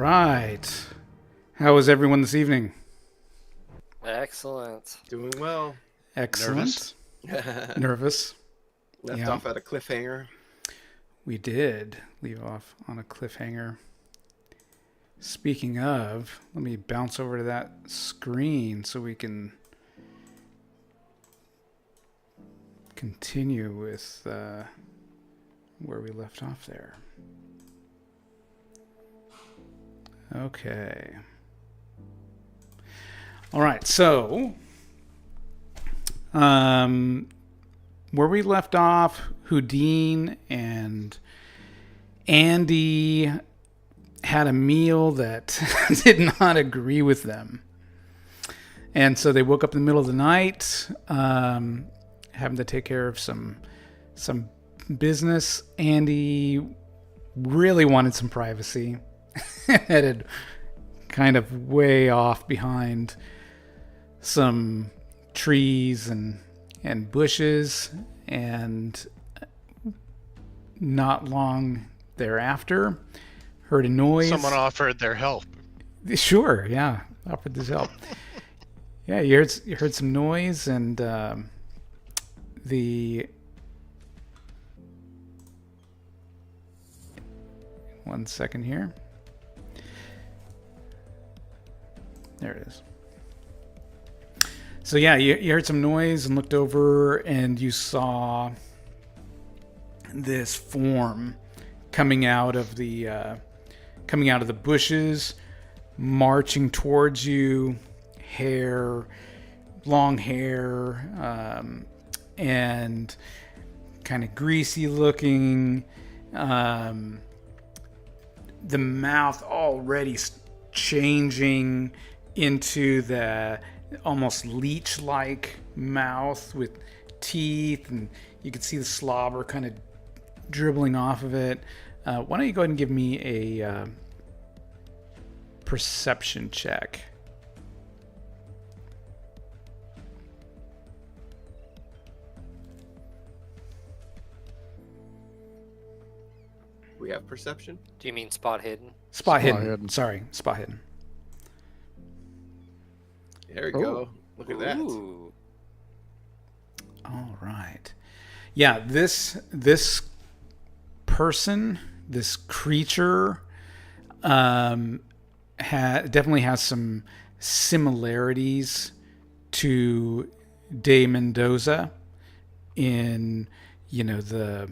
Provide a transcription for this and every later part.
right. How was everyone this evening? Excellent. Doing well. Excellent. Nervous. Left off at a cliffhanger. We did leave off on a cliffhanger. Speaking of, let me bounce over to that screen so we can continue with where we left off there. Okay. All right, so where we left off, Houdin and Andy had a meal that did not agree with them. And so they woke up in the middle of the night, having to take care of some business. Andy really wanted some privacy. Headed kind of way off behind some trees and bushes, and not long thereafter heard a noise. Someone offered their help. Sure, yeah, offered this help. Yeah, you heard some noise, and the one second here. There it is. So yeah, you heard some noise and looked over, and you saw this form coming out of the bushes, marching towards you. Long hair, and kind of greasy looking. The mouth already changing into the almost leech-like mouth with teeth, and you can see the slobber kind of dribbling off of it. Why don't you go ahead and give me a perception check? We have perception? Do you mean spot hidden? Spot hidden. Sorry, spot hidden. There we go. Look at that. Ooh. All right. Yeah, this person, this creature, definitely has some similarities to De Mendoza in, the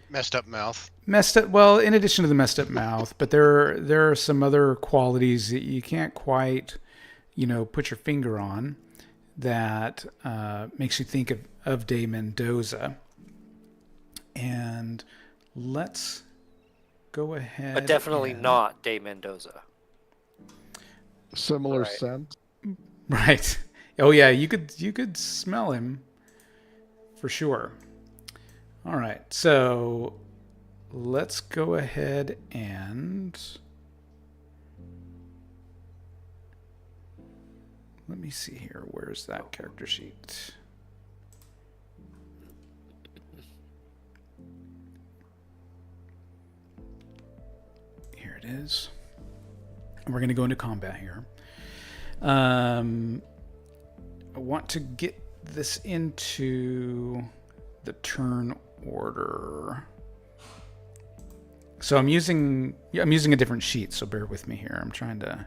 Messed up mouth. Well, in addition to the messed up mouth, but there are some other qualities that you can't quite, put your finger on that makes you think of De Mendoza. And let's go ahead. But definitely not De Mendoza. Similar scent. Right. Oh yeah, you could smell him for sure. All right, so let's go ahead and let me see here. Where's that character sheet? Here it is. And we're going to go into combat here. I want to get this into the turn order. So I'm using a different sheet, so bear with me here. I'm trying to.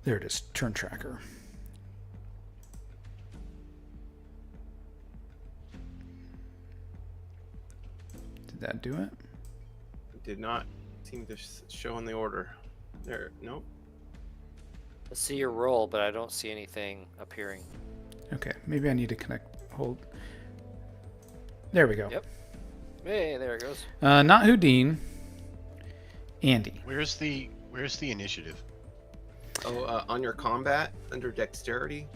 There it is, turn tracker. Did that do it? It did not seem to show in the order. There, nope. I see your roll, but I don't see anything appearing. Okay, maybe I need to hold. There we go. Yep. Hey, there it goes. Not Houdin. Andy. Where's the initiative? Oh, on your combat under dexterity.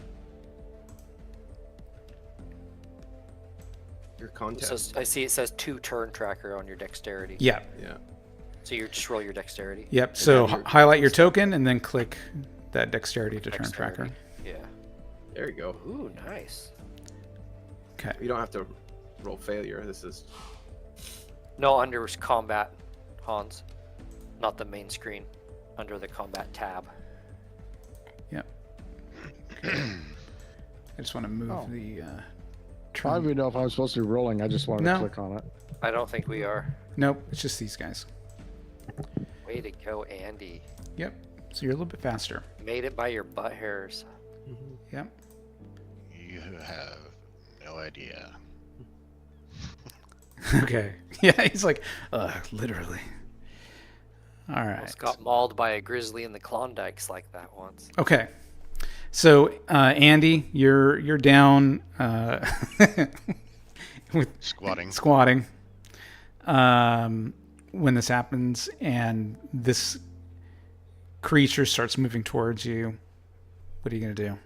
Your contest. I see it says 2 turn tracker on your dexterity. Yeah. Yeah. So you just roll your dexterity. Yep. So highlight your token and then click that dexterity to turn tracker. Yeah. There you go. Ooh, nice. Okay. You don't have to roll failure. This is No, under combat, Hans. not the main screen, under the combat tab. Yep. I just want to move Oh. the. I don't even know if I was supposed to be rolling. I just wanted No. to click on it. I don't think we are. Nope, it's just these guys. Way to go, Andy. Yep. So you're a little bit faster. Made it by your butt hairs. Yep. You have no idea. Okay. Yeah, he's like, literally. All right. Almost got mauled by a grizzly in the Klondikes like that once. Okay. So, Andy, you're down with Squatting. squatting when this happens, and this creature starts moving towards you. What are you going to do?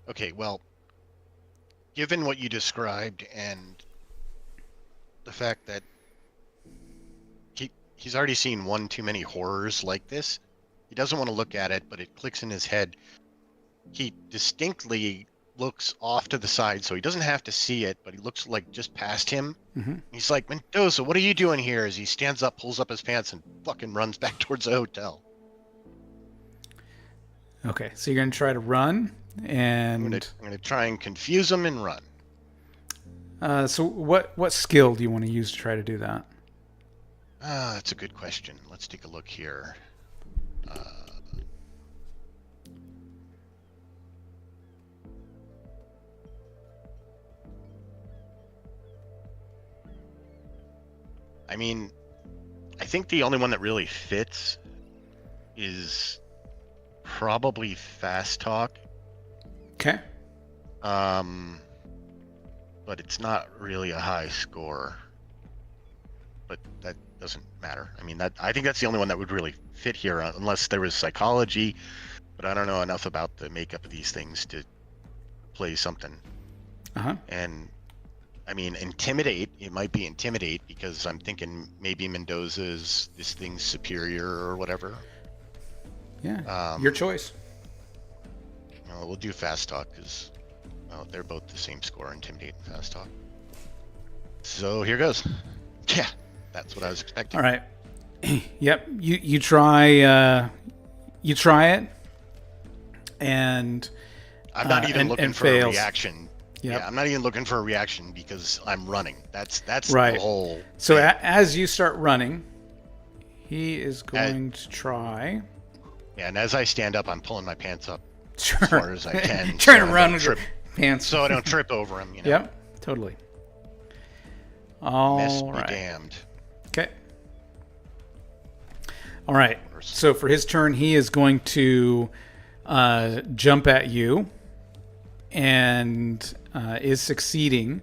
Okay, well, given what you described and the fact that he's already seen one too many horrors like this, he doesn't want to look at it, but it clicks in his head. He distinctly looks off to the side, so he doesn't have to see it, but he looks like just past him. Mm-hmm. He's like, Mendoza, what are you doing here? As he stands up, pulls up his pants, and fucking runs back towards the hotel. Okay, so you're going to try to run, and I'm gonna try and confuse him and run. so what skill do you want to use to try to do that? That's a good question. Let's take a look here. I mean, I think the only one that really fits is probably fast talk. Okay. But it's not really a high score. But that doesn't matter. I mean, I think that's the only one that would really fit here, unless there was psychology. But I don't know enough about the makeup of these things to play something. Uh-huh. And I mean, intimidate. It might be intimidate because I'm thinking maybe Mendoza's this thing's superior or whatever. Yeah. Your choice. We'll do fast talk because they're both the same score, intimidate and fast talk. So here goes. Yeah, that's what I was expecting. All right. Yep. You try it, and I'm not even looking and for a fails. reaction. Yep. Yeah, I'm not even looking for a reaction because I'm running. That's Right. the whole. So thing. as you start running, he is going to try. Yeah, and as I stand up, I'm pulling my pants up Sure. as far as I can. Trying so to I run don't with trip, your pants. so I don't trip over him. You know. Yep. Totally. All Mess be right. damned. Okay. All right. So for his turn, he is going to jump at you, and is succeeding.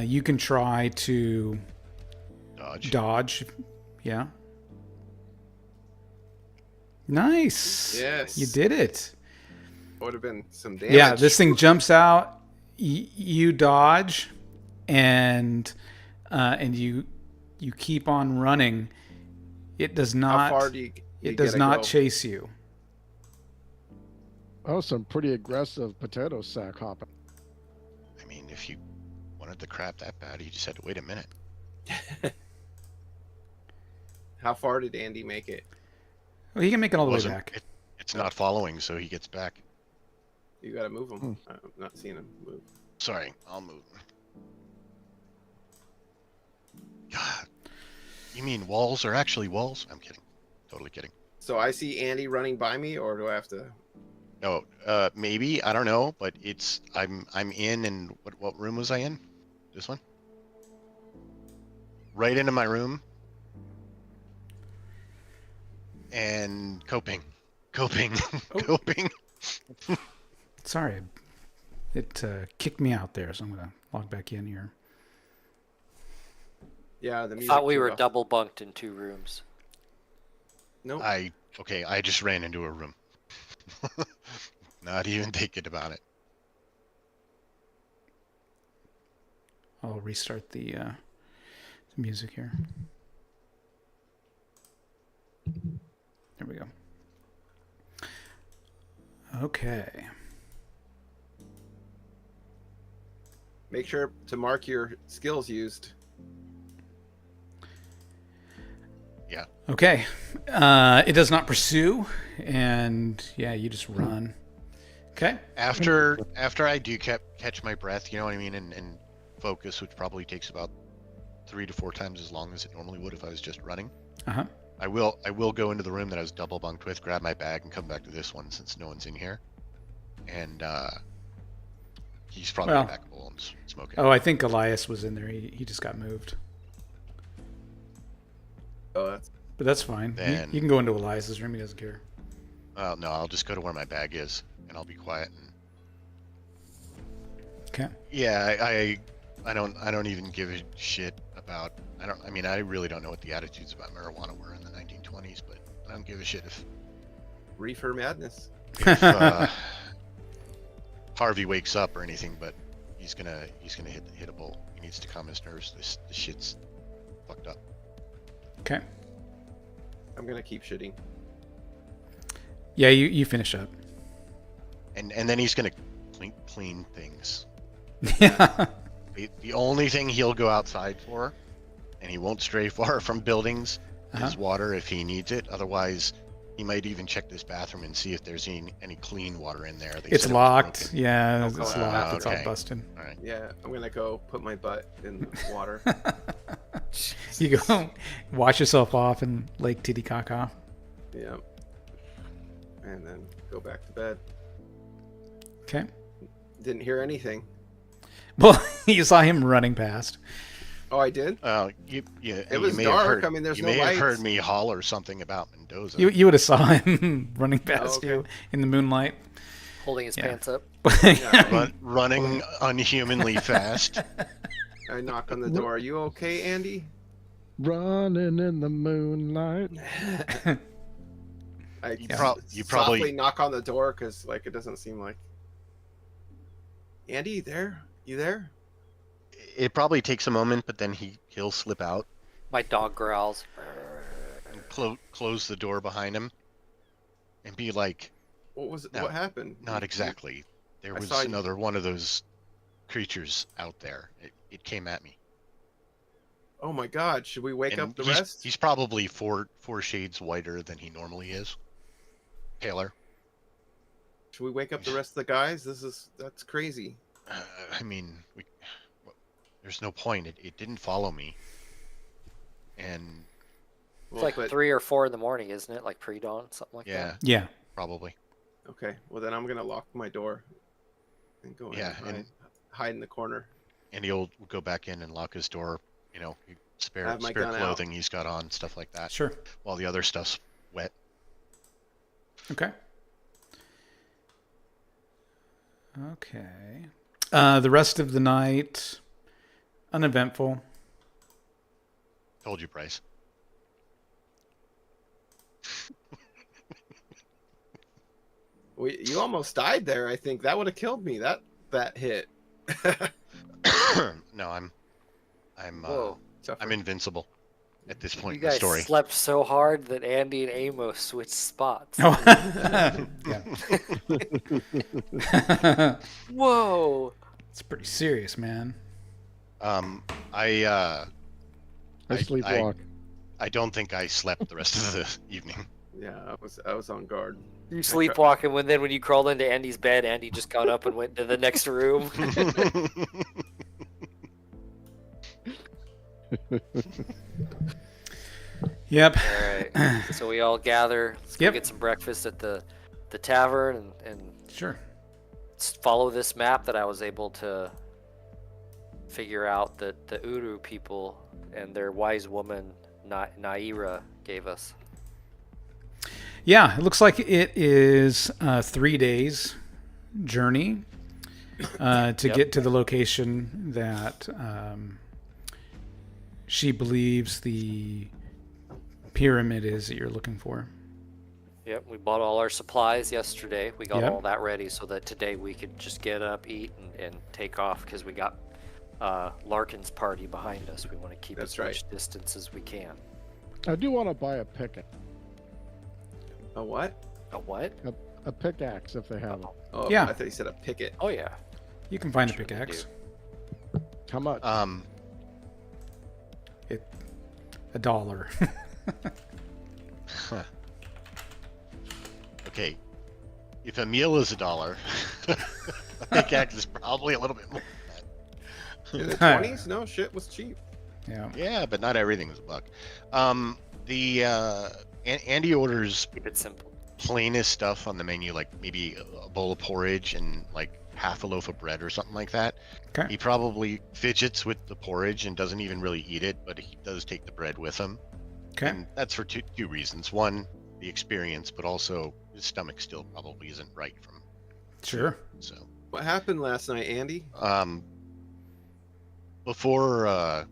You can try to dodge. Yeah. Nice. Yes. You did it. Would have been some damage. Yeah, this thing jumps out. You dodge, and you keep on running. It does not. How far do you It does gotta not go? chase you. Oh, some pretty aggressive potato sack hopping. I mean, if you wanted the crap that bad, you just had to wait a minute. How far did Andy make it? Well, he can make it all the way Wasn't- back. It's not following, so he gets back. You gotta move him. I'm not seeing him move. Sorry, I'll move. God, you mean walls are actually walls? I'm kidding. Totally kidding. So I see Andy running by me, or do I have to? No, maybe I don't know, but it's I'm in, and what room was I in? This one. Right into my room. And coping. Coping. Sorry, it kicked me out there, so I'm gonna log back in here. Yeah, the music. Thought we turned were off. double bunked in 2 rooms. Nope. I just ran into a room. Not even thinking about it. I'll restart the music here. There we go. Okay. Make sure to mark your skills used. Yeah. Okay. It does not pursue, and yeah, you just run. Okay. After I do catch my breath, you know what I mean, and focus, which probably takes about 3 to 4 times as long as it normally would if I was just running. Uh-huh. I will go into the room that I was double bunked with, grab my bag, and come back to this one since no one's in here. And he's probably Well, back bowl and smoking. Oh, I think Elias was in there. He just got moved. Oh, that's But that's fine. Then- You can go into Elias's room. He doesn't care. No, I'll just go to where my bag is, and I'll be quiet. And Okay. yeah, I don't even give a shit about. I really don't know what the attitudes about marijuana were in the 1920s, but I don't give a shit if reefer madness. Harvey wakes up or anything. But he's gonna hit a bowl. He needs to calm his nerves. This shit's fucked up. Okay. I'm gonna keep shitting. Yeah, you finish up. And then he's gonna clean things. Yeah. The only thing he'll go outside for, and he won't stray far from buildings, is water if he needs it. Otherwise, he might even check this bathroom and see if there's any clean water in there. They It's said it was locked. broken. Yeah, Oh, it's God. locked. It's all Okay. busted. All right. Yeah, I'm gonna go put my butt in the water. You go wash yourself off in Lake Titicaca. Yeah. And then go back to bed. Okay. Didn't hear anything. Well, you saw him running past. Oh, I did? It was dark. I mean, there's you no may have heard lights. me holler something about Mendoza. You would have saw him running past okay. you in the moonlight. Holding his Yeah. pants up. Running unhumanly fast. I knock on the door. Are you okay, Andy? Running in the moonlight. I You softly probably knock on the door because it doesn't seem like. Andy, there? You there? it probably takes a moment, but then he'll slip out My dog growls. and close the door behind him and be like, What was it? No, What happened? not exactly. There I was saw you- another one of those creatures out there. It came at me. Oh my God! Should we wake And up the he's, rest? he's probably four shades whiter than he normally is. Paler. Should we wake up the rest of the guys? That's crazy. I mean, there's no point. It didn't follow me. And It's Well, like but- 3 or 4 in the morning, isn't it? Like pre-dawn, something like yeah, that. Yeah. probably. Okay. Well, then I'm gonna lock my door and go in Yeah, and hide in the corner. And he'll go back in and lock his door. You know, spare I have my spare gun out. clothing he's got on, stuff like that. Sure. While the other stuff's wet. Okay. Okay. The rest of the night, uneventful. Told you, Bryce. Well, you almost died there. I think that would have killed me. That hit. No, I'm Whoa. I'm invincible at this point You in the guys story. slept so hard that Andy and Amos switched spots. Oh. Yeah. Whoa. It's pretty serious, man. I sleepwalk. I don't think I slept the rest of the evening. Yeah, I was on guard. You sleepwalking when you crawled into Andy's bed, Andy just got up and went to the next room. Yep. All right. So we all gather. Let's go Yep. get some breakfast at the tavern and Sure. follow this map that I was able to figure out that the Uru people and their wise woman Naira gave us. Yeah, it looks like it is 3 days journey to Yep. get to the location that she believes the pyramid is that you're looking for. Yep, we bought all our supplies yesterday. We got Yep. all that ready so that today we could just get up, eat, and take off because we got Larkin's party behind us. We want to keep That's as right. much distance as we can. I do want to buy a picket, A what? A what? a pickaxe if they have it. Oh, Yeah. I thought you said a picket. Oh yeah. You can find a Sure we pickaxe. How much? $1. Okay, if a meal is $1, a pickaxe is probably a little bit more than In the 20s, no shit was cheap. Yeah. that. Yeah, but not everything was $1. Andy orders Keep it simple. plainest stuff on the menu, like maybe a bowl of porridge and like half a loaf of bread or something like that. Okay. He probably fidgets with the porridge and doesn't even really eat it, but he does take the bread with him. Okay. And that's for two reasons. One, the experience, but also his stomach still probably isn't right from. Sure. So What happened last night, Andy? before Awful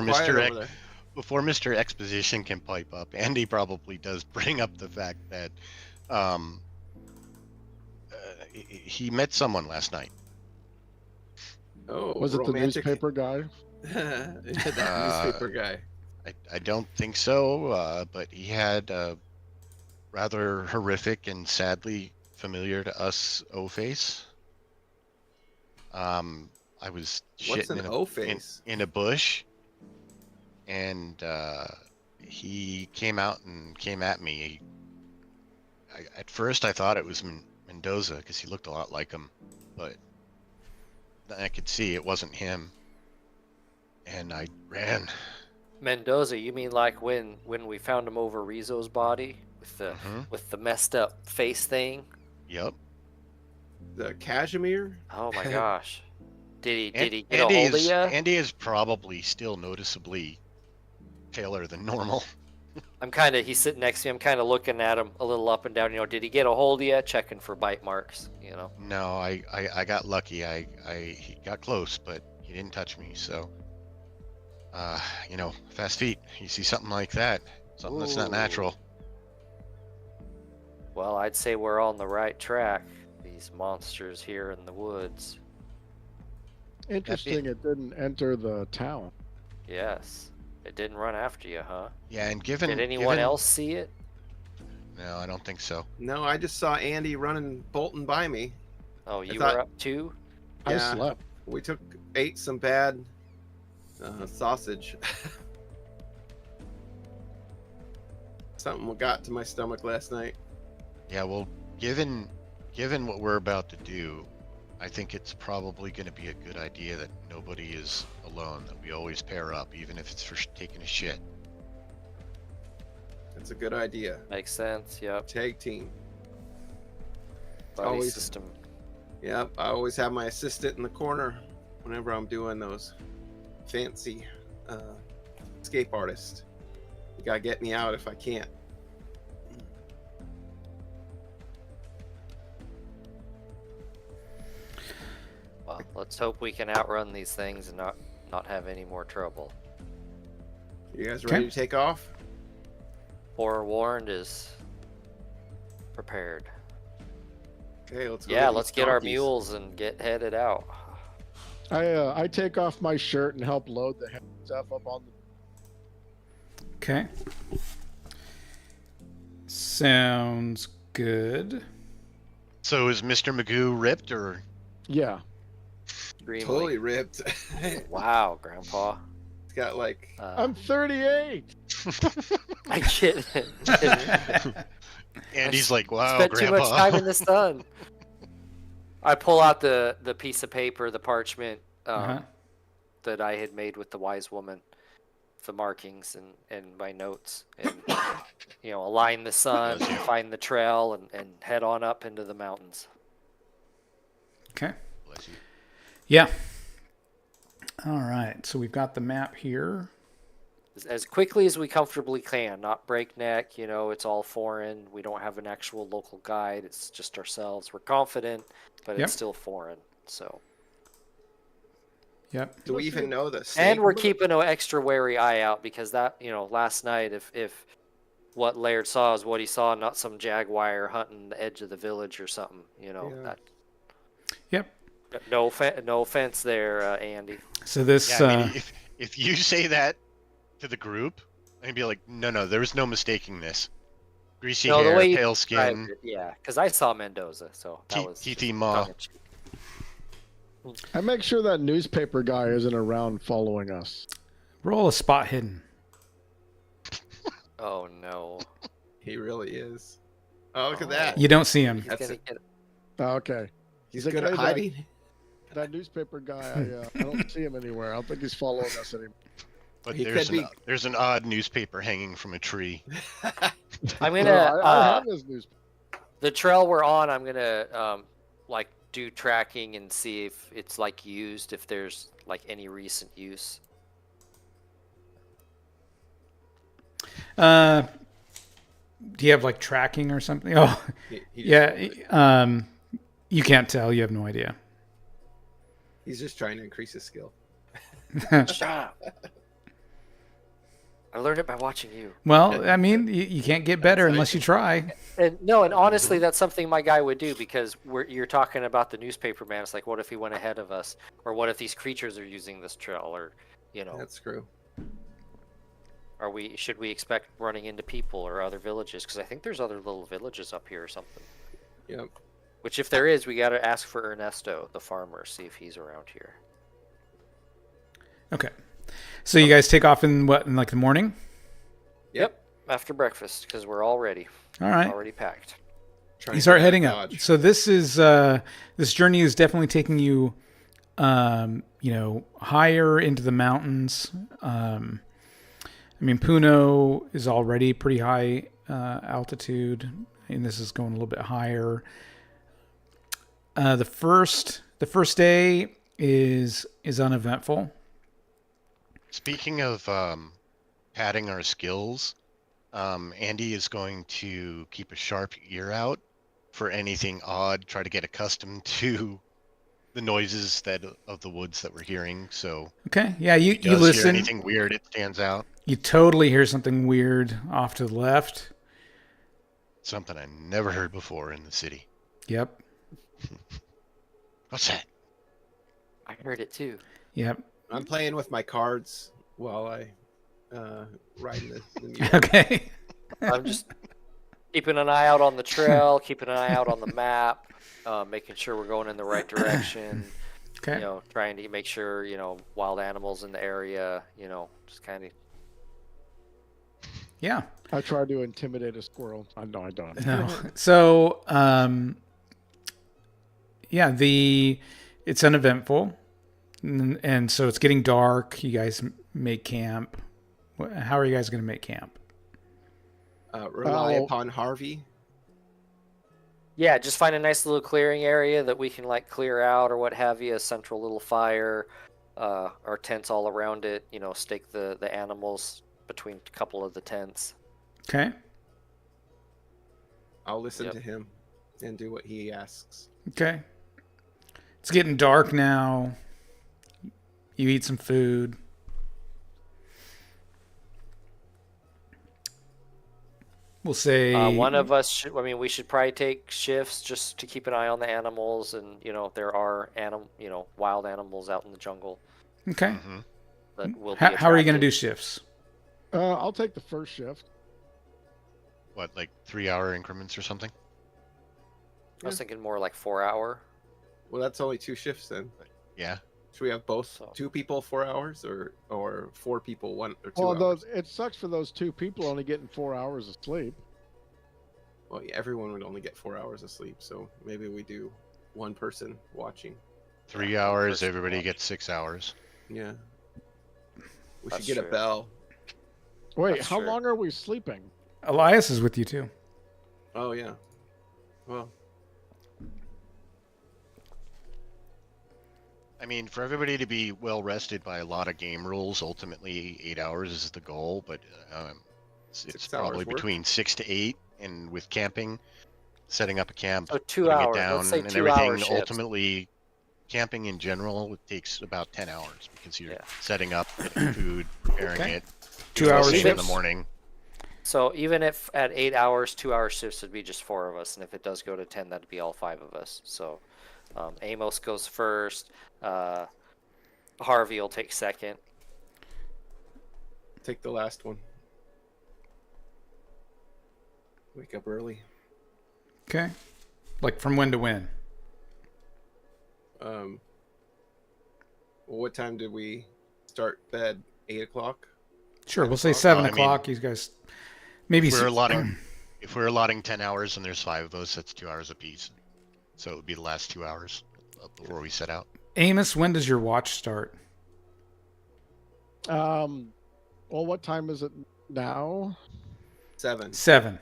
quiet Mr. over there. Before Mr. Exposition can pipe up, Andy probably does bring up the fact that he met someone last night. Oh, Was it the romantic. newspaper guy? that newspaper guy. I don't think so, but he had a rather horrific and sadly familiar to us O-face. I was What's shitting an O-face? in a bush, and he came out and came at me. At first, I thought it was Mendoza because he looked a lot like him, but then I could see it wasn't him, and I ran. Mendoza, you mean like when we found him over Rizzo's body with the messed up face thing? Yep. The cashmere? Oh my gosh. Did he get Andy a hold of is, you? Andy is probably still noticeably paler than normal. He's sitting next to me. I'm kind of looking at him a little up and down. Did he get a hold of you? Checking for bite marks, No, I got lucky. He got close, but he didn't touch me. So, fast feet. You see something like that, something that's not Ooh. natural. Well, I'd say we're on the right track. These monsters here in the woods. Interesting, it didn't enter the town. Yes. It didn't run after you, huh? Yeah, and given Did anyone given- else see it? No, I don't think so. No, I just saw Andy bolting by me. Oh, you thought- were up too? I Yeah. slept. We ate some bad sausage. Something got to my stomach last night. Yeah, well, given what we're about to do, I think it's probably going to be a good idea that nobody is alone, that we always pair up, even if it's for taking a shit. It's a good idea. Makes sense. Yep. Tag team. Buddy Always- system. Yep, I always have my assistant in the corner whenever I'm doing those fancy escape artists. You gotta get me out if I can't. Well, let's hope we can outrun these things and not have any more trouble. You guys ready to take off? Forewarned is prepared. Okay, let's go. Yeah, get let's these get our donkeys. mules and get headed out. I take off my shirt and help load the heavy stuff up on the. Okay. Sounds good. So is Mr. Magoo ripped, or Yeah. Extremely. Totally ripped. Wow, Grandpa. It's got like I'm 38. I get it. Andy's like, wow, Spent Grandpa. too much time in the sun. I pull out the piece of paper, the parchment Uh-huh. that I had made with the wise woman, the markings and my notes, and align the sun, Bless you. find the trail, and head on up into the mountains. Okay. Bless you. Yeah. All right. So we've got the map here. As quickly as we comfortably can, not breakneck. It's all foreign. We don't have an actual local guide. It's just ourselves. We're confident, but Yep. it's still foreign. So, Yep. do we even know the and snake we're book? keeping an extra wary eye out because that last night, if what Laird saw is what he saw, not some jaguar hunting the edge of the village or something. Yeah. That. Yep. No offense there, Andy. So this. Yeah, I mean, if you say that to the group, I'd be like, no, there was no mistaking this. Greasy No, the hair, way you pale described skin, it, yeah, because I saw Mendoza, so that was teethy maw. tongue-in-cheek. I make sure that newspaper guy isn't around following us. Roll a spot hidden. Oh no. He really is. Oh, look at Oh. that. You don't see him. He's That's gonna it. get. Oh, okay. He's Like, good at hey, hiding. That newspaper guy, I don't see him anywhere. I don't think he's following us anymore. But He there's could be- there's an odd newspaper hanging from a tree. I'm No, gonna. I have his newspaper. The trail we're on, I'm gonna like do tracking and see if it's like used, if there's like any recent use. Do you have like tracking or something? Oh, He just rolled yeah. it. You can't tell. You have no idea. He's just trying to increase his skill. Shut up. I learned it by watching you. Well, I mean, you can't get better unless you try. And no, and honestly, that's something my guy would do because you're talking about the newspaper man. It's like, what if he went ahead of us, or what if these creatures are using this trail, or That's true. should we expect running into people or other villages? Because I think there's other little villages up here or something. Yep. Which, if there is, we got to ask for Ernesto, the farmer, see if he's around here. Okay. So you guys take off in like the morning? Yep. After breakfast, because we're all ready. All right. Already packed. Trying You to start get heading out up. of Dodge. So this is this journey is definitely taking you higher into the mountains. I mean, Puno is already pretty high altitude, and this is going a little bit higher. The first day is uneventful. Speaking of padding our skills, Andy is going to keep a sharp ear out for anything odd. Try to get accustomed to the noises of the woods that we're hearing. So Okay, yeah, you if he does listen. hear anything weird, it stands out. You totally hear something weird off to the left. Something I never heard before in the city. Yep, What's that? I heard it too. yep. I'm playing with my cards while I ride the mule. Okay. I'm just keeping an eye out on the trail, keeping an eye out on the map, making sure we're going in the right direction. Okay. Trying to make sure wild animals in the area. Just kind of. Yeah. I tried to intimidate a squirrel. No, I don't. No. So, yeah, it's uneventful, and so it's getting dark. You guys make camp. How are you guys going to make camp? Rely upon Harvey. Yeah, just find a nice little clearing area that we can clear out or what have you. A central little fire, our tents all around it. Stake the animals between a couple of the tents. Okay. I'll listen Yep. to him and do what he asks. Okay. It's getting dark now. You eat some food. We'll say One of us we should probably take shifts just to keep an eye on the animals, and there are wild animals out in the jungle Okay. Mm-hmm. that will be How are you going to do attracted. shifts? I'll take the first shift. What, like 3-hour increments or something? I was thinking more like 4 hour. Well, that's only 2 shifts then. Yeah. Should we have both So- 2 people 4 hours or 4 people 1 or 2 Well, hours? it sucks for those 2 people only getting 4 hours of sleep. Well, yeah, everyone would only get 4 hours of sleep, so maybe we do 1 person watching. 3 hours, First everybody watch. gets 6 hours. Yeah. We That's should get true. a bell. Wait, That's how true. long are we sleeping? Elias is with you too. Oh yeah. Well, I mean, for everybody to be well rested by a lot of game rules, ultimately 8 hours is the goal, but it's 6 probably hours work. between 6 to 8, and with camping, setting up a camp, So 2 putting hours. it down, Let's say and 2 hour everything. shifts. Ultimately, camping in general takes about 10 hours because you're Yeah. setting up, getting food, preparing Okay. it. 2 doing the hours same in shifts. the morning. So even if at 8 hours, 2 hour shifts would be just 4 of us, and if it does go to 10, that'd be all 5 of us. So Amos goes first. Harvey will take second. take the last one. Wake up early. Okay. Like from when to when? Well, what time did we start bed? 8 o'clock. Sure. We'll say o'clock? 7 I mean- o'clock. You guys maybe If we're allotting 10 hours and there's 5 of us, that's 2 hours apiece. So it would be the last 2 hours before we set out. Amos, when does your watch start? Well, what time is it now? 7. 7.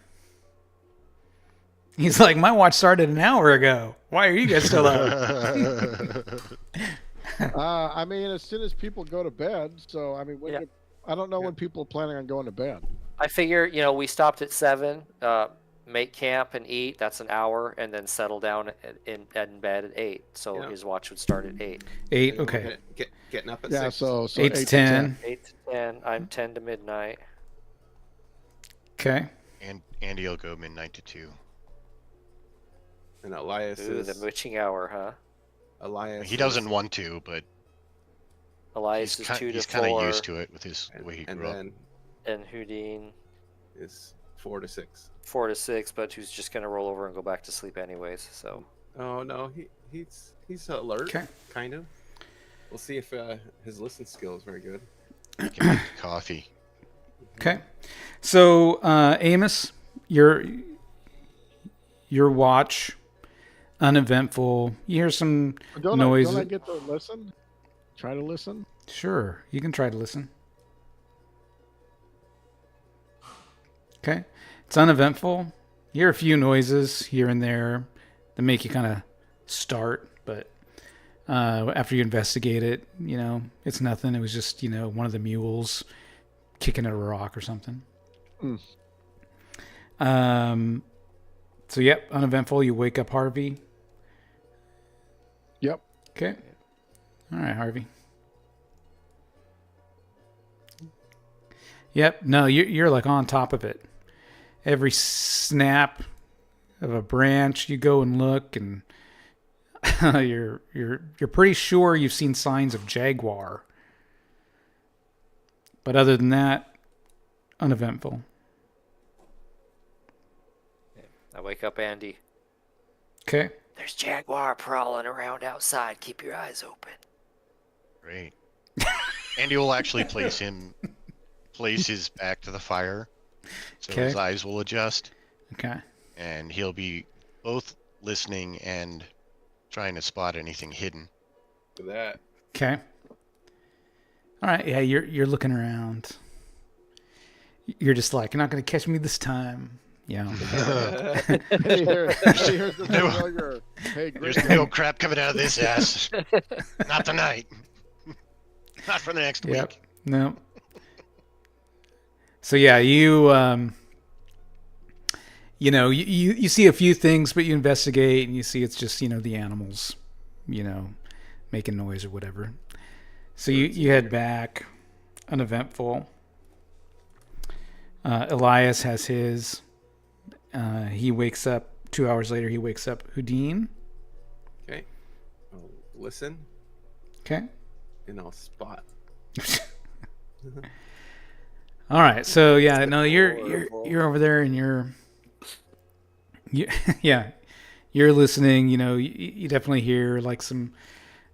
He's like, my watch started an hour ago. Why are you guys still up? I mean, as soon as people go to bed. So, I mean, I don't know when people are planning on going to bed. I figure, we stopped at 7, make camp and eat. That's an hour, and then settle down in bed at 8. So his watch would start at 8. 8, okay. Getting up at Yeah, 6. so 8 to 10. 8 to 10. I'm 10 to midnight. Okay. And Andy will go midnight to 2. And Elias Ooh, is the witching hour, huh? Elias. He doesn't want to, but Elias is 2 to 4. he's kind of used to it with the way he grew up. And Houdin is 4 to 6. 4 to 6, but who's just gonna roll over and go back to sleep anyways. So. Oh no, he's alert. Okay. Kind of. We'll see if his listen skill is very good. He can make coffee. Okay. So, Amos, your watch, uneventful. You hear some noises. Don't I get to listen? Try to listen? Sure, you can try to listen. Okay. It's uneventful. You hear a few noises here and there that make you kind of start, but after you investigate it, it's nothing. It was just, one of the mules kicking at a rock or something. So, yep, uneventful. You wake up Harvey. Yep. Okay. All right, Harvey. Yep. No, you're like on top of it. Every snap of a branch, you go and look, and you're pretty sure you've seen signs of jaguar. But other than that, uneventful. I wake up Andy. Okay. There's jaguar prowling around outside. Keep your eyes open. Great. Andy will actually place his back to the fire, so his eyes will adjust. Okay. And he'll be both listening and trying to spot anything hidden. For that. Okay. All right. Yeah, you're looking around. You're just like, you're not going to catch me this time. Yeah. There's no crap coming out of this ass. Not tonight. Not for the next week. No. So yeah, you see a few things, but you investigate and you see it's just, the animals, making noise or whatever. So you head back, uneventful. Elias has his. He wakes up 2 hours later. He wakes up Houdin. Okay. I'll listen. Okay. And I'll spot. All right. So yeah, no, you're over there and you're listening. You definitely hear like some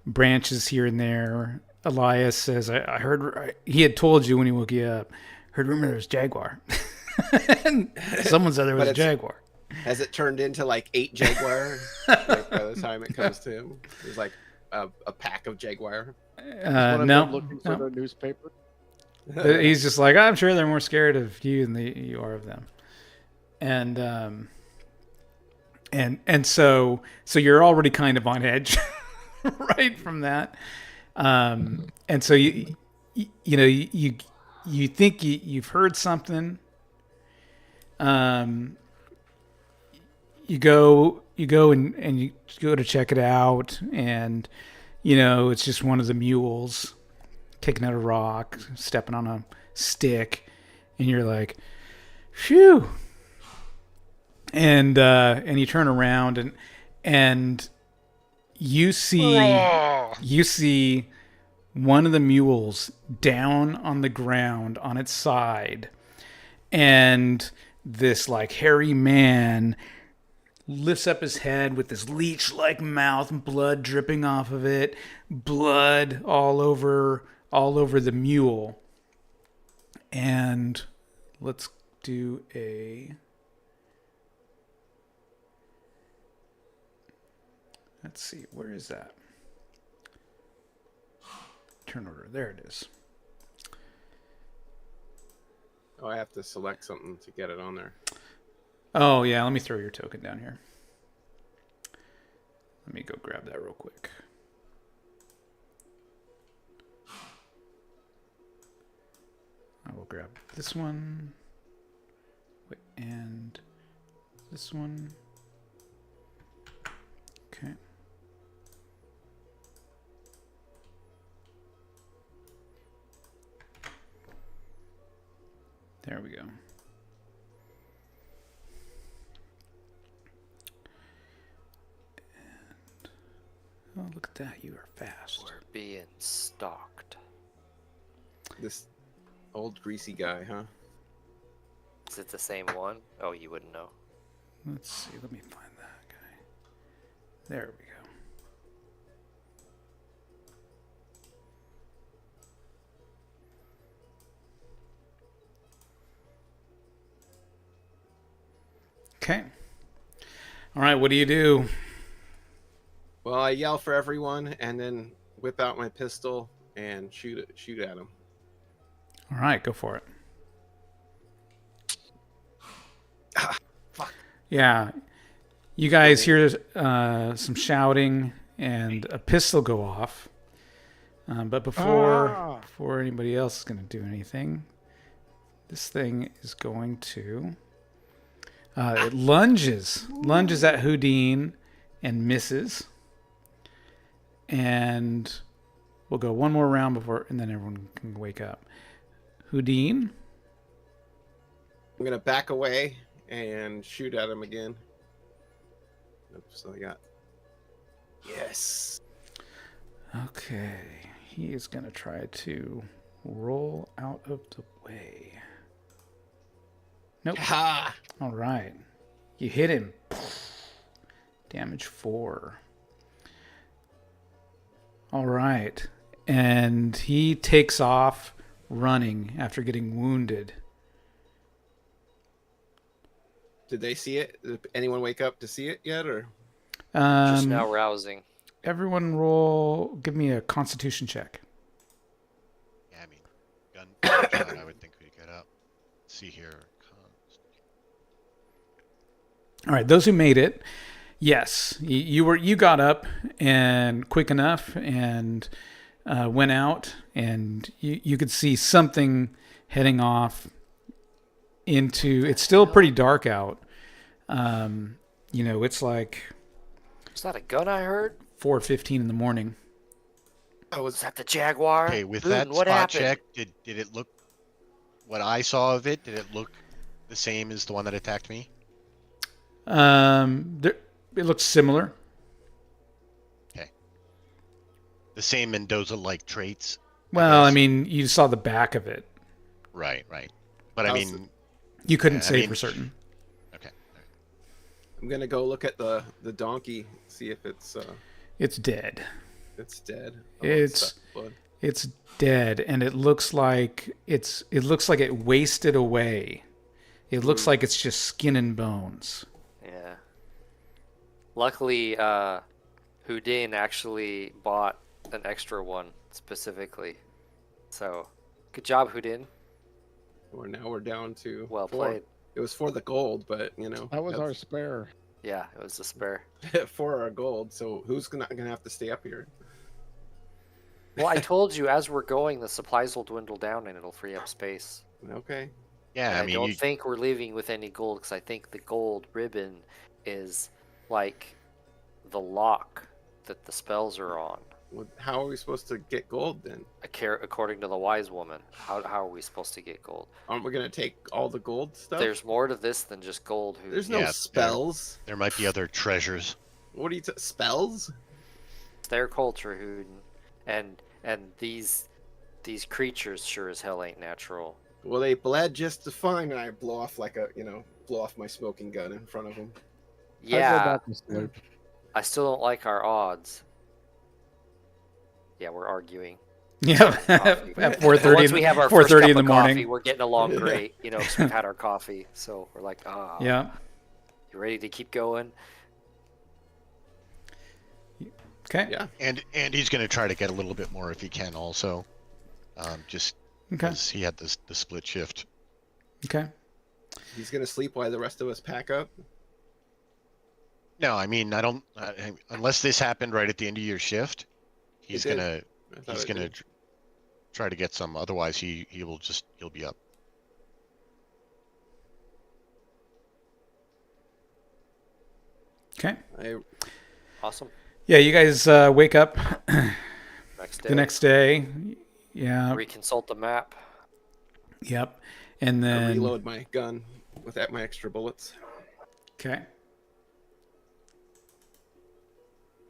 branches here and there. Elias says, "I heard." He had told you when he woke you up. Heard rumor there was jaguar. And someone said there was a jaguar. Has it turned into like 8 jaguar? Like by the time it comes to him, there's like a pack of jaguar. No. Looking for the newspaper. He's just like, I'm sure they're more scared of you than you are of them. And so you're already kind of on edge right from that. And so you think you've heard something. You go and you go to check it out, and it's just one of the mules kicking at a rock, stepping on a stick, and you're like, phew. And you turn around and you see one of the mules down on the ground on its side, and this like hairy man lifts up his head with this leech-like mouth, blood dripping off of it, blood all over the mule. And let's do a... Let's see, where is that? Turn order, there it is. Oh, I have to select something to get it on there. Oh, yeah, let me throw your token down here. Let me go grab that real quick. I will grab this one. Wait, and this one. Okay. There we go. And, oh, look at that. You are fast. We're being stalked. This old greasy guy, huh? Is it the same one? Oh, you wouldn't know. Let's see. Let me find that guy. There we go. Okay. All right. What do you do? Well, I yell for everyone and then whip out my pistol and shoot at him. All right. Go for it. Fuck. Yeah. You guys hear some shouting and a pistol go off. But before anybody else is going to do anything, this thing is going to... it lunges at Houdin and misses. And we'll go one more round and then everyone can wake up. Houdin. I'm gonna back away and shoot at him again. Oops, so I got... Yes. Okay. He is going to try to roll out of the way. Nope. Ha! All right. You hit him. Damage 4. All right. And he takes off running after getting wounded. Did they see it? Did anyone wake up to see it yet, or? Just now rousing. Everyone roll. Give me a Constitution check. Yeah, I mean, gun shot, I would think we'd get up. Let's see here. All right, those who made it, yes, you got up and quick enough and went out, and you could see something heading off into. It's still pretty dark out. It's like Is that a gun I heard? 4:15 in the morning. Oh, Was that the Jaguar? Okay, with Boone, that what spot happened? check, did it look... What I saw of it, did it look the same as the one that attacked me? It looks similar. Okay. The same Mendoza-like traits? Well, I guess. mean, you saw the back of it. Right. But I How's mean... You couldn't Yeah, I say mean- for certain. Okay. I'm gonna go look at the donkey, see if it's Dead. dead. It's- stuck with blood. It's dead, and it looks like it wasted away. It looks like it's just skin and bones. Yeah. Luckily, Houdin actually bought an extra one specifically. So, good job, Houdin. Now we're down to Well 4. played. It was for the gold, but That was our spare. Yeah, it was a spare. for our gold. So who's gonna have to stay up here? Well, I told you as we're going, the supplies will dwindle down and it'll free up space. Okay. Yeah, And I I mean, don't think we're leaving with any gold because I think the gold ribbon is like the lock that the spells are on. Well, how are we supposed to get gold then? According to the wise woman, how are we supposed to get gold? Aren't we gonna take all the gold stuff? There's more to this than just gold. There's no Yeah, spells. there might be other treasures. What are you spells? It's their culture, Houdin, and these creatures sure as hell ain't natural. Well, they bled just fine, and I blow off my smoking gun in front of them. I go Yeah, back to sleep. I still don't like our odds. Yeah, we're arguing. Yeah, Coffee. at But 4:30. once we have our first 4:30 cup in the of morning. coffee, we're getting along great. You know, 'cause we've had our coffee, so we're like, Yeah. you ready to keep going? Okay. Yeah. And he's going to try to get a little bit more if he can also, just Okay. because he had the split shift. Okay. He's gonna sleep while the rest of us pack up. No, I mean, I don't, unless this happened right at the end of your shift, he's did. gonna I thought he's it gonna did. try to get some. Otherwise, he'll be up. Okay. Awesome. Yeah, you guys wake up Next day. the next day. Yeah. Reconsult the map. Yep. And I then reload my gun with my extra bullets. okay.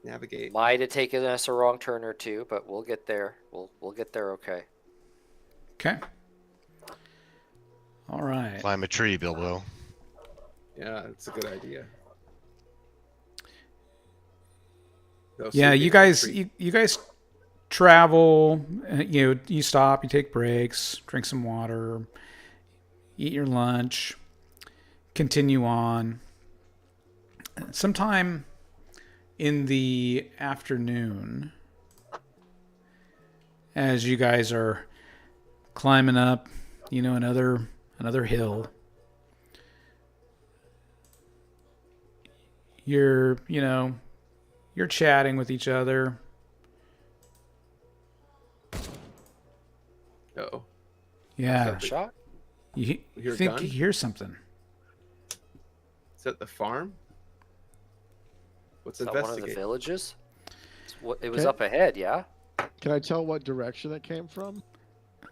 Navigate. Might have taken us a wrong turn or two, but we'll get there. We'll get there okay. Okay. All right. Climb a tree, Bilbo. Yeah, it's a good idea. Go Yeah, sleep you in the guys tree. you guys travel, you know, you stop, you take breaks, drink some water, eat your lunch, continue on. Sometime in the afternoon, as you guys are climbing up, you know, another hill, you're chatting with each other. Uh-oh. Yeah. Shot? You Hear a think gun? you hear something. Is that the farm? Let's Is that one of the investigate. villages? It was Okay. up ahead, yeah? Can I tell what direction it came from?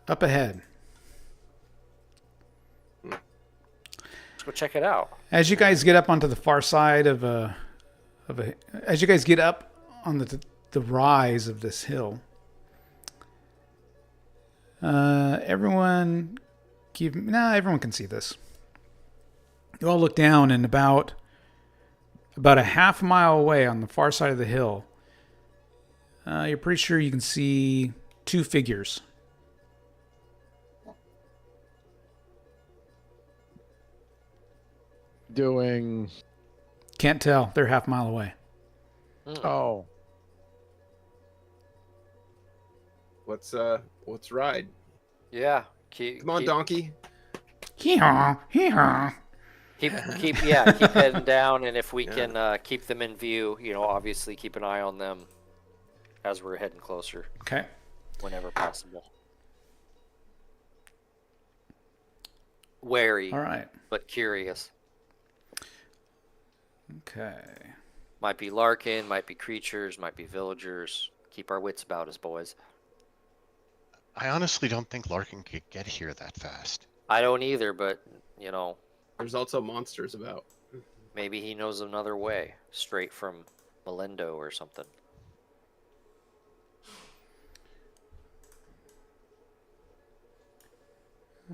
Up ahead. Let's go check it out. As you guys get up onto the far side as you guys get up on the rise of this hill, everyone can see this. You all look down, and about a half mile away on the far side of the hill, you're pretty sure you can see two figures. Doing. Can't tell. They're half mile away. Oh. Let's ride. Yeah. Come on, donkey. Hee-haw, hee-haw. Keep heading down, and if we can keep them in view, you know, obviously keep an eye on them as we're heading closer Okay. whenever possible. Wary, All right. but curious. Okay. Might be Larkin, might be creatures, might be villagers. Keep our wits about us, boys. I honestly don't think Larkin could get here that fast. I don't either, but, you know, There's also monsters about. maybe he knows another way, straight from Melendo or something.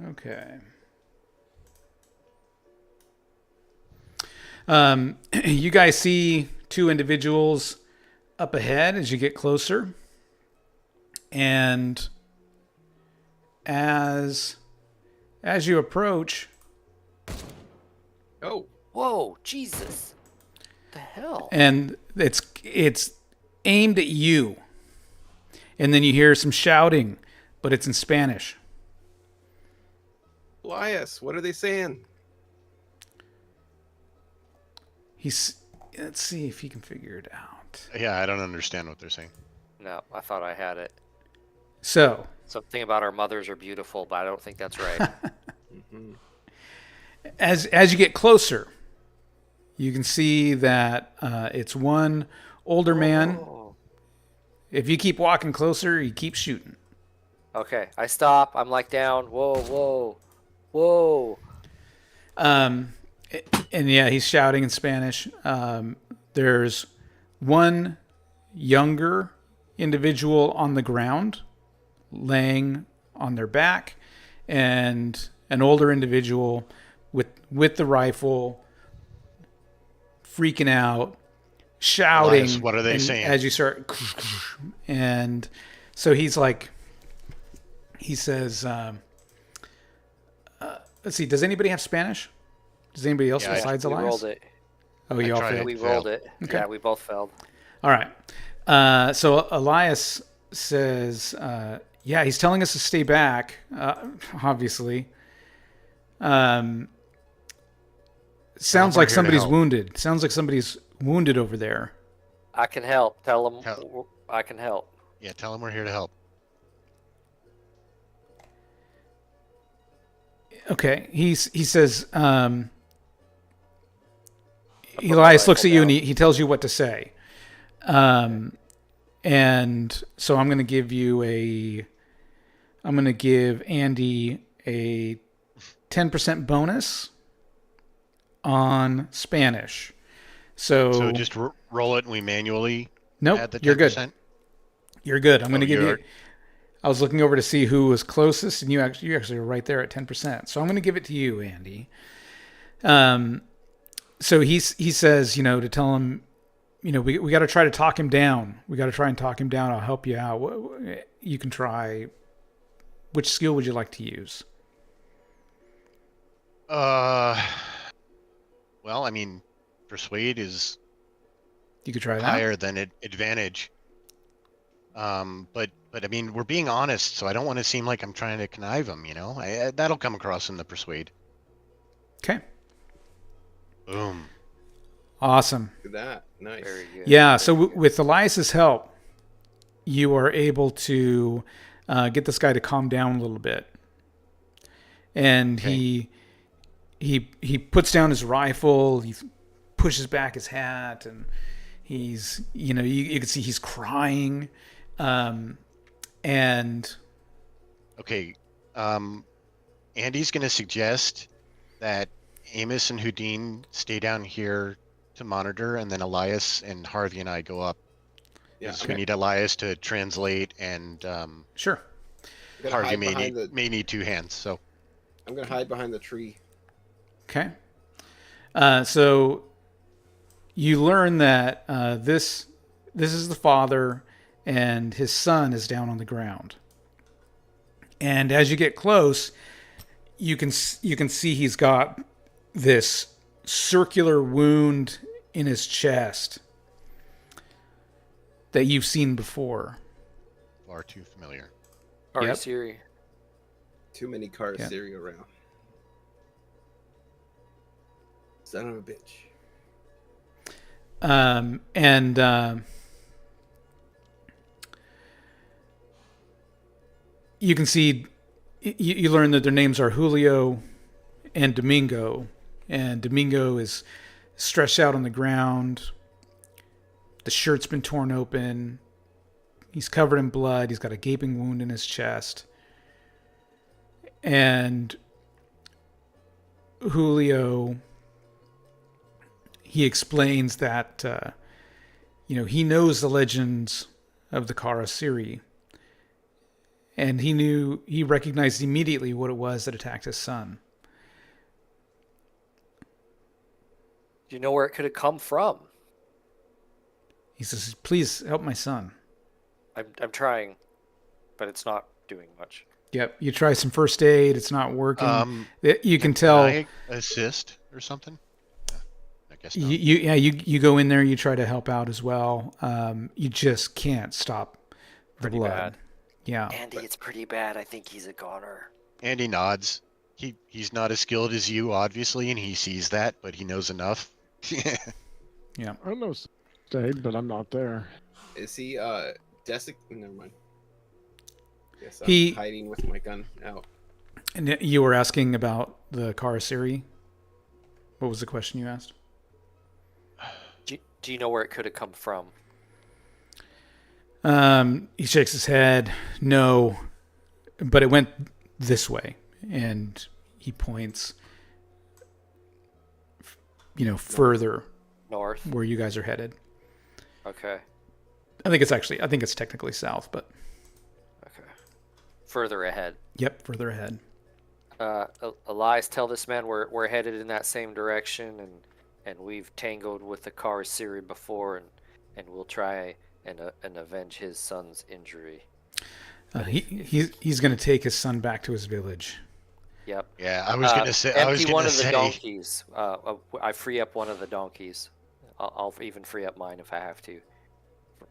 Okay. You guys see two individuals up ahead as you get closer, and as you approach, Oh, Whoa, Jesus. The hell? and it's aimed at you, and then you hear some shouting, but it's in Spanish. Elias, what are they saying? Let's see if he can figure it out. Yeah, I don't understand what they're saying. No, I thought I had it. So, Something about our mothers are beautiful, but I don't think that's right. as you get closer, you can see that it's one older man. Oh. If you keep walking closer, he keeps shooting. Okay, I stop. I'm like down. Whoa. And yeah, he's shouting in Spanish. There's one younger individual on the ground, laying on their back, and an older individual with the rifle, freaking out, shouting. Elias, what are they and saying? As you start, and so he's like he says, let's see, does anybody have Spanish? Does anybody else Yeah, besides We Elias? rolled it. Oh, you all tried failed? it. We Failed. rolled it. Okay. Yeah, we both failed. All right. So Elias says, yeah, he's telling us to stay back, obviously. Sounds we're like here to somebody's help. wounded. Sounds like somebody's wounded over there. I can help. Tell them Tell- I can help. Yeah, tell him we're here to help. Okay. He says, my Elias looks rifle at you and down. he tells you what to say. And so I'm going to give Andy a 10% bonus on Spanish. So just roll it and we manually nope, add the 10%? you're good. You're good. I'm going to give you're- you. I was looking over to see who was closest, and you actually were right there at 10%. So I'm going to give it to you, Andy. So he says, to tell him, we got to try to talk him down. We got to try and talk him down. I'll help you out. You can try. Which skill would you like to use? Well, I mean, persuade is You could try that. higher than advantage. But I mean, we're being honest, so I don't want to seem like I'm trying to connive him. That'll come across in the persuade. Okay. Boom. Awesome. Look at that. Nice. Very good. Yeah. So with Elias's help, you are able to get this guy to calm down a little bit, and Okay. he puts down his rifle. He pushes back his hat, and he's you can see he's crying, and Okay. Andy's going to suggest that Amos and Houdin stay down here to monitor, and then Elias and Harvey and I go up. Yeah. 'Cause we need Elias to translate, and sure. I'm gonna Harvey hide may behind may need two hands. So I'm gonna hide behind the tree. Okay. So you learn that this is the father, and his son is down on the ground. And as you get close, you can see he's got this circular wound in his chest that you've seen before. far too familiar. Are you Yep. serious? Too many cars Yeah. steering around. Son of a bitch. And you can see, you learn that their names are Julio and Domingo. And Domingo is stretched out on the ground. The shirt's been torn open. He's covered in blood. He's got a gaping wound in his chest. And Julio, he explains that, he knows the legends of the Karasiri. And he recognized immediately what it was that attacked his son. Do you know where it could have come from? He says, please help my son. I'm trying, but it's not doing much. Yep. You try some first aid. It's not working. You can Can tell. I assist or something? I guess not. You go in there. You try to help out as well. You just can't stop the Pretty blood. bad. Yeah. Andy, it's pretty bad. I think he's a goner. Andy nods. He's not as skilled as you, obviously, and he sees that, but he knows enough. Yeah. I know stayed, but I'm not there. Is he Never mind. Guess I'm He- hiding with my gun out. And you were asking about the Karasiri. What was the question you asked? Do you know where it could have come from? He shakes his head. No, but it went this way, and he points, further North? where you guys are headed. Okay. I think it's technically south, but Okay. Further ahead. yep, further ahead. Elias, tell this man we're headed in that same direction, and we've tangled with the Karasiri before, and we'll try and avenge his son's injury. He's going to take his son back to his village. Yep. Yeah, I was gonna say. I was Empty gonna one of the say. donkeys. I free up one of the donkeys. I'll even free up mine if I have to,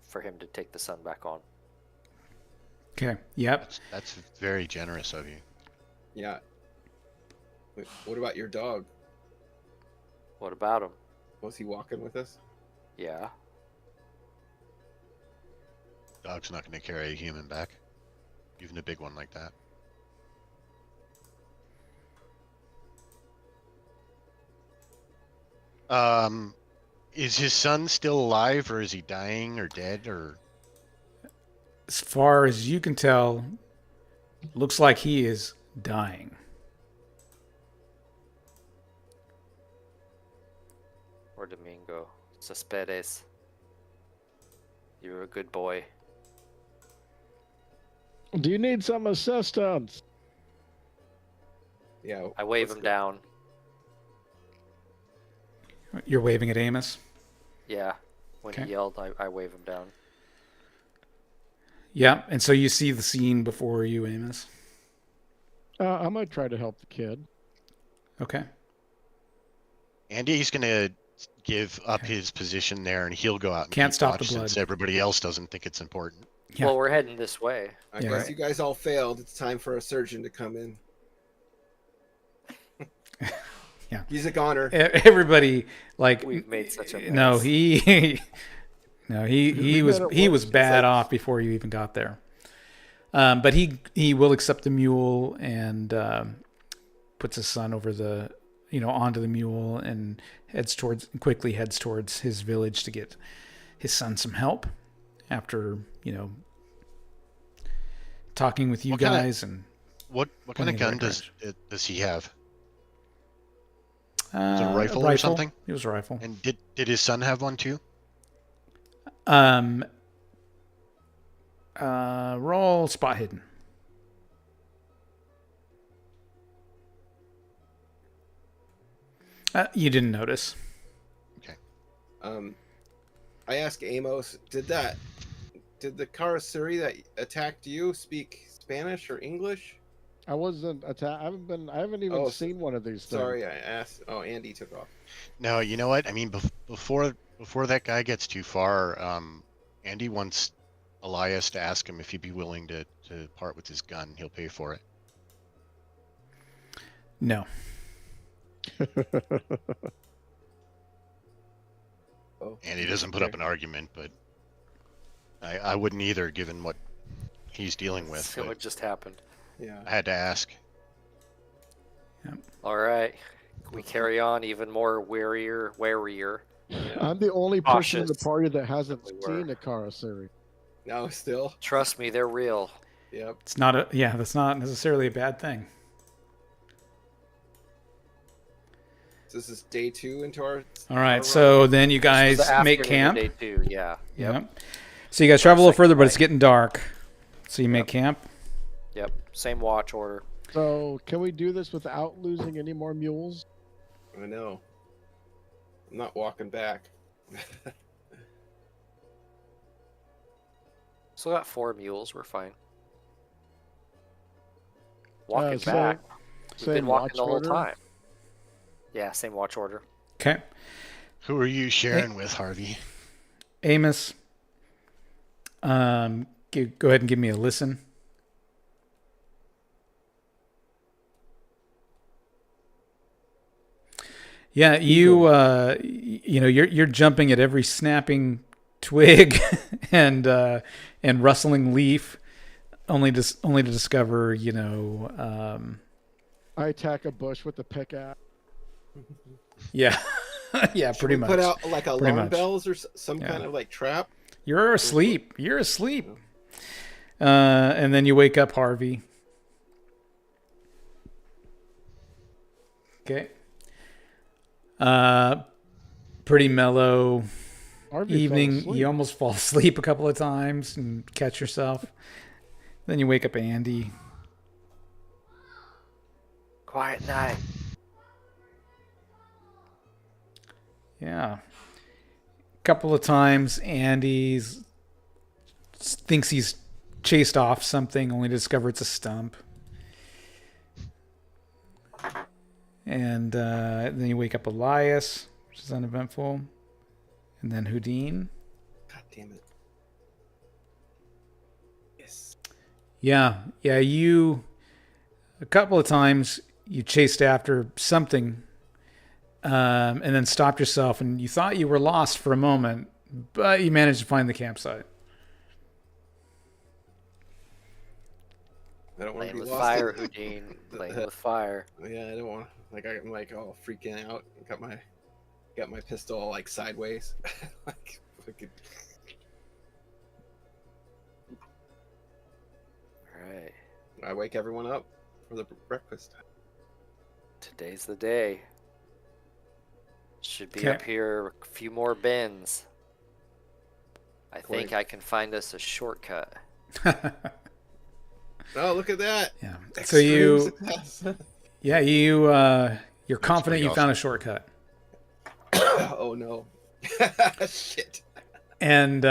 for him to take the sun back on. Okay. Yep. That's very generous of you. Yeah. Wait, what about your dog? What about him? Was he walking with us? Yeah. Dog's not gonna carry a human back, even a big one like that. Is his son still alive, or is he dying, or dead, or? As far as you can tell, looks like he is dying. Or Domingo. Cespedes. You're a good boy. Do you need some assistance? Yeah. I wave let's him go. down. You're waving at Amos? Yeah. When Okay. he yelled, I wave him down. Yeah, and so you see the scene before you, Amos. I might try to help the kid. Okay. Andy's gonna give up his position there, and he'll go out and Can't keep stop the watch since blood. everybody else doesn't think it's important. Yeah. Well, we're heading this way. I Yeah. guess you guys all failed. It's time for a surgeon to come in. Yeah. He's a goner. Everybody, like, We've made such a mess. no, he We was met at he work. was bad like- off before you even got there. But he will accept the mule and puts his son over the onto the mule and quickly heads towards his village to get his son some help after talking with you What kinda- guys and What kind of Pointing in the gun right does he have? it a rifle or something? It was a rifle. And did his son have one too? Roll spot hidden. You didn't notice. I asked Amos, did the Karasuri that attacked you speak Spanish or English? I wasn't I haven't even Oh, seen one of these things. Sorry, I asked. Oh, Andy took off. No, you know what? I mean, before that guy gets too far, Andy wants Elias to ask him if he'd be willing to part with his gun. He'll pay for it. No. Oh, And he doesn't put up an argument, but I wouldn't either, given what he's dealing with. So But what just happened? yeah. I had to ask. All right. We carry on even more warier. I'm the only person in the Cautious. party that hasn't We were. seen a Karasuri. No, still. Trust me, they're real. Yep. It's not that's not necessarily a bad thing. So this is day 2 into our. All right, our so then you guys This was the make afternoon of camp. Day 2, yeah. Yep. Yep. So you guys travel a little Second further, but it's night. getting dark. So you make camp. Yep. Same watch order. So can we do this without losing any more mules? I know. I'm not walking back. Still got 4 mules. We're fine. Walking so- back. We've Same been walking watch the whole order? time. Yeah, same watch order. Okay. Who are you sharing with, Harvey? Amos, go ahead and give me a listen. Yeah, you're jumping at every snapping twig and rustling leaf, only to discover I attack a bush with a pickaxe. yeah yeah Should pretty we much. put out like Pretty alarm much. bells or some Yeah. kind of like trap? You're asleep. And then you wake up, Harvey. Okay. Pretty mellow Harvey fell evening. asleep. You almost fall asleep a couple of times and catch yourself. Then you wake up, Andy. Quiet night. Yeah. Couple of times, Andy thinks he's chased off something only to discover it's a stump. And then you wake up Elias, which is uneventful. And then Houdin. God damn it. Yes. Yeah, you a couple of times you chased after something and then stopped yourself, and you thought you were lost for a moment, but you managed to find the campsite. I don't want to Playing be with lost. fire, Houdin. Playing with fire. Yeah, I don't want I'm like all freaking out. Got my pistol all like sideways. Like fucking. All right. I wake everyone up for the breakfast. Today's the day. Should be Okay. up here a few more bins. I think Great. I can find us a shortcut. Oh, look at that! Yeah. So Extreme you, success. you're confident pretty you found a shortcut. Oh no! Shit. And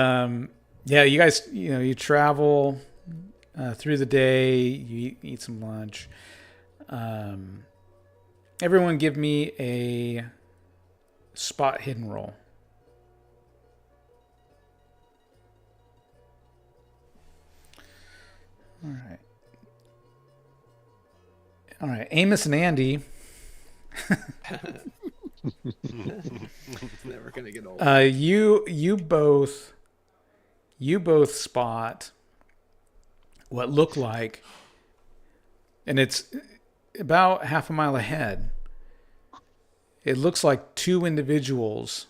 you guys, you travel through the day. You eat some lunch. Everyone, give me a spot hidden roll. All right. Amos and Andy. Never gonna get old. You both spot what looked like, and it's about half a mile ahead. It looks like two individuals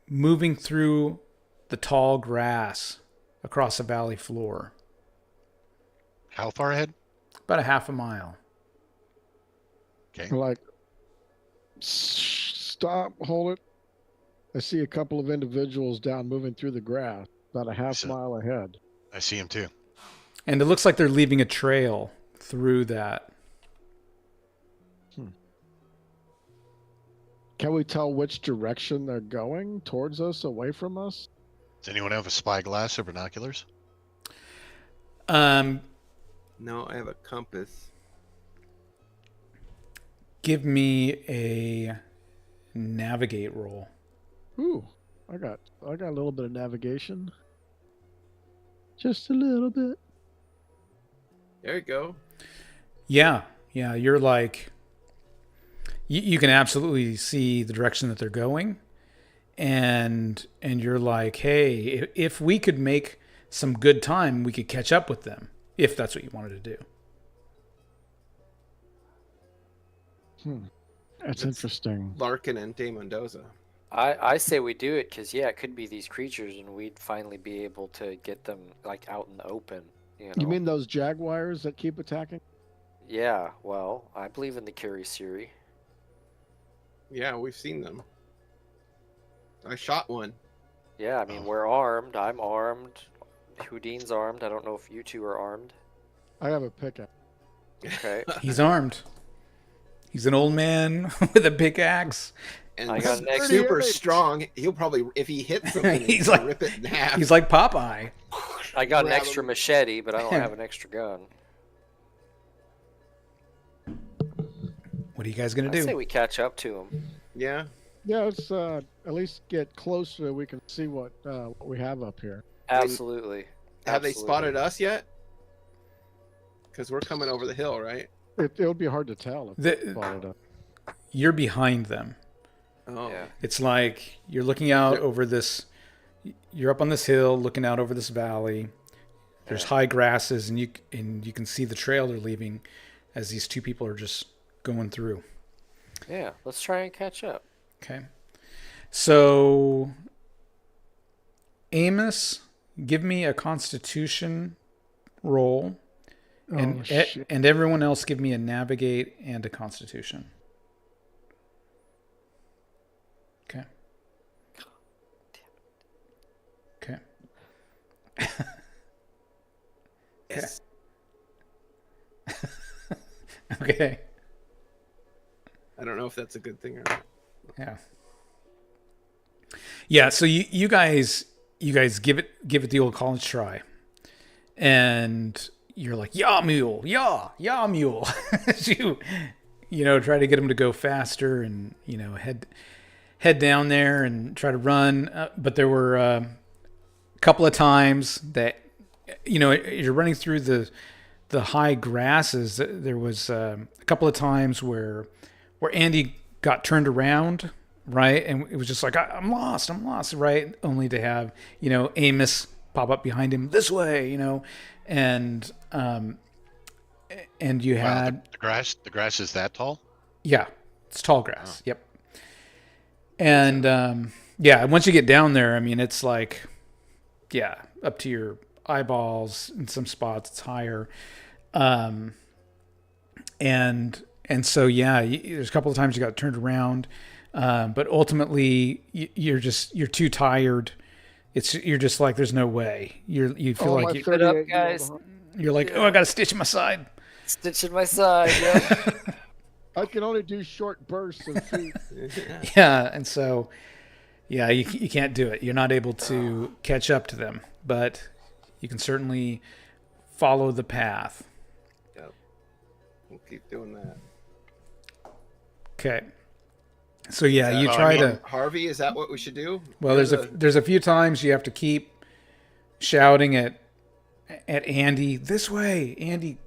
moving through the tall grass across a valley floor. How far ahead? About a half a mile. Okay. We're like, stop, hold it. I see a couple of individuals down moving through the grass, about a half mile ahead. I see him too. And it looks like they're leaving a trail through that. Can we tell which direction they're going? Towards us, away from us? Does anyone have a spyglass or binoculars? No, I have a compass. Give me a navigate roll. Ooh, I got a little bit of navigation. Just a little bit. There you go. Yeah, you're like, you can absolutely see the direction that they're going, and you're like, hey, if we could make some good time, we could catch up with them, if that's what you wanted to do. That's It's interesting. Larkin and De Mendoza. I say we do it because, yeah, it could be these creatures and we'd finally be able to get them like out in the open. You mean those jaguars that keep attacking? Yeah, well, I believe in the curious theory. Yeah, we've seen them. I shot one. Yeah, I mean, we're armed. I'm armed. Houdin's armed. I don't know if you two are armed. I have a pickaxe. Okay. He's armed. He's an old man with a pickaxe. And I got an extra- super strong. He'll probably, if he hits something, He's he'll like- rip it in half. He's like Popeye. I got an Grab extra him. machete, but I don't have an extra gun. What are you guys gonna I say do? we catch up to them. Yeah. Yeah, let's at least get close so we can see what we have up here. Absolutely. Have they Absolutely. spotted us yet? Because we're coming over the hill, right? It would be hard to tell if they spotted us. You're behind them. Oh. Yeah. It's like you're looking out Yep. over this. You're up on this hill, looking out over this valley. There's high grasses, and you can see the trail they're leaving as these two people are just going through. Yeah, let's try and catch up. Okay. So, Amos, give me a Constitution roll, and shit. and everyone else give me a Navigate and a Constitution. Okay. Okay. Yes. Okay. I don't know if that's a good thing or not. Yeah. Yeah, so you guys, you guys give it the old college try, and you're like, "Yeah, mule, yeah, mule." As you know, try to get him to go faster, and head down there and try to run. But there were a couple of times that you're running through the high grasses. There was a couple of times where Andy got turned around, right, and it was just like, I'm lost, right, only to have Amos pop up behind him, this way, and you Wow, had the grass is that tall? yeah, it's tall grass. Yep. And yeah, once you get down there, I mean, it's like, yeah, up to your eyeballs. In some spots, it's higher. And so, yeah, there's a couple of times you got turned around, but ultimately you're too tired. You're just like, there's no way. You feel like keep it up, guys. You're like, oh, I got a stitch in my side. Stitch in my side. Yeah. I can only do short bursts of feet. Yeah, and so, yeah, you can't do it. You're not able to catch up to them, but you can certainly follow the path. Yep. We'll keep doing that. Okay. So yeah, Is you that- try to. Harvey, is that what we should do? Well, there's a few times you have to keep shouting at Andy, this way, Andy.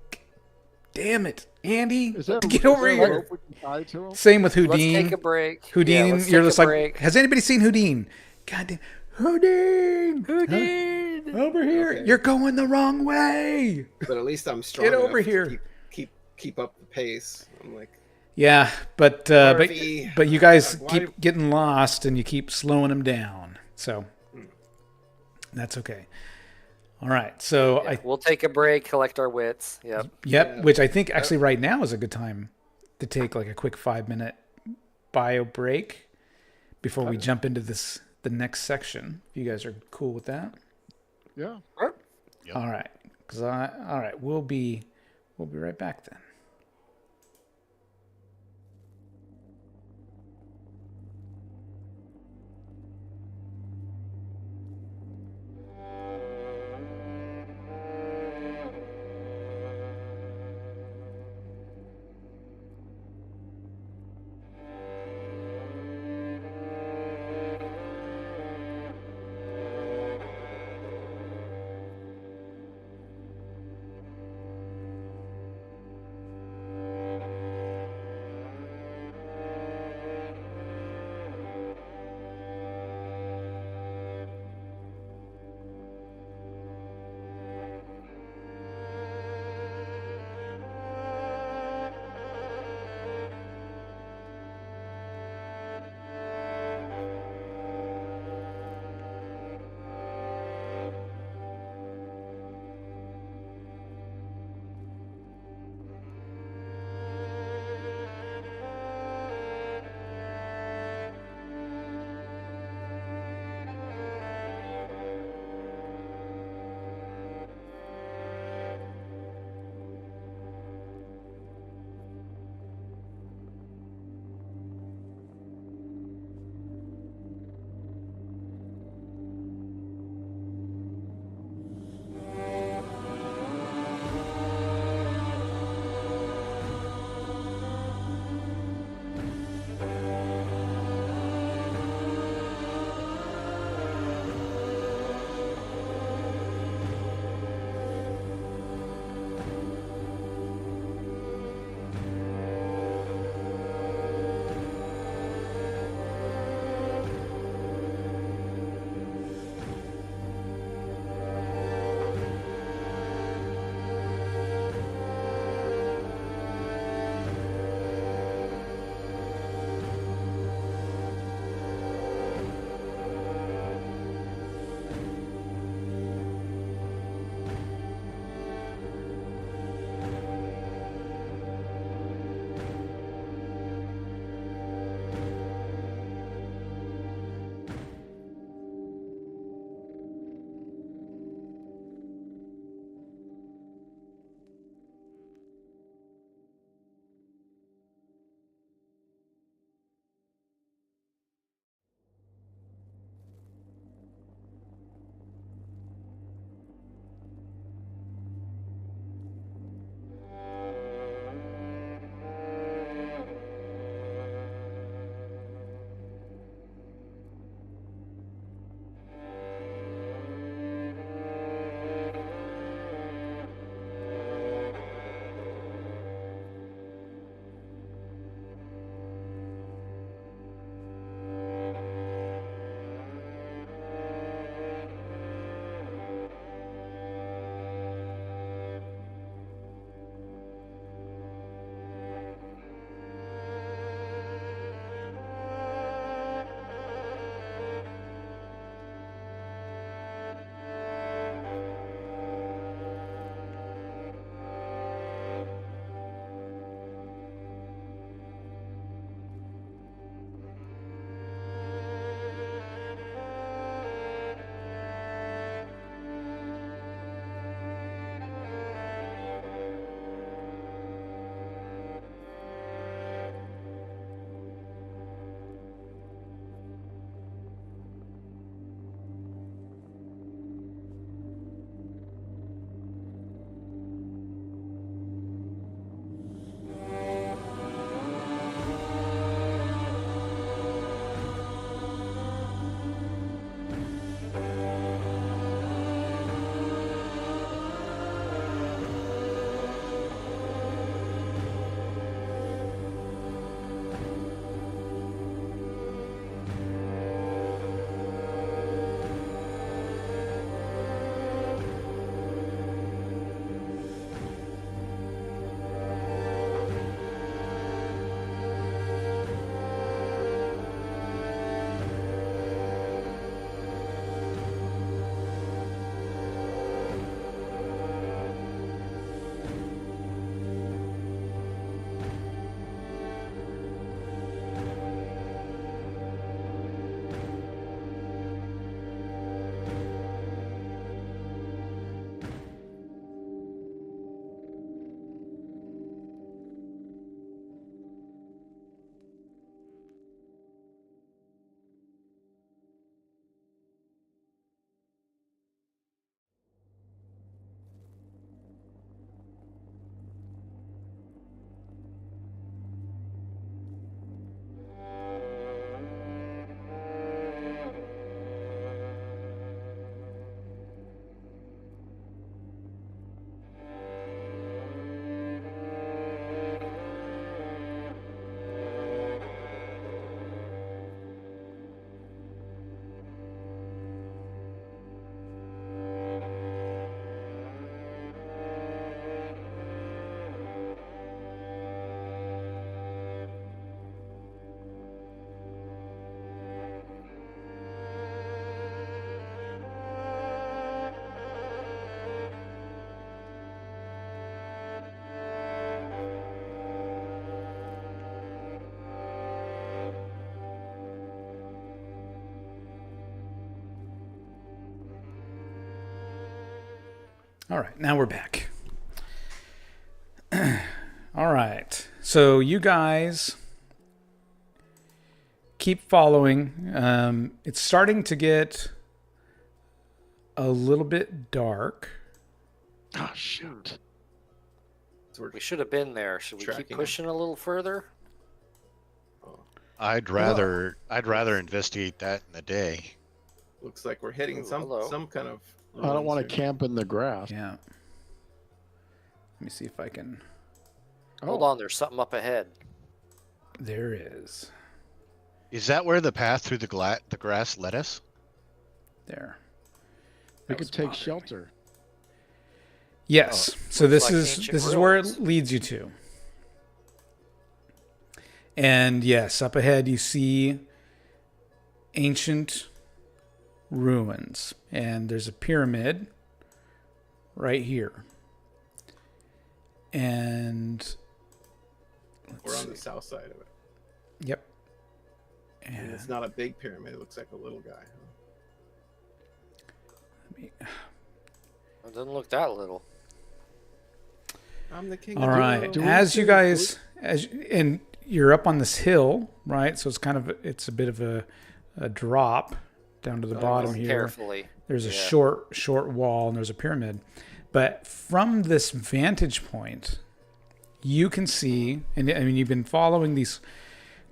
Damn it, Andy, Is that, get over is there a here. rope we can tie to him? Same with Let's Houdin. take a break. Houdin, Yeah, let's you're take just a like, break. has anybody seen Houdin? Goddamn, Houdin, Houdin! over here. Okay. You're going the wrong way. But at least I'm strong Get over enough to here. keep up the pace. I'm like, Yeah, but Harvey, you guys why- keep getting lost and you keep slowing them down. So that's okay. All right. So We'll take a break, collect our wits. Yep. Yep, Yeah. which I think actually right now is a good time to take like a quick 5-minute bio break before we jump into the next section. If you guys are cool with that. Yeah. Yep. All right. All right, we'll be right back then. All right, now we're back. All right, so you guys keep following. It's starting to get a little bit dark. Oh, shoot. So we're We should have been there. Should we keep tracking. pushing a little further? I'd rather investigate that in the day. Looks like we're hitting Ooh, some hello. kind of. I don't want to ruins here. camp in the grass. Yeah. Let me see if I can. Hold on, there's something up ahead. There is. Is that where the path through the grass led us? There. We That was could take bothering me. shelter. Yes. So looks this like is ancient this is where ruins. it leads you to. And yes, up ahead you see ancient ruins, and there's a pyramid right here. And We're let's on the see. south side of it. Yep. And And it's not a big pyramid. It looks like a little guy. let me- It doesn't look that little. I'm the king. all of right. Juro. As you guys, and you're up on this hill, right? So it's a bit of a drop down to the bottom here. Carefully. There's a Yeah. short wall, and there's a pyramid. But from this vantage point, you can see, and I mean, you've been following these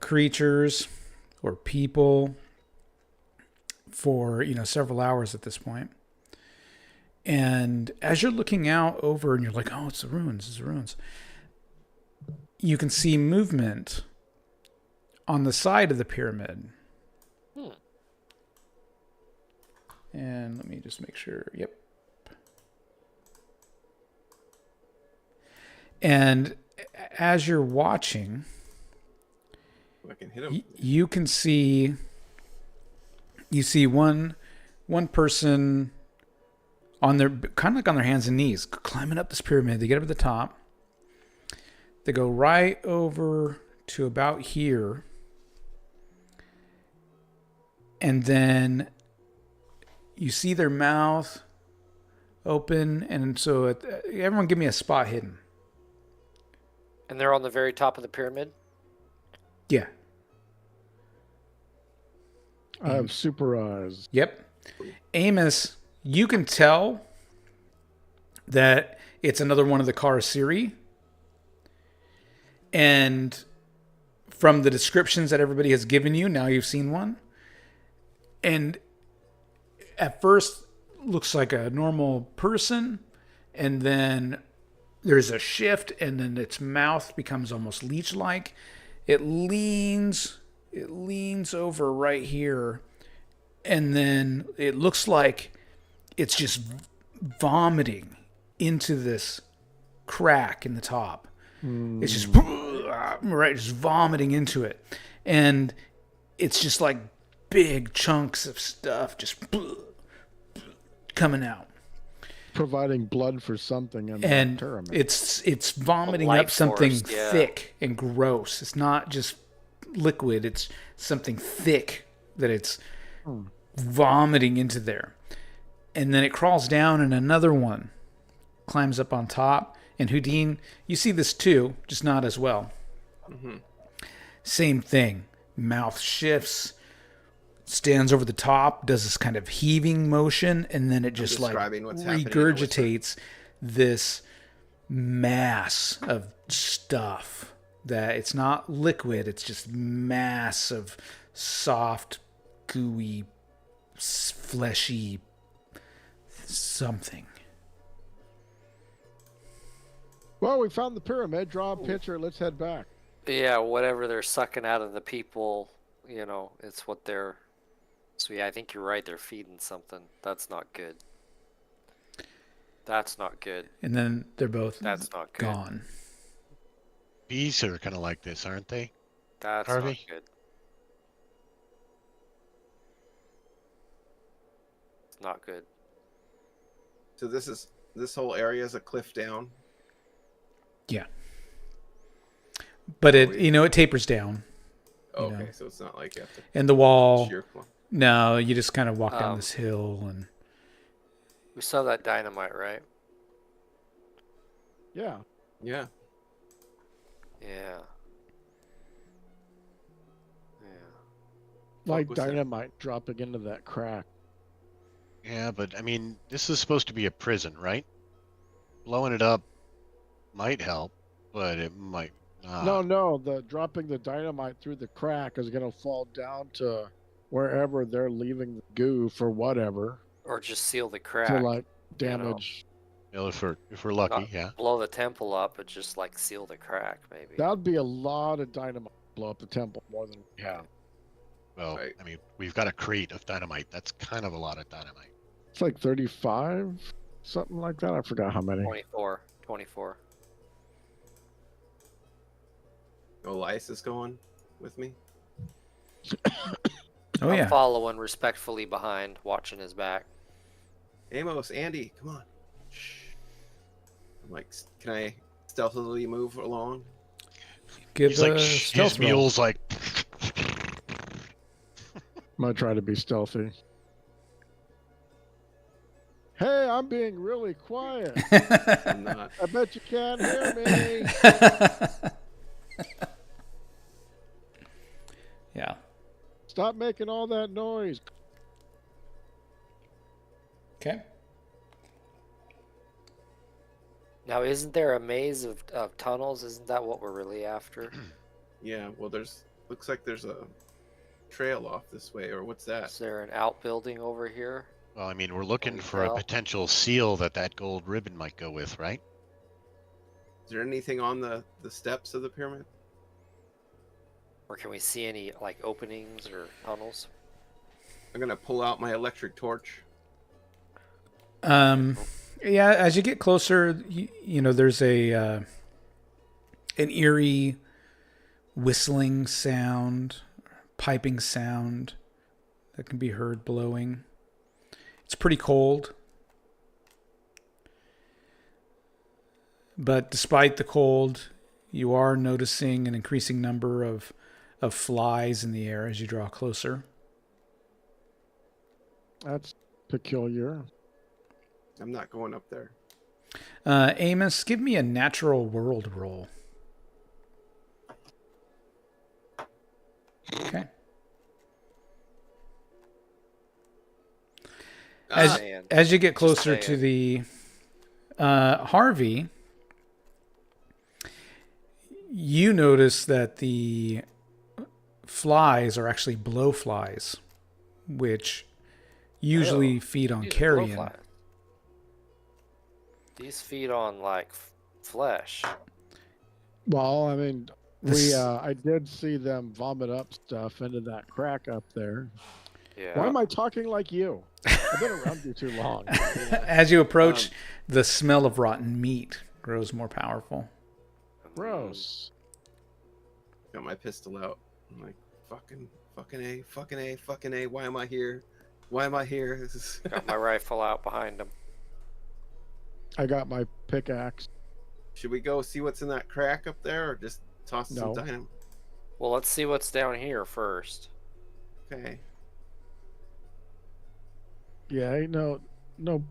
creatures or people for, several hours at this point. And as you're looking out over and you're like, oh, it's the ruins, you can see movement on the side of the pyramid. Hmm. And let me just make sure. Yep. And as you're watching, I can hit him. you can see one person on their kind of like on their hands and knees climbing up this pyramid. They get up to the top. They go right over to about here. And then you see their mouth open, and so everyone give me a spot hidden. And they're on the very top of the pyramid? Yeah. I have super eyes. Yep. Amos, you can tell that it's another one of the Karasiri. And from the descriptions that everybody has given you, now you've seen one. And at first looks like a normal person, and then there's a shift, and then its mouth becomes almost leech-like. It leans over right here, and then it looks like it's just vomiting into this crack in the top. It's just just vomiting into it, and it's just like big chunks of stuff just coming out. Providing blood for something in the And pyramid. it's vomiting life up something force, yeah. thick and gross. It's not just liquid. It's something thick that it's vomiting into there. And then it crawls down, and another one climbs up on top. And Houdin, you see this too, just not as well. Mm-hmm. Same thing. Mouth shifts, stands over the top, does this kind of heaving motion, and then it just like describing what's happening, I would say. regurgitates this mass of stuff that it's not liquid, it's just mass of soft, gooey, fleshy something. Well, we found the pyramid. Draw a picture. Let's head back. Yeah, whatever they're sucking out of the people, it's what they're... So yeah, I think you're right. They're feeding something. That's not good. That's not good. And then they're both That's not good. gone. Bees are kind of like this, aren't they? That's Harvey? not good. It's not good. So this whole area is a cliff down. Yeah. But it tapers down. Oh, You know. okay, so it's not like you have to And the wall, sheer climb. no, you just kind of walk down Um, this hill, and We saw that dynamite, right? Yeah. Yeah. Yeah. Like was that? dynamite dropping into that crack. Yeah, but I mean, this is supposed to be a prison, right? Blowing it up might help, but it might not. No, the dropping the dynamite through the crack is gonna fall down to wherever they're leaving the goo for whatever Or just seal the to crack. like you know? damage. You know, if we're lucky, Not yeah. blow the temple up, but just like seal the crack, maybe. That'd be a lot of dynamite to blow up the temple, more than we have. Well, Right. I mean, we've got a crate of dynamite. That's kind of a lot of dynamite. It's like 35, something like that. I forgot how many. 24. Elias is going with me. Oh I'm yeah. following respectfully behind, watching his back. Amos, Andy, come on. Shh. I'm like, can I stealthily move along? Give He's like, a his stealth roll. mule's like, I'm gonna try to be stealthy. Hey, I'm being really quiet. I'm not. I bet you can't hear me. Yeah. Stop making all that noise. Okay. Now, isn't there a maze of tunnels? Isn't that what we're really after? Yeah, well, looks like there's a trail off this way, or what's that? Is there an outbuilding over here? well, I mean, we're looking we for a tell? potential seal that gold ribbon might go with, right? Is there anything on the steps of the pyramid? Or can we see any like openings or tunnels? I'm gonna pull out my electric torch. Yeah, as you get closer, you know, there's an eerie whistling sound, piping sound that can be heard blowing. It's pretty cold. But despite the cold, you are noticing an increasing number of flies in the air as you draw closer. That's peculiar. I'm not going up there. Amos, give me a natural world roll. Okay. As, Man. as you get closer saying. to the Harvey, you notice that the flies are actually blowflies, which usually feed on These are carrion. blowflies. These feed on like flesh. Well, I mean, This- I did see them vomit up stuff into that crack up there. Yeah. Why am I talking like you? I've been around you too long. As you approach, the smell of rotten meat grows more powerful. Gross. Got my pistol out. I'm like, fucking A. Why am I here? Why am I here? This is. Got my rifle out behind him. I got my pickaxe. Should we go see what's in that crack up there, or just toss No. some dynamite? Well, let's see what's down here first. Okay. Yeah, ain't no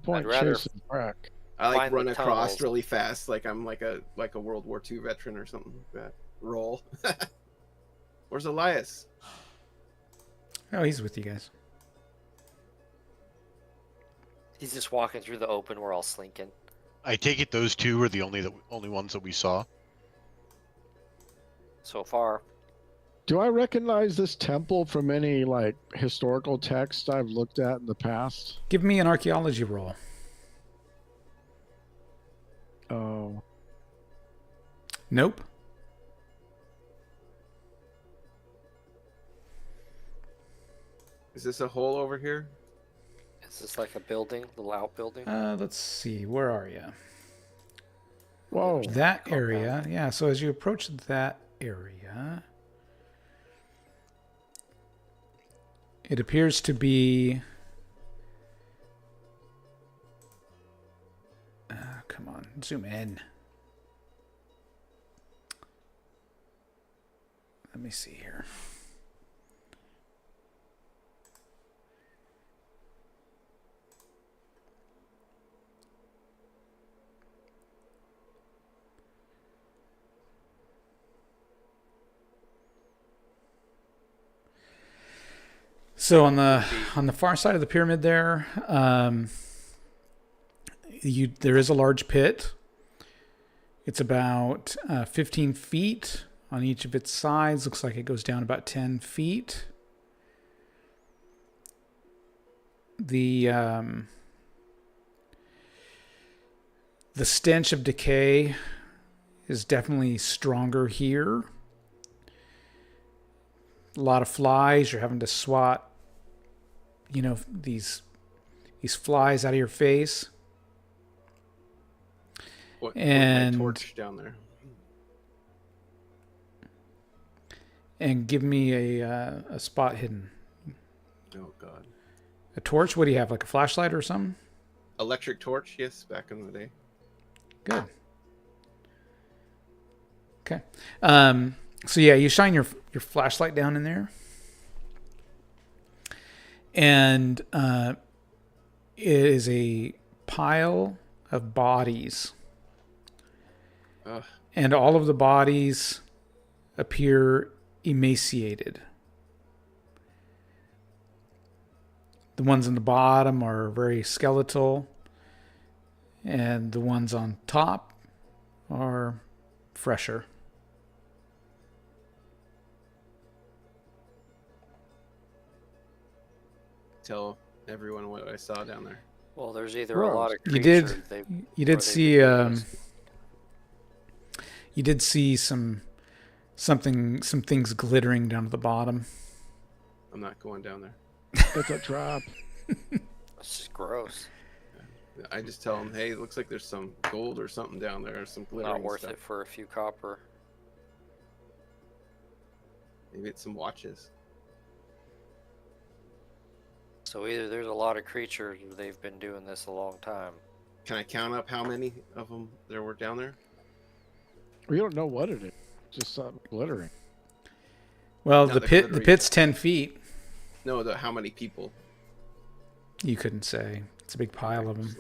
point I'd rather chasing crack. I like Find the run across tunnels. really fast, like I'm like a World War II veteran or something like that. Roll. Where's Elias? Oh, he's with you guys. He's just walking through the open. We're all slinking. I take it those two are the only ones that we saw. So far, Do I recognize this temple from any like historical text I've looked at in the past? Give me an archaeology roll. Oh, Nope. Is this a hole over here? is this like a building, little outbuilding? Let's see. Where are you? whoa! That Calm area. Yeah. So as you approach that area, it appears to be. Come on, zoom in. Let me see here. So on the far side of the pyramid there, there is a large pit. It's about 15 feet on each of its sides. Looks like it goes down about 10 feet. The stench of decay is definitely stronger here. A lot of flies. You're having to swat, these flies out of your face. What And- my torch down there. And give me a spot hidden. Oh God. A torch? What do you have? Like a flashlight or something? Electric torch, yes, back in the day. Good. Okay. So yeah, you shine your flashlight down in there, and it is a pile of bodies, Ugh. and all of the bodies appear emaciated. The ones in the bottom are very skeletal, and the ones on top are fresher. Tell everyone what I saw down there. Well, there's either Gross. a lot of You creatures. did- They, You or did they see reproduce. you did see some things glittering down at the bottom. I'm not going down there. It's a trap. It's just gross. I just tell them, hey, it looks like there's some gold or something down there, some glittering Not worth stuff. it for a few copper. Maybe it's some watches. So either there's a lot of creatures, or they've been doing this a long time. Can I count up how many of them there were down there? We don't know what it is. Just something glittering. Well, No, the the pit the glittery- pit's 10 feet. No, how many people? You couldn't say. It's a big pile of them. Just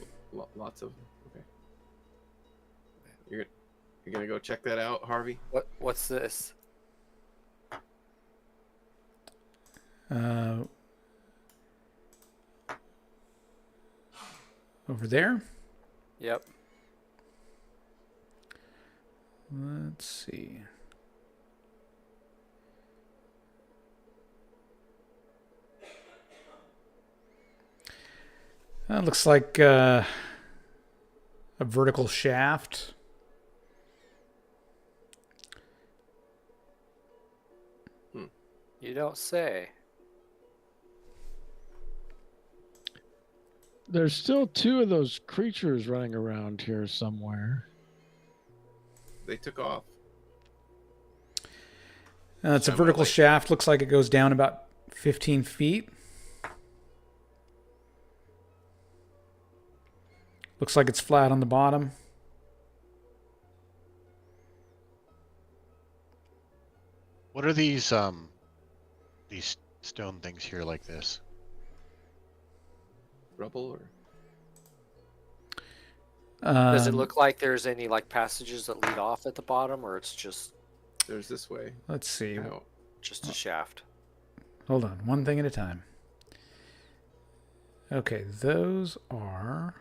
lots of them. Okay. You're gonna go check that out, Harvey? What's this? Over there. Yep. Let's see. That looks like a vertical shaft. You don't say. There's still two of those creatures running around here somewhere. They took off. It's a Semi vertical light. shaft. Looks like it goes down about 15 feet. Looks like it's flat on the bottom. What are these stone things here like this? Rubble or Does it Um, look like there's any like passages that lead off at the bottom, or it's just there's this way. Let's see. Out. a shaft? Hold on, one thing at a time. Okay, those are.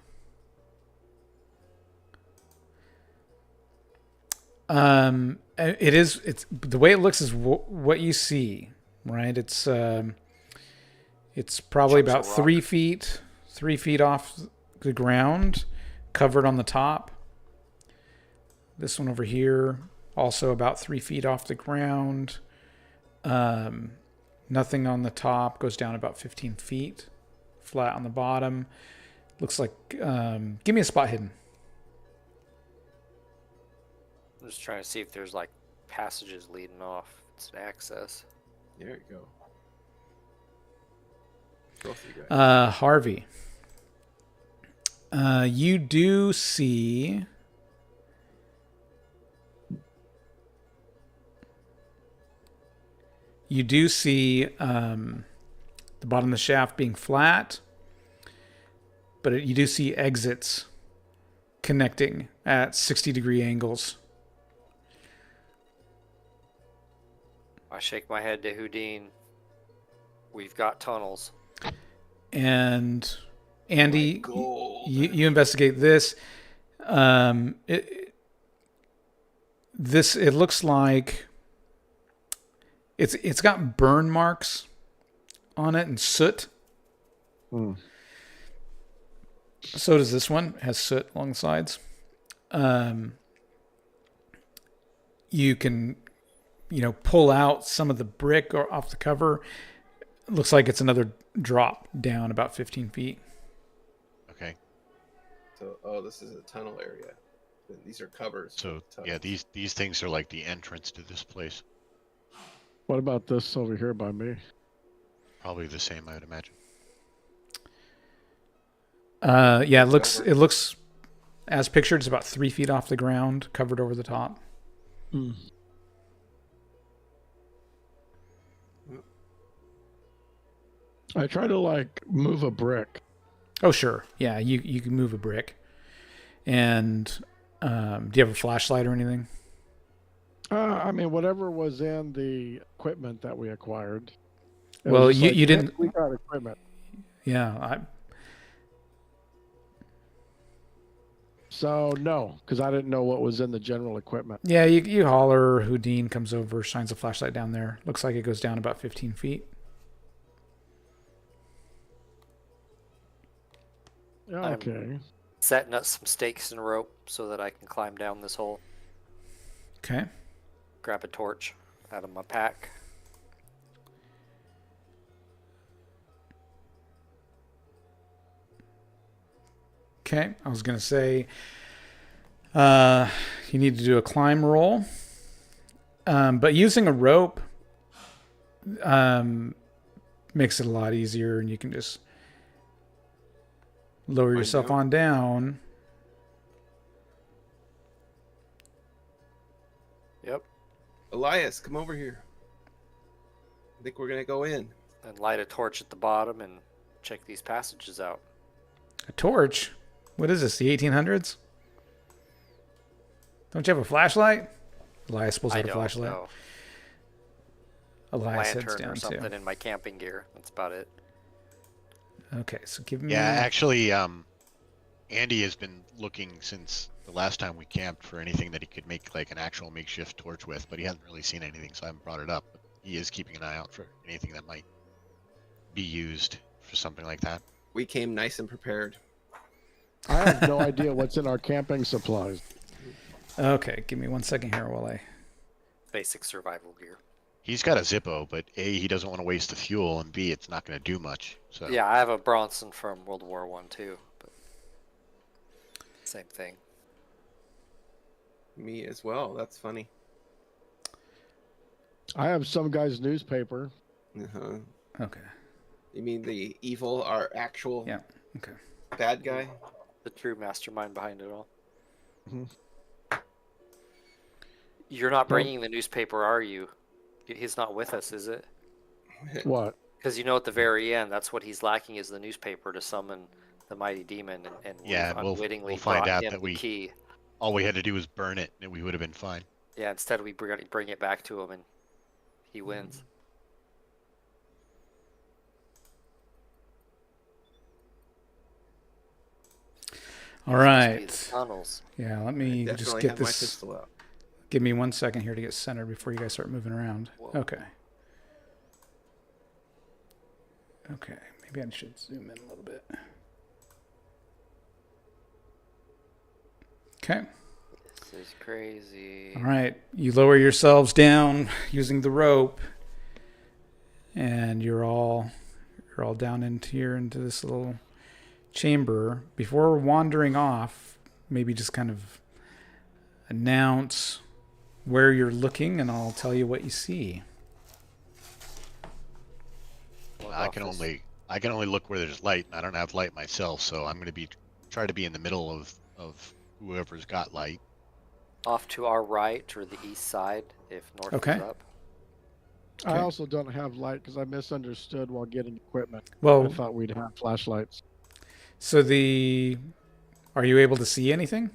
It's the way it looks is what you see, right? It's probably Chunks of about rock. 3 feet off the ground, covered on the top. This one over here, also about 3 feet off the ground. Nothing on the top, goes down about 15 feet, flat on the bottom. Looks like, give me a spot hidden. I'm just trying to see if there's like passages leading off. It's an access. There you go. Both of you guys. Harvey, you do see the bottom of the shaft being flat, but you do see exits connecting at 60-degree angles. I shake my head to Houdin. We've got tunnels. And Andy, gold. you investigate this. It looks like it's got burn marks on it and soot. Hmm. So does this one. It has soot along the sides. You can, pull out some of the brick or off the cover. It looks like it's another drop down about 15 feet. Okay. So, this is a tunnel area. These are covers. So for yeah, tunnels. these things are like the entrance to this place. What about this over here by me? Probably the same, I would imagine. Yeah, it looks as pictured. It's about 3 feet off the ground, covered over the top. Hmm. I try to move a brick. Oh, sure. Yeah, you can move a brick. And do you have a flashlight or anything? I mean, whatever was in the equipment that we acquired. It Well, was just you didn't. "Hey, we got equipment. Yeah, So no, because I didn't know what was in the general equipment. yeah. You holler. Houdin comes over, shines a flashlight down there. Looks like it goes down about 15 feet. Okay. Setting up some stakes and rope so that I can climb down this hole. Okay. Grab a torch out of my pack. Okay. I was gonna say, you need to do a climb roll, but using a rope makes it a lot easier, and you can just lower yourself on down. Yep. Elias, come over here. I think we're gonna go in. And light a torch at the bottom and check these passages out. A torch? What is this? The 1800s? Don't you have a flashlight? Elias pulls I out a don't flashlight. know. Elias heads Lantern down or something too. in my camping gear. That's about it. Okay, so give me. Yeah, actually, Andy has been looking since the last time we camped for anything that he could make like an actual makeshift torch with, but he hasn't really seen anything, so I haven't brought it up. But he is keeping an eye out for anything that might be used for something like that. We came nice and prepared. I have no idea what's in our camping supplies. Okay, give me 1 second here while I. Basic survival gear. He's got a Zippo, but A, he doesn't want to waste the fuel, and B, it's not going to do much. So Yeah, I have a Bronson from World War One too. But same thing. Me as well. That's funny. I have some guy's newspaper. Uh-huh. Okay. You mean the evil, our actual Yeah. Okay. bad guy? The true mastermind behind it all. Mhm. You're not bringing the newspaper, are you? He's not with us, is it? What? Because at the very end, that's what he's lacking is the newspaper to summon the mighty demon, and Yeah, we've we'll unwittingly find brought out him that the key. all we had to do was burn it, and we would have been fine. Yeah, instead we bring it back to him, and he wins. All Must be right. the tunnels. Yeah, let I me definitely just get have my this. pistol out. Give me 1 second here to get centered before you guys start moving around. Whoa. Okay. Okay, maybe I should zoom in a little bit. Okay. This is crazy. All right. You lower yourselves down using the rope, and you're all down into this little chamber. Before wandering off, maybe just kind of announce where you're looking, and I'll tell you what you see. I can only look where there's light. I don't have light myself, so I'm going to try to be in the middle of whoever's got light. Off to our right or the east side, if north Okay. is up. I Okay. also don't have light because I misunderstood while getting equipment. I Well, thought we'd have flashlights. so are you able to see anything?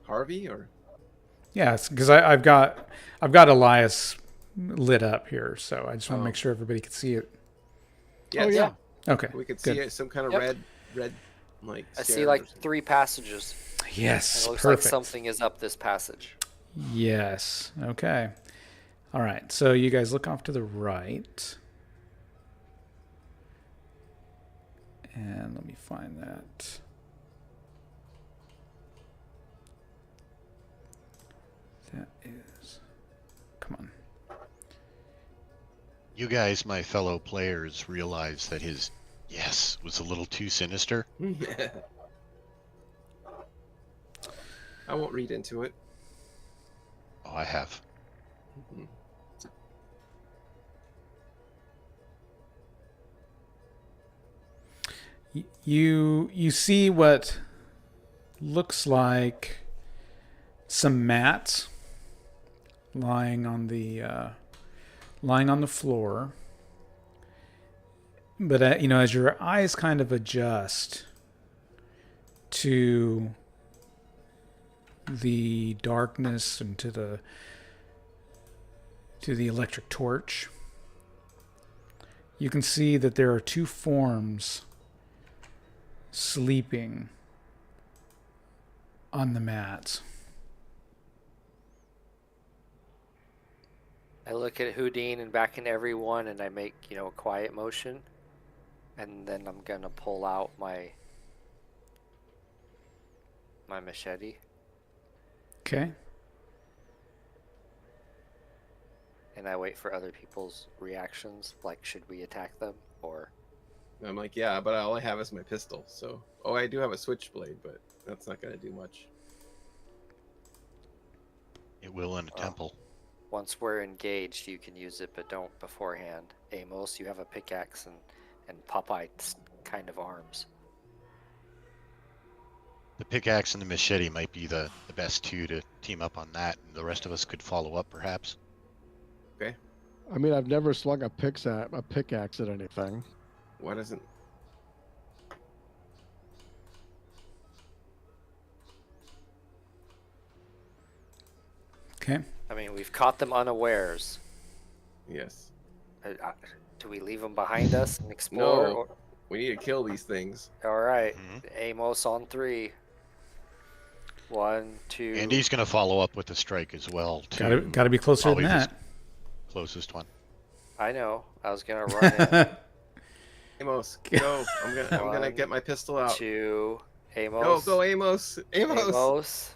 Harvey or Yes, because I've got Elias lit up here, so I just want to make sure everybody can see it. Yes. Oh yeah. Okay. We could good. see some kind of Yep. red like. I see stairs like or something. 3 passages. Yes. And it looks Perfect. like something is up this passage. Yes. Okay. All right. So you guys look off to the right. And let me find that. That is. Come on. You guys, my fellow players, realize that his yes was a little too sinister. I won't read into it. Oh, I have. You see what looks like some mats lying on the floor, but as your eyes kind of adjust to the darkness and to the electric torch, you can see that there are 2 forms sleeping on the mats. I look at Houdin and back in everyone, and I make, a quiet motion. And then I'm going to pull out my machete. Okay. And I wait for other people's reactions, like should we attack them or... I'm like, yeah, but all I have is my pistol. So, I do have a switchblade, but that's not going to do much. It will in a temple. Once we're engaged, you can use it, but don't beforehand. Amos, you have a pickaxe and Popeye's kind of arms. The pickaxe and the machete might be the best 2 to team up on that, and the rest of us could follow up, perhaps. Okay. I mean, I've never slung a pickaxe at anything. Why doesn't... Okay. I mean, we've caught them unawares. Yes. Do we leave them behind us and explore? No. We need to kill these things. All right. Mhm. Amos on 3. 1, 2. Andy's going to follow up with a strike as well. To Got to be closer probably than the that. closest one. I know. I was gonna run in. Amos, go. I'm gonna get my pistol out. 2. Amos. Go, Amos. Amos. Amos.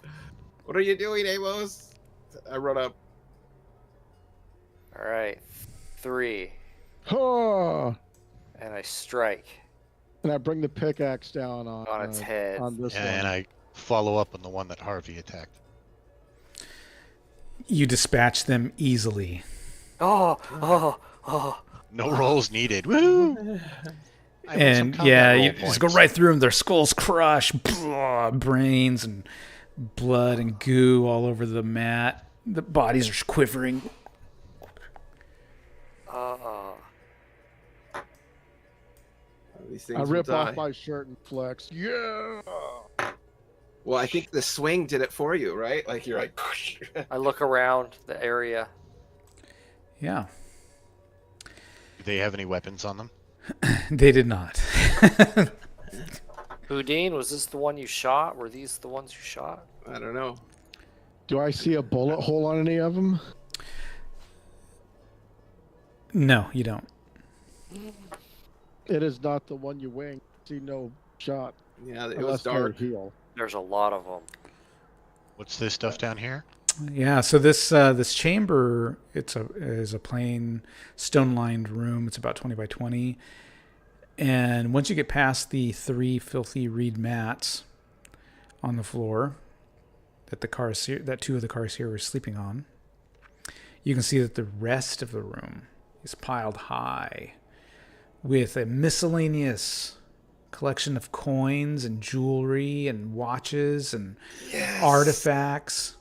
What are you doing, Amos? I run up. All right. 3. Oh! And I strike And I bring the pickaxe down on its head. on this Yeah, one. and I follow up on the one that Harvey attacked. You dispatch them easily. Oh. No rolls needed. Woo! And yeah, you just go right through them. Their skulls crush, brains and blood and goo all over the mat. The bodies are quivering. These things I will rip die. off my shirt and flex. Yeah! Well, I think the swing did it for you, right? Like you're like. I look around the area. Yeah, Do they have any weapons on them? they did not. Houdin, was this the one you shot? Were these the ones you shot? I don't know. Do I see a bullet hole on any of them? No, you don't. It is not the one you wing. See no shot. Yeah, it Unless was they're dark. heal. There's a lot of them. What's this stuff down here? Yeah, so this chamber is a plain stone-lined room. It's about 20 by 20, and once you get past the 3 filthy reed mats on the floor that 2 of the cars here were sleeping on, you can see that the rest of the room is piled high with a miscellaneous collection of coins and jewelry and watches and artifacts.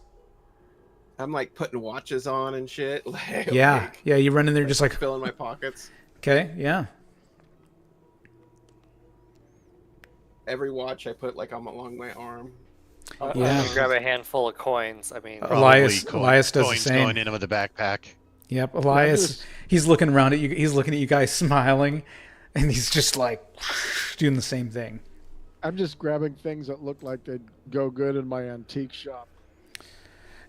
I'm like putting watches on and shit. Like, Yeah, you run in there just like, filling my pockets. okay, yeah. Every watch I put like along my arm. Yeah. You grab a handful of coins. I mean, Elias Probably does the coins same. going into the backpack. Yep, Elias. just- He's looking around at you. He's looking at you guys smiling, and he's just like doing the same thing. I'm just grabbing things that look like they'd go good in my antique shop.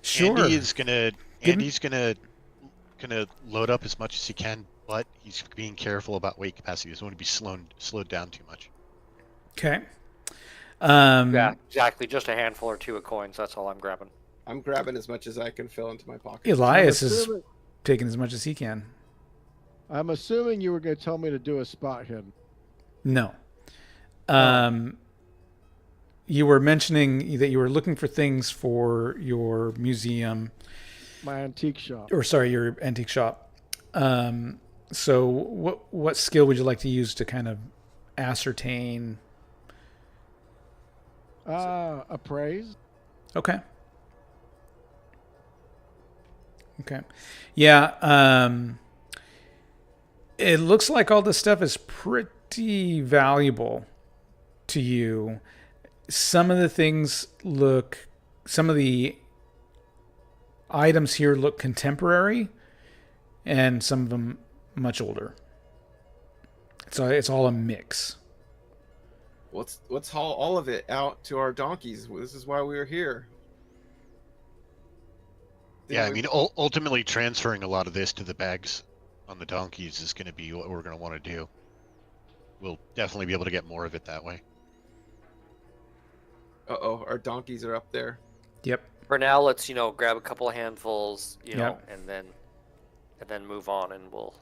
Sure. Andy's Give him- gonna load up as much as he can, but he's being careful about weight capacity. He doesn't want to be slowed down too much. Okay. yeah, exactly. Just a handful or two of coins. That's all I'm grabbing. I'm grabbing as much as I can fill into my pocket. Elias I'm is assuming- taking as much as he can. I'm assuming you were going to tell me to do a spot hidden. No. You were mentioning that you were looking for things for your museum, My antique shop. or sorry, your antique shop. So what skill would you like to use to kind of ascertain? Appraise. Okay. Okay. Yeah. It looks like all this stuff is pretty valuable to you. Some of the items here look contemporary, and some of them much older. So it's all a mix. Let's haul all of it out to our donkeys. This is why we were here. Yeah, I mean, ultimately transferring a lot of this to the bags on the donkeys is going to be what we're going to want to do. We'll definitely be able to get more of it that way. Our donkeys are up there. Yep. For now, let's grab a couple of handfuls, Yep. and then move on, and we'll.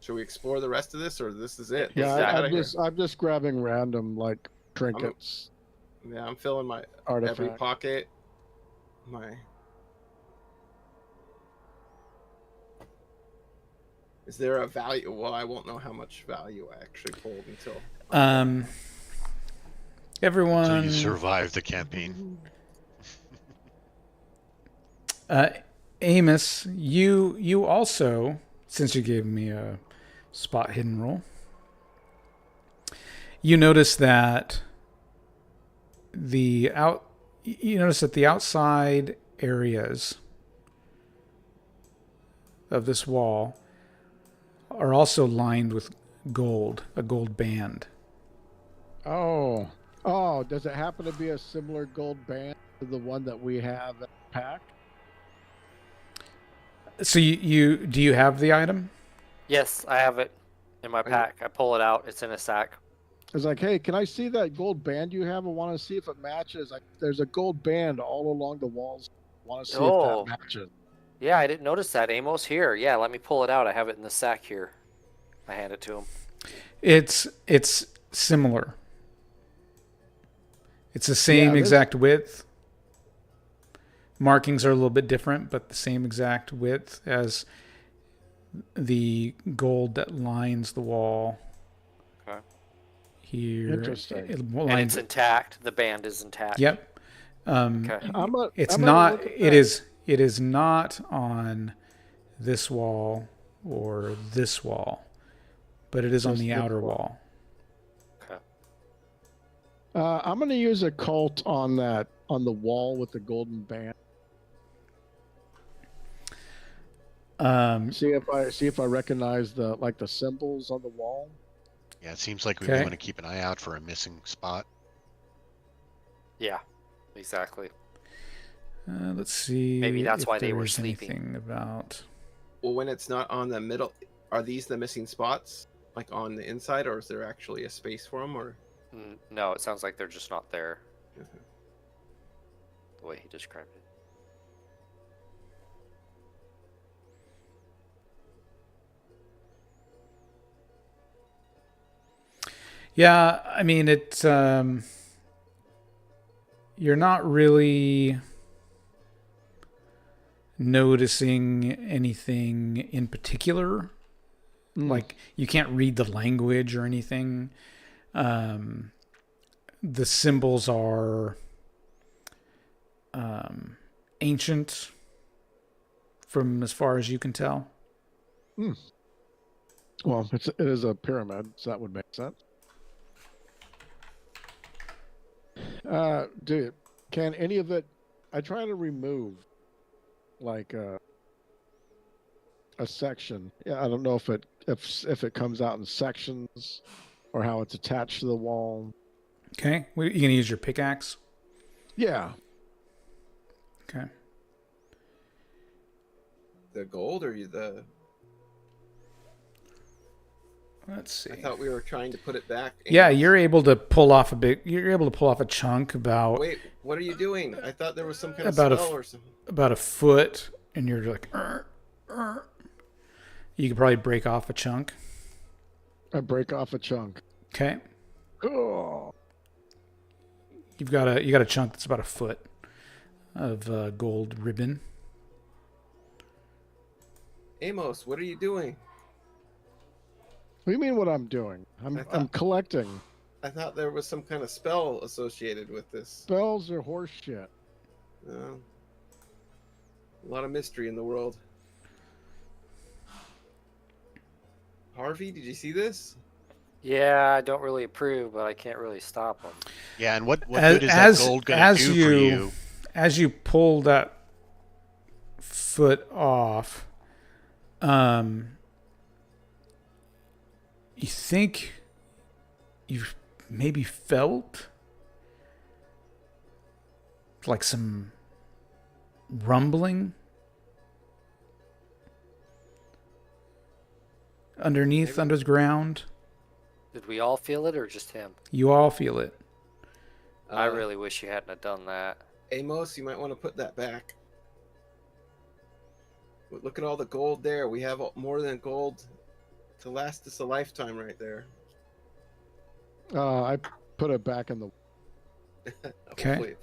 Should we explore the rest of this, or this is it? Yeah, Let's get outta I'm just grabbing random like trinkets, here. Yeah, I'm filling my artifacts. every pocket. My. Is there a value? Well, I won't know how much value I actually pulled until. So Everyone. you survived the campaign. Amos, you also, since you gave me a spot hidden roll, you notice that the outside areas of this wall are also lined with gold, a gold band. Oh, does it happen to be a similar gold band to the one that we have in the pack? So do you have the item? Yes, I have it in my pack. I pull it out. It's in a sack. It's like, hey, can I see that gold band you have? I want to see if it matches. Like, there's a gold band all along the walls. I want to see Oh. if that matches. Yeah, I didn't notice that. Amos, here. Yeah, let me pull it out. I have it in the sack here. I hand it to him. It's similar. It's the same this- exact width. Markings are a little bit different, but the same exact width as the gold that lines the wall. Okay. Here. Interesting. It And lines, it's intact. The band is intact. yep. Okay. It's I'm gonna not. look at It that. is not on this wall or this wall, but it is on Just the this outer wall. wall. Okay. I'm going to use a cult on the wall with the golden band. See if I recognize the symbols on the wall. Yeah, it seems like we Okay. want to keep an eye out for a missing spot. Yeah, exactly. Let's see. Maybe that's if why they were there's sleeping. anything about. Well, when it's not on the middle, are these the missing spots, like on the inside, or is there actually a space for them, or? No, it sounds like they're just not there. The way he described it. Yeah, I mean it's you're not really noticing anything in particular. Like you can't read the language or anything. The symbols are ancient from as far as you can tell. Well, it is a pyramid, so that would make sense. Dude, Can any of it? I try to remove like a section. Yeah, I don't know if it comes out in sections or how it's attached to the wall. Okay. You gonna use your pickaxe? Yeah. Okay. The gold or the? Let's see. I thought we were trying to put it back. Yeah, you're able to pull off a chunk about Wait, what are you doing? I thought there was some kind of About a spell or something. about a foot, and you're like, you could probably break off a chunk. I break off a chunk. Okay. Oh. You got a chunk that's about a foot of gold ribbon. Amos, what are you doing? What do you mean what I'm doing? I'm collecting. I thought there was some kind of spell associated with this. Spells are horse shit. A lot of mystery in the world. Harvey, did you see this? Yeah, I don't really approve, but I can't really stop them. Yeah, and what good is that gold going to do for you? As you pull that foot off, you think you've maybe felt like some rumbling underneath, under the ground. Did we all feel it or just him? You all feel it. I really wish you hadn't have done that. Amos, you might want to put that back. Look at all the gold there. We have more than gold to last us a lifetime right there. I put it back in the. Okay. Hopefully.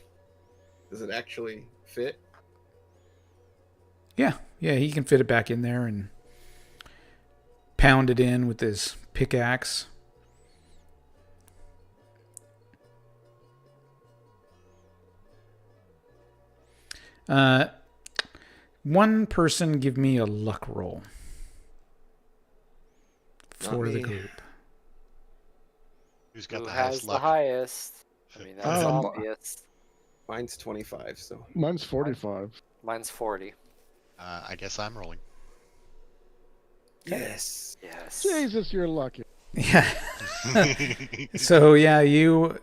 Does it actually fit? Yeah, he can fit it back in there and pound it in with his pickaxe. One person give me a luck roll for the group. Who's got Who the has highest the luck? highest? I mean, that's obvious. Mine's 25, so. Mine's 45. Mine's 40. I guess I'm rolling. Yes. Yes. Jesus, you're lucky. Yeah. So yeah, you're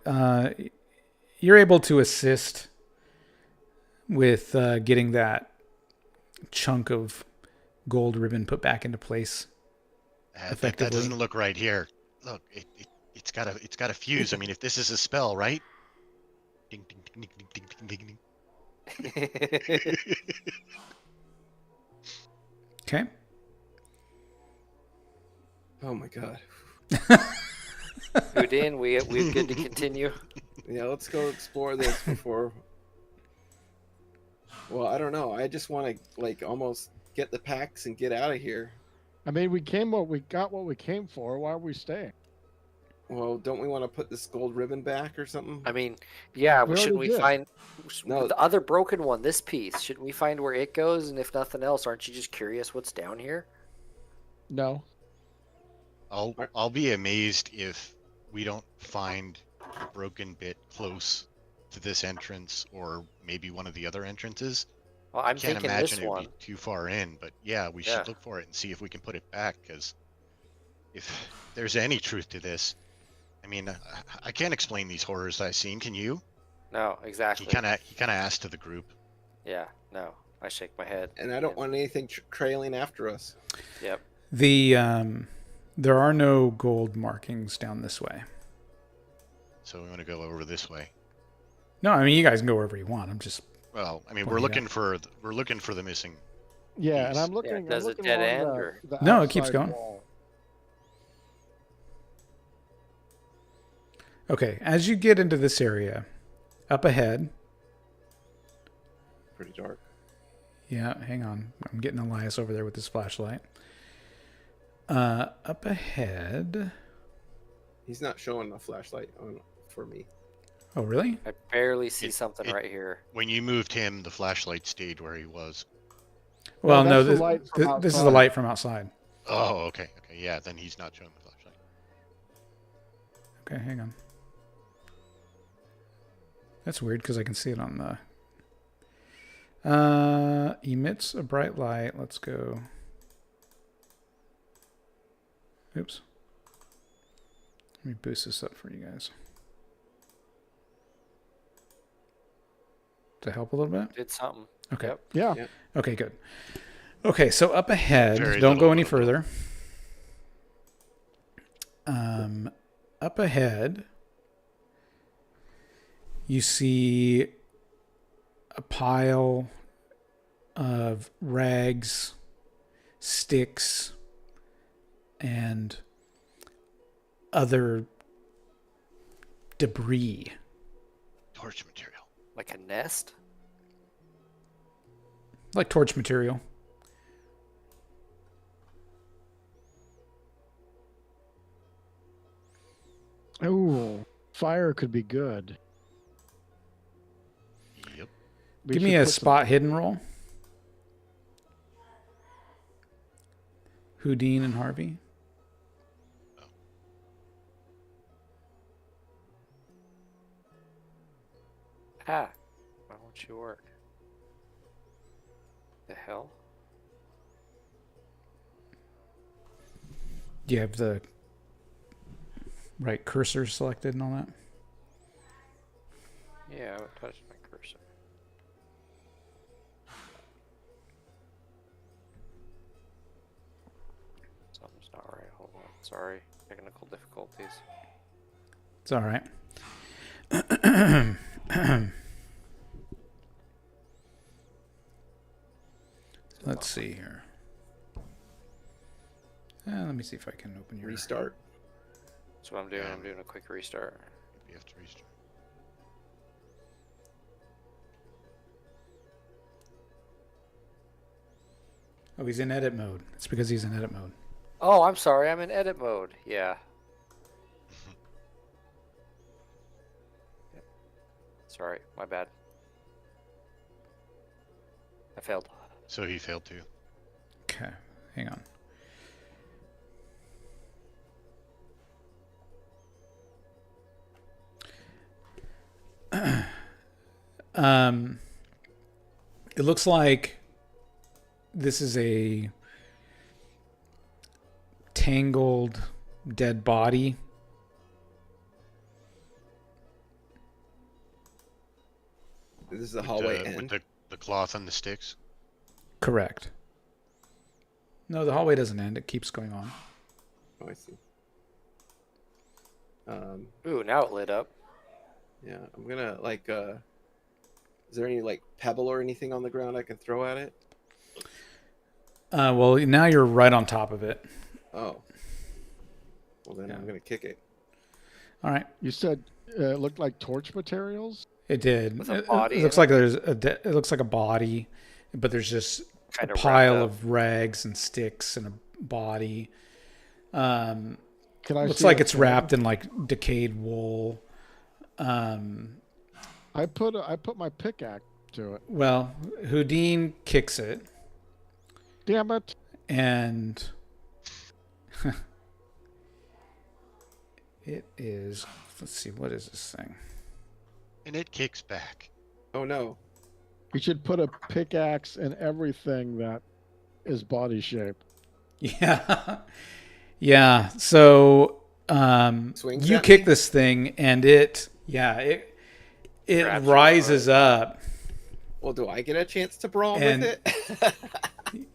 able to assist with getting that chunk of gold ribbon put back into place. That doesn't look right here. Look, it's got a fuse. I mean, if this is a spell, right? Ding ding ding ding ding ding ding. Okay. Oh my god. Houdin, we good to continue. Yeah, let's go explore this before. Well, I don't know. I just want to almost get the packs and get out of here. I mean, we got what we came for. Why are we staying? Well, don't we want to put this gold ribbon back or something? I mean, yeah, We shouldn't already we did. find No. the other broken one, this piece? Shouldn't we find where it goes? And if nothing else, aren't you just curious what's down here? No. I'll be amazed if we don't find a broken bit close to this entrance or maybe one of the other entrances. Well, I'm Can't thinking imagine this it would one. be too far in, but yeah, we should look for it and see if we can put it back. Because if there's any truth to this, I mean, I can't explain these horrors I've seen. Can you? No, exactly. He kind of asked to the group. Yeah, no. I shake my head. And I don't want anything trailing after us. Yep. There are no gold markings down this way. So we want to go over this way. No, I mean you guys can go wherever you want. I'm just Well, I mean, Well, we're yeah. looking for the missing. Yeah, and Piece. I'm looking. does I'm it looking dead along end, or- the No, it keeps outside going. wall. okay. As you get into this area, up ahead. Pretty dark. Yeah, hang on. I'm getting Elias over there with his flashlight. Up ahead. He's not showing a flashlight on for me. Oh, really? I barely see It- something it- right here. When you moved him, the flashlight stayed where he was. Well, No, no. that's the light from This is the outside. light from outside. Oh, okay. Yeah, then he's not showing the flashlight. Okay, hang on. That's weird because I can see it on the... emits a bright light. Let's go. Oops. Let me boost this up for you guys. To help a little bit? Did something. Okay. Yep. Yeah. Yep. Okay, good. Okay, so up ahead, Very don't go little, any little. further. Up ahead, you see a pile of rags, sticks, and other debris. Torch material. Like a nest? Like torch material. Ooh, fire could be good. Yep. We Give me should a put some- spot hidden roll. Houdin and Harvey. Ah. Why won't you work? The hell? Do you have the right cursor selected and all that? Yeah, I haven't touched my cursor. Something's not right. Hold on. Sorry. Technical difficulties. It's all right. Let's see here. Let me see if I can open your... Restart. That's what I'm doing. Yeah. I'm doing a quick restart. You have to restart. Oh, he's in edit mode. It's because he's in edit mode. Oh, I'm sorry. I'm in edit mode. Yeah. Sorry. My bad. I failed. So he failed too. Okay, hang on. It looks like this is a tangled dead body. This is the With hallway the, end. with the cloth and the sticks. Correct. No, the hallway doesn't end. It keeps going on. Oh, I see. Ooh, now it lit up. Yeah, I'm gonna like. Is there any like pebble or anything on the ground I can throw at it? Well, now you're right on top of it. Oh. Well, then Yeah. I'm gonna kick it. All right. You said it looked like torch materials? It did. With a It body looks in like there's it looks like a body, but there's just Kind a of pile wrapped up. of rags and sticks and a body. Can I Looks see like the it's thing? wrapped in like decayed wool. I put my pickaxe to it. Well, Houdin kicks it, Damn it! and it is. Let's see, what is this thing? And it kicks back. Oh no. You should put a pickaxe in everything that is body shaped. Yeah, yeah. So Swings you at kick me? this thing, and it Grabs you rises by- up. Well, do I get a chance to brawl And- with it?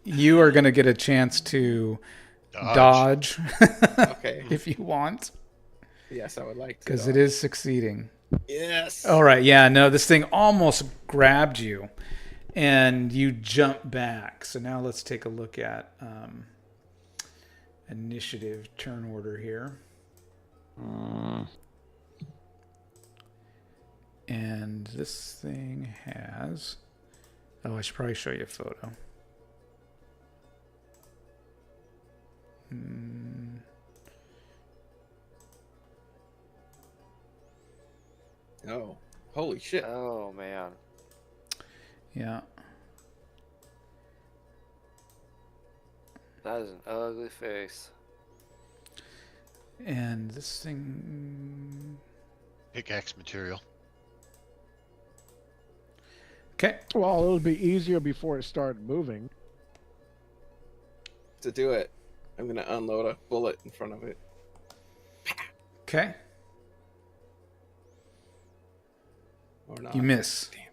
You are going to get a chance to Dodge. dodge Okay. if you want, Yes, I would like to. because it is succeeding. Yes. All right, yeah, no, this thing almost grabbed you, and you jump back. So now let's take a look at initiative turn order here. And this thing has... Oh, I should probably show you a photo. Oh, holy shit. Oh man. Yeah. That is an ugly face. And this thing... Pickaxe material. Okay. Well, it'll be easier before it started moving. To do it, I'm gonna unload a bullet in front of it. Okay. Or not. You miss. Damn.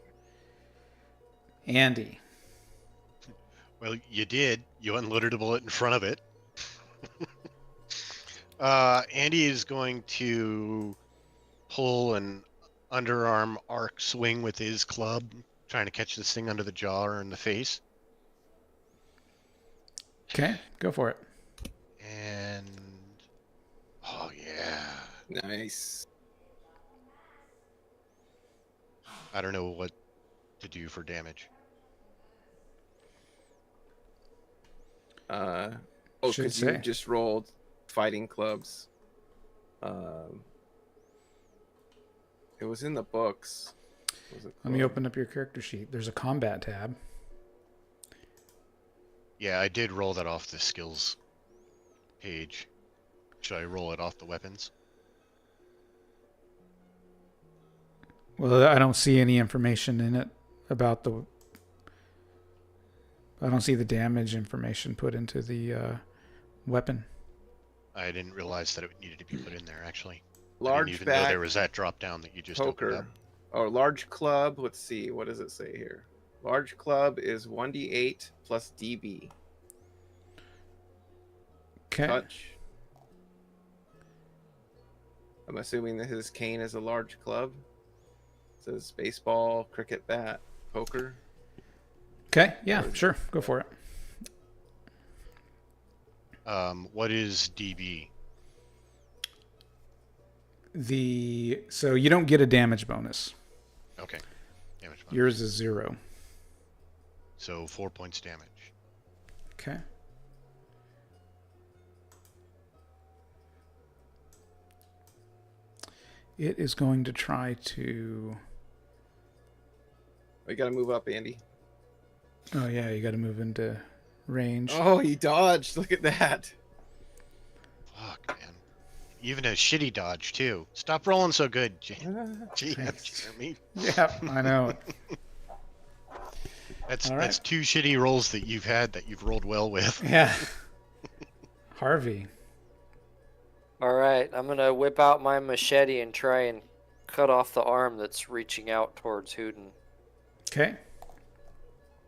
Andy. Well, you did. You unloaded a bullet in front of it. Andy is going to pull an underarm arc swing with his club, trying to catch this thing under the jaw or in the face. Okay, go for it. And oh yeah, Nice. I don't know what to do for damage. Oh, Should because you say. just rolled fighting clubs. It was in the books. What was it Let me called? open up your character sheet. There's a combat tab. Yeah, I did roll that off the skills page. Should I roll it off the weapons? Well, I don't see any information in it about the... I don't see the damage information put into the weapon. I didn't realize that it needed to be put in there, actually. I Large didn't even know back there was that drop down that you just opened up. poker. Oh, large club. Let's see. What does it say here? Large club is 1d8 plus DB. Okay. Touch. I'm assuming that his cane is a large club. It says baseball, cricket bat, poker. Okay, yeah, sure. Go for it. What is DB? So you don't get a damage bonus. Okay. Damage bonus. Yours is 0. So 4 points damage. Okay. It is going to try to... Oh, you gotta move up, Andy. Oh yeah, you got to move into range. Oh, he dodged. Look at that. Fuck, man. Even a shitty dodge, too. Stop rolling so good, Jeremy. Yeah, I know. That's All right. that's 2 shitty rolls that you've had that you've rolled well with. Yeah. Harvey. All right, I'm gonna whip out my machete and try and cut off the arm that's reaching out towards Hooten. Okay.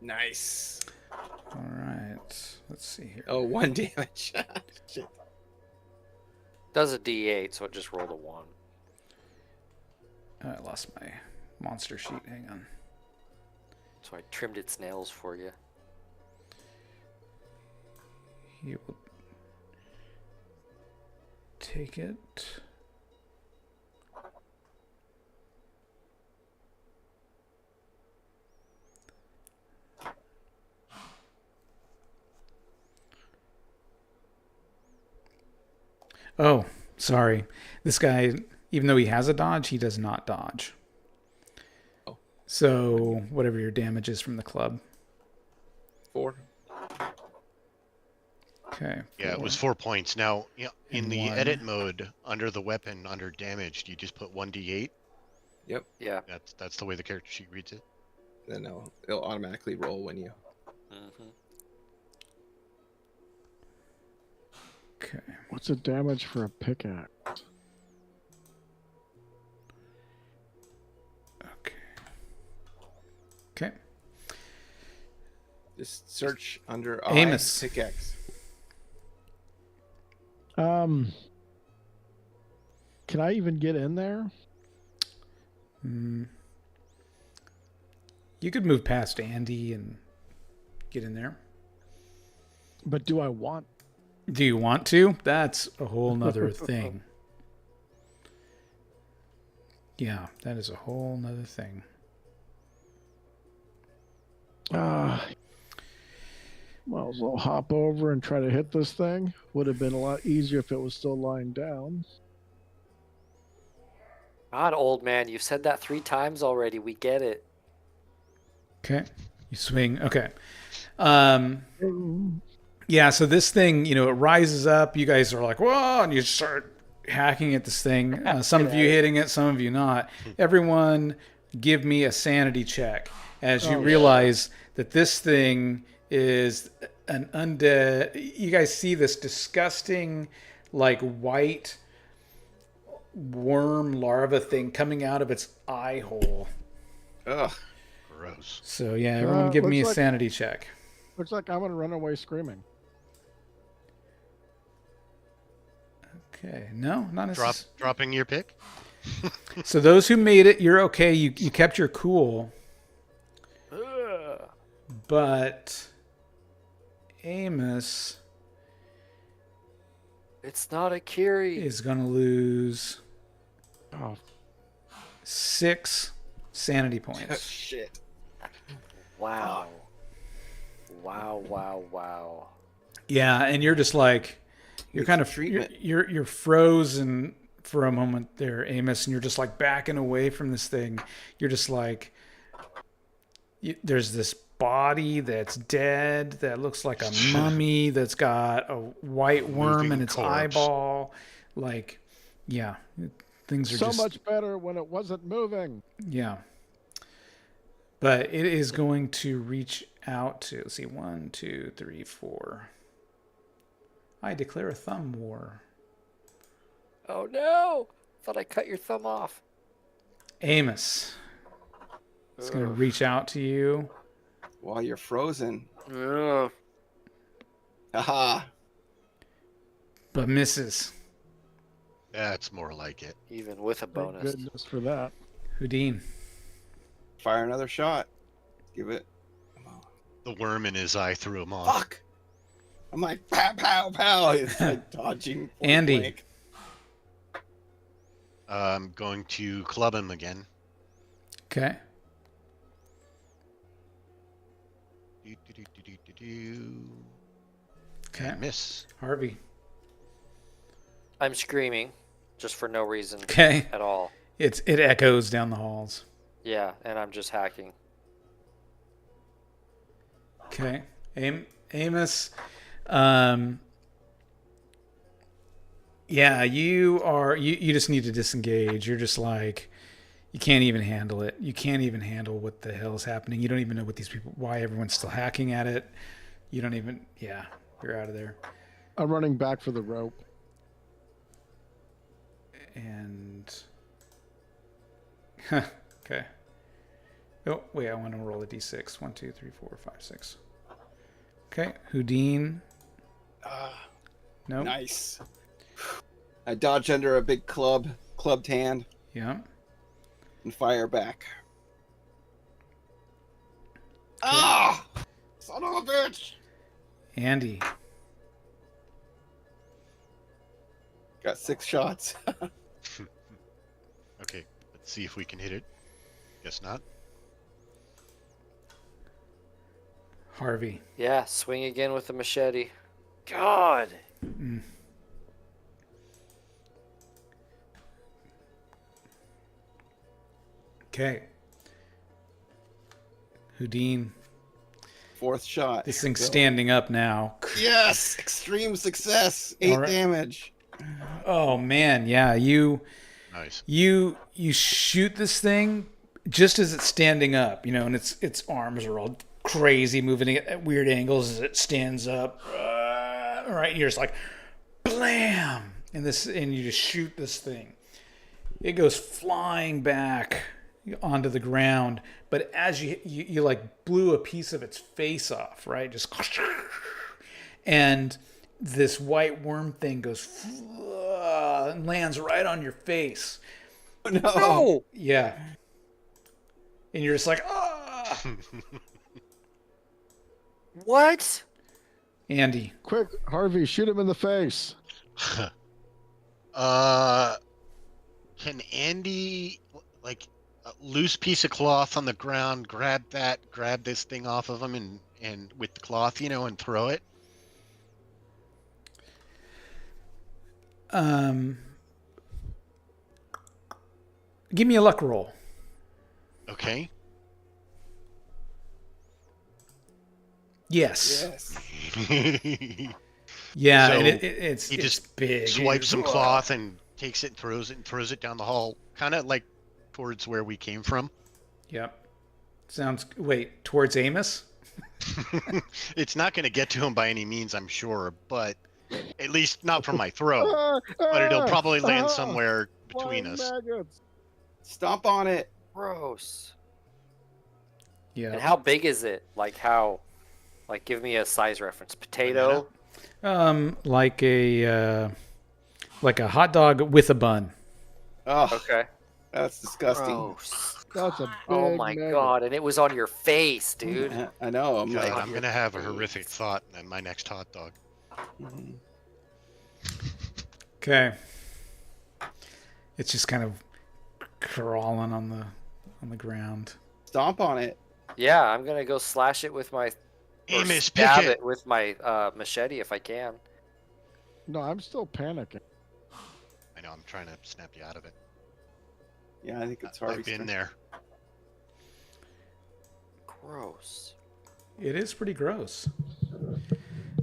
Nice. All right. Let's see here. Oh, 1 damage. Shit. Does a D8, so it just rolled a 1. I lost my monster sheet. Hang on. So I trimmed its nails for you. He will take it. Oh, sorry. This guy, even though he has a dodge, he does not dodge. Oh. So, whatever your damage is from the club. 4. Okay. Yeah, it was 4 points. Now, in And the 1. edit mode, under the weapon, under damage, do you just put 1d8? Yep. Yeah. That's the way the character sheet reads it. Then it'll automatically roll when you. Mm-hmm. Okay. What's the damage for a pickaxe? Okay. Okay. Just search under Amos. pickaxe. Can I even get in there? You could move past Andy and get in there. But do I want? Do you want to? That's a whole nother thing. Yeah, that is a whole nother thing. Might as well hop over and try to hit this thing. Would have been a lot easier if it was still lying down. God, old man, you've said that 3 times already. We get it. Okay. You swing. Okay. Yeah, so this thing, it rises up. You guys are like, whoa, and you start hacking at this thing. Some of you hitting it, some of you not. Everyone give me a sanity check. as you Oh, realize that this thing is an undead. You guys see this disgusting, like white worm larva thing coming out of its eye hole. Ugh. Gross. So yeah, everyone give me a looks like- sanity check. Looks like I'm gonna run away screaming. Okay, no, not necessarily. Dropping your pick? So those who made it, you're okay. You kept your cool, but Amos It's not a Kiri. is gonna lose Oh, 6 sanity points. Shit. Wow. Wow. Yeah, and you're just like you're Needs kind of some treatment. you're frozen for a moment there, Amos, and you're just like backing away from this thing. You're just like there's this body that's dead that looks like a mummy that's got a white worm Moving in its corpse. eyeball. Like, yeah, things are so just much better when it wasn't moving. yeah. But it is going to reach out to, let's see, 1, 2, 3, 4. I declare a thumb war. Oh no! Thought I cut your thumb off. Amos. It's going to reach out to you. While you're frozen. Ugh. Haha. But misses. That's more like it. Even with a Thank bonus. goodness for that. Houdin. Fire another shot. Give it. The worm in his eye threw him off. Fuck. I'm like, pow, pow, pow. It's like dodging. point Andy. blank. I'm going to club him again. Okay. Okay. And miss. Harvey. I'm screaming, just for no reason Okay. at all. It echoes down the halls. Yeah, and I'm just hacking. Okay. Amos. Yeah, you just need to disengage. You're just like, you can't even handle it. You can't even handle what the hell is happening. You don't even know what these people, why everyone's still hacking at it. You don't even, yeah, you're out of there. I'm running back for the rope. And, okay. Oh, wait, I want to roll a d6. 1, 2, 3, 4, 5, 6. Okay, Houdin. No. Nice. I dodge under a big clubbed hand, Yeah. and fire back. Ah! Son of a bitch! Andy. Got 6 shots. Okay, let's see if we can hit it. Guess not. Harvey. Yeah, swing again with the machete. God! Okay. Houdin. 4th shot. This thing's Go. standing up now. Yes! Extreme success! 8 All right. damage. Oh man, yeah. You Nice. shoot this thing just as it's standing up, and its arms are all crazy, moving at weird angles as it stands up. Right, and you're just like, blam, and you just shoot this thing. It goes flying back onto the ground, but as you like blew a piece of its face off, right? Just and this white worm thing goes and lands right on your face. No! No! Yeah. And you're just like, ah! What? Andy. Quick, Harvey, shoot him in the face. Can Andy, like, a loose piece of cloth on the ground, grab this thing off of him and with the cloth, and throw it? Give me a luck roll. Okay. Yes. Yes. Yeah, So and it's he it's just big. Swipes some Whoa. cloth and takes it and throws it down the hall, kind of like towards where we came from. Yep. Sounds. Wait, towards Amos? It's not going to get to him by any means, I'm sure, but at least not from my throat. But it'll probably land somewhere between Flying us. maggots. Stomp on it. Gross. Yeah. And how big is it? Like how? Like give me a size reference. Potato. Like a hot dog with a bun. Oh, Okay. that's disgusting. Gross. That's a big Oh my maggot. god! And it was on your face, dude. I know. I'm God, like, I'm going to have a horrific thought in my next hot dog. mhm. Okay. It's just kind of crawling on the ground. Stomp on it. Yeah, I'm gonna go slash it with my. Or Amos, stab pick it. it with my machete if I can. No, I'm still panicking. I know, I'm trying to snap you out of it. Yeah, I think it's I've Harvey's been turn. there. Gross. It is pretty gross.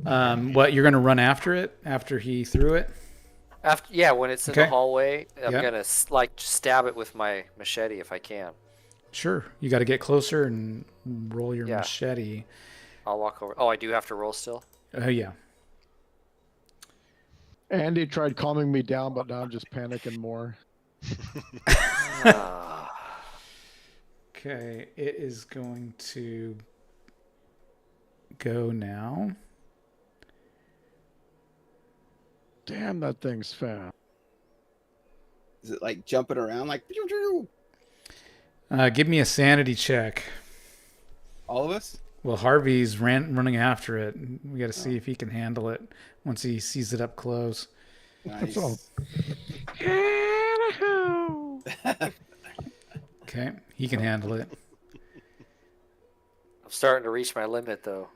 What, you're going to run after it after he threw it? Yeah, when it's in the Okay. hallway, I'm Yep. gonna like stab it with my machete if I can. Sure. You got to get closer and roll your Yeah. machete. I'll walk over. Oh, I do have to roll still. Oh, yeah. Andy tried calming me down, but now I'm just panicking more. Ah. Okay. It is going to go now. Damn, that thing's fast. Is it like jumping around like pew, pew? Give me a sanity check. All of us? Well, Harvey's running after it. We got to see if he can handle it once he sees it up close. Nice. all. Okay. He can handle it. I'm starting to reach my limit though.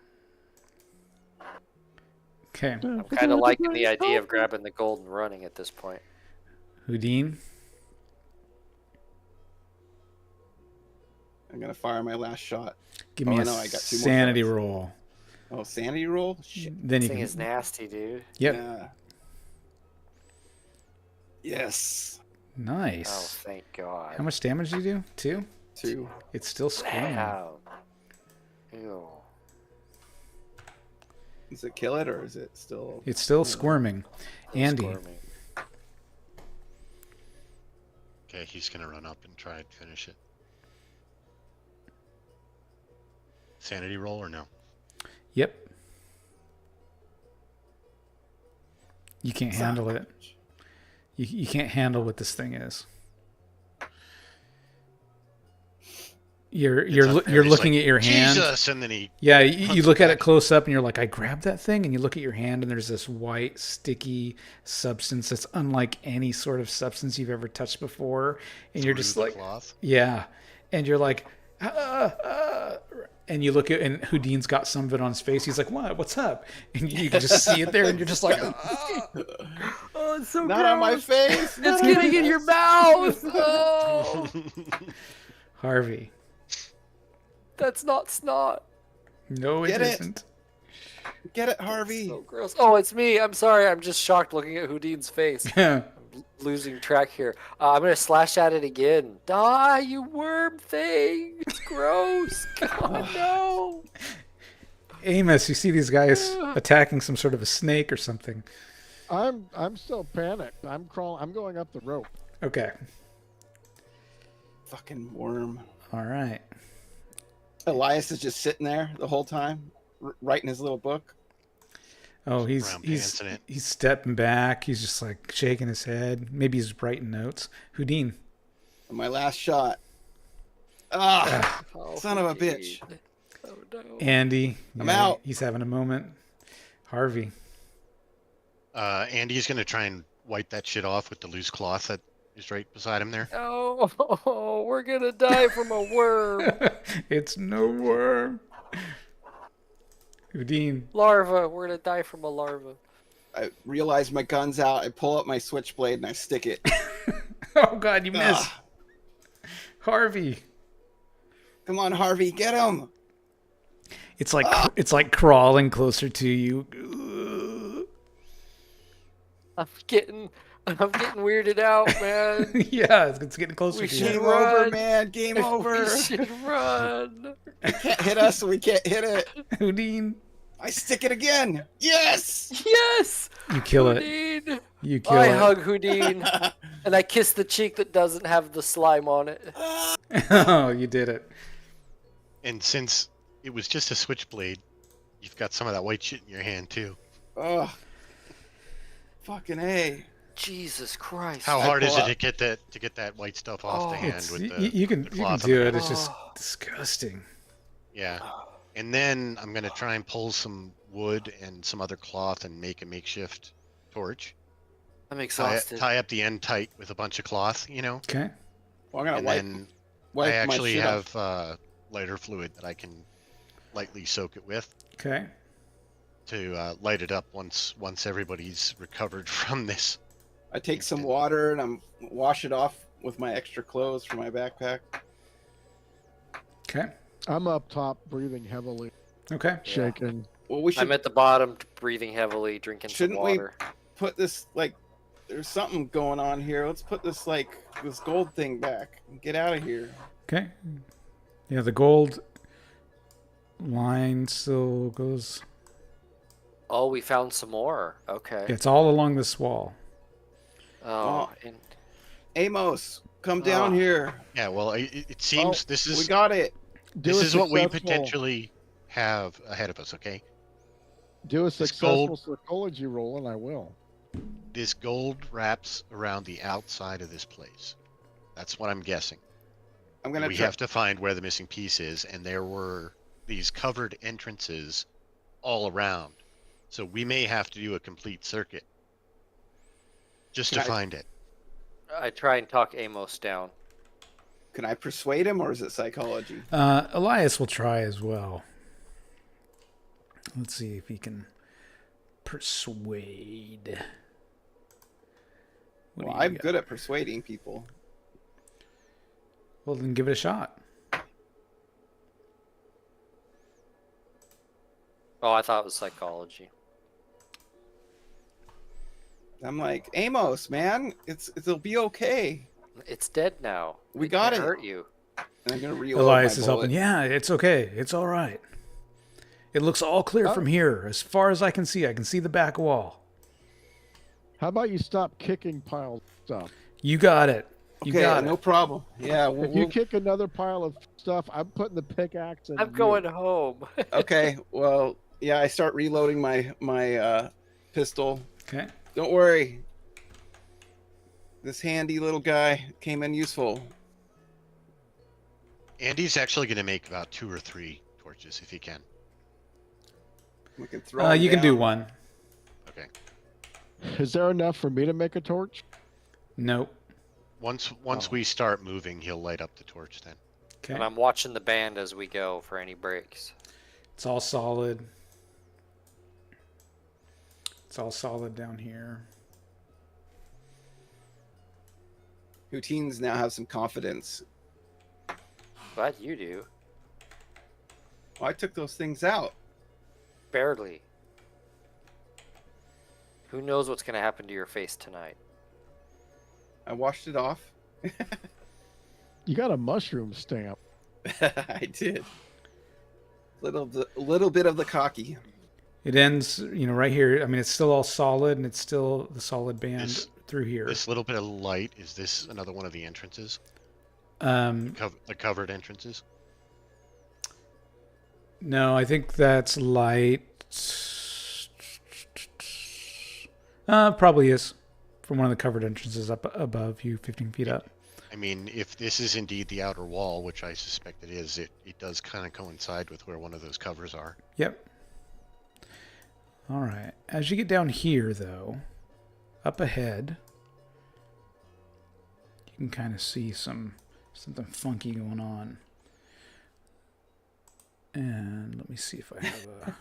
Okay. I'm kind of liking the idea of grabbing the gold and running at this point. Houdin. I'm gonna fire my last shot. Give me Oh, a no, I got 2 more sanity shots. roll. Oh, sanity roll? Shit. Then This you thing can. is nasty, dude. Yep. Yeah. Yes. Oh, Nice. thank God. How much damage do you do? 2? 2. It's still squirming. Wow. Ew. Does it kill it or is it still? It's still squirming. Andy. Squirming. Okay, he's going to run up and try and finish it. Sanity roll or no? Yep. You can't handle it. You can't handle what this thing is. You're It's up there, you're he's looking like, at your hand. Jesus! And then he Yeah, you hunts look at it back. close up and you're like, I grabbed that thing, and you look at your hand and there's this white, sticky substance that's unlike any sort of substance you've ever touched before. And you're through just the like, cloth. yeah. And you're like, and you look at, and Houdin's got some of it on his face. He's like, what? What's up? And you can just see it there, and you're just like, Oh, it's so Not on my face. It's getting in your mouth. Oh, Harvey. that's not snot. No, it Get it. isn't. Get it, Harvey. So gross. Oh, it's me. I'm sorry. I'm just shocked looking at Houdin's face. Yeah. Losing track here. I'm gonna slash at it again. Die, you worm thing! It's gross. God no. Amos, you see these guys attacking some sort of a snake or something. I'm still panicked. I'm crawling. I'm going up the rope. Okay. Fucking worm. All right. Elias is just sitting there the whole time, writing his little book. Oh, Brown he's pants in it. he's stepping back. He's just like shaking his head. Maybe he's writing notes. Houdin. My last shot. Ah, Oh, son of a Houdin. bitch. Oh no. Andy. I'm out. He's having a moment. Harvey. Andy's going to try and wipe that shit off with the loose cloth that is right beside him there. Oh, we're gonna die from a worm. It's no worm. Houdin. Larva. We're gonna die from a larva. I realize my gun's out. I pull up my switchblade and I stick it. Oh God, you missed. Ah, Harvey. come on, Harvey, get him. It's like crawling closer to you. I'm getting I'm getting weirded out, man. Yeah, it's getting closer We to should you. Game over, run. man. Game over. We should run. Can't hit us, so we can't hit it. Houdin, I stick it again. Yes. Yes. you kill it. Houdin. You kill I it. hug Houdin and I kiss the cheek that doesn't have the slime on it. Oh, you did it. And since it was just a switchblade, you've got some of that white shit in your hand too. Oh, fucking A. Jesus Christ. How hard is pull it to get that white stuff off the hand It's, with you, the you can the you can cloth on do the it. hand? It's just Oh. disgusting. Yeah. And then I'm gonna try and pull some wood and some other cloth and make a makeshift torch. I'm Tie, exhausted. tie up the end tight with a bunch of cloth, you know. Okay. Well, I'm gonna And wipe, then wipe I actually my shit off. have lighter fluid that I can lightly soak it with Okay. to light it up once everybody's recovered from this. I take some water and I'm wash it off with my extra clothes from my backpack. Okay. I'm up top, breathing heavily, Okay. shaking. Well, we should I'm at the bottom, breathing heavily, drinking some Shouldn't we- water. put this like. There's something going on here. Let's put this this gold thing back and get out of here. Okay. Yeah, the gold line still goes. Oh, we found some more. Okay. It's all along this wall. Oh, Oh. and Amos, come down Oh. here. Yeah, well, it seems this We is got it. Do this a is what we successful- potentially have ahead of us. Okay, do a this successful gold- psychology roll, and I will. this gold wraps around the outside of this place. That's what I'm guessing. I'm gonna We try. have to find where the missing piece is, and there were these covered entrances all around. So we may have to do a complete circuit just to Can I- find it. I try and talk Amos down. Can I persuade him, or is it psychology? Elias will try as well. Let's see if he can persuade. What do Well, you I'm got? good at persuading people. Well, then give it a shot. Oh, I thought it was psychology. I'm like, Amos, man, it'll be okay. It's dead now. We It got can't it. hurt you. And I'm gonna reload Elias my is bullet. helping. Yeah, it's okay. It's all right. It looks all clear from here. As far as I can see the back wall. How about you stop kicking piles of stuff? You got it. You Okay, got no it. problem. Yeah, If you kick another pile of stuff, I'm putting the pickaxe in. I'm going home. okay. Well, yeah, I start reloading my pistol. Okay. Don't worry. This handy little guy came in useful. Andy's actually going to make about 2 or 3 torches if he can. We can throw. You him can do down. one. Okay. Is there enough for me to make a torch? Nope. Once Oh. we start moving, he'll light up the torch then. Okay. And I'm watching the band as we go for any breaks. It's all solid. It's all solid down here. Who teens now have some confidence. Glad you do. Well, I took those things out. Barely. Who knows what's going to happen to your face tonight? I washed it off. You got a mushroom stamp. I did. Little bit of the cocky. It ends, right here. I mean, it's still all solid, and it's still the solid band This- through here. This little bit of light, is this another one of the entrances? Um, The covered entrances? no, I think that's light. Probably is from one of the covered entrances up above you, 15 feet up. I mean, if this is indeed the outer wall, which I suspect it is, it does kind of coincide with where one of those covers are. Yep. All right. As you get down here, though, up ahead, you can kind of see something funky going on. And let me see if I have a...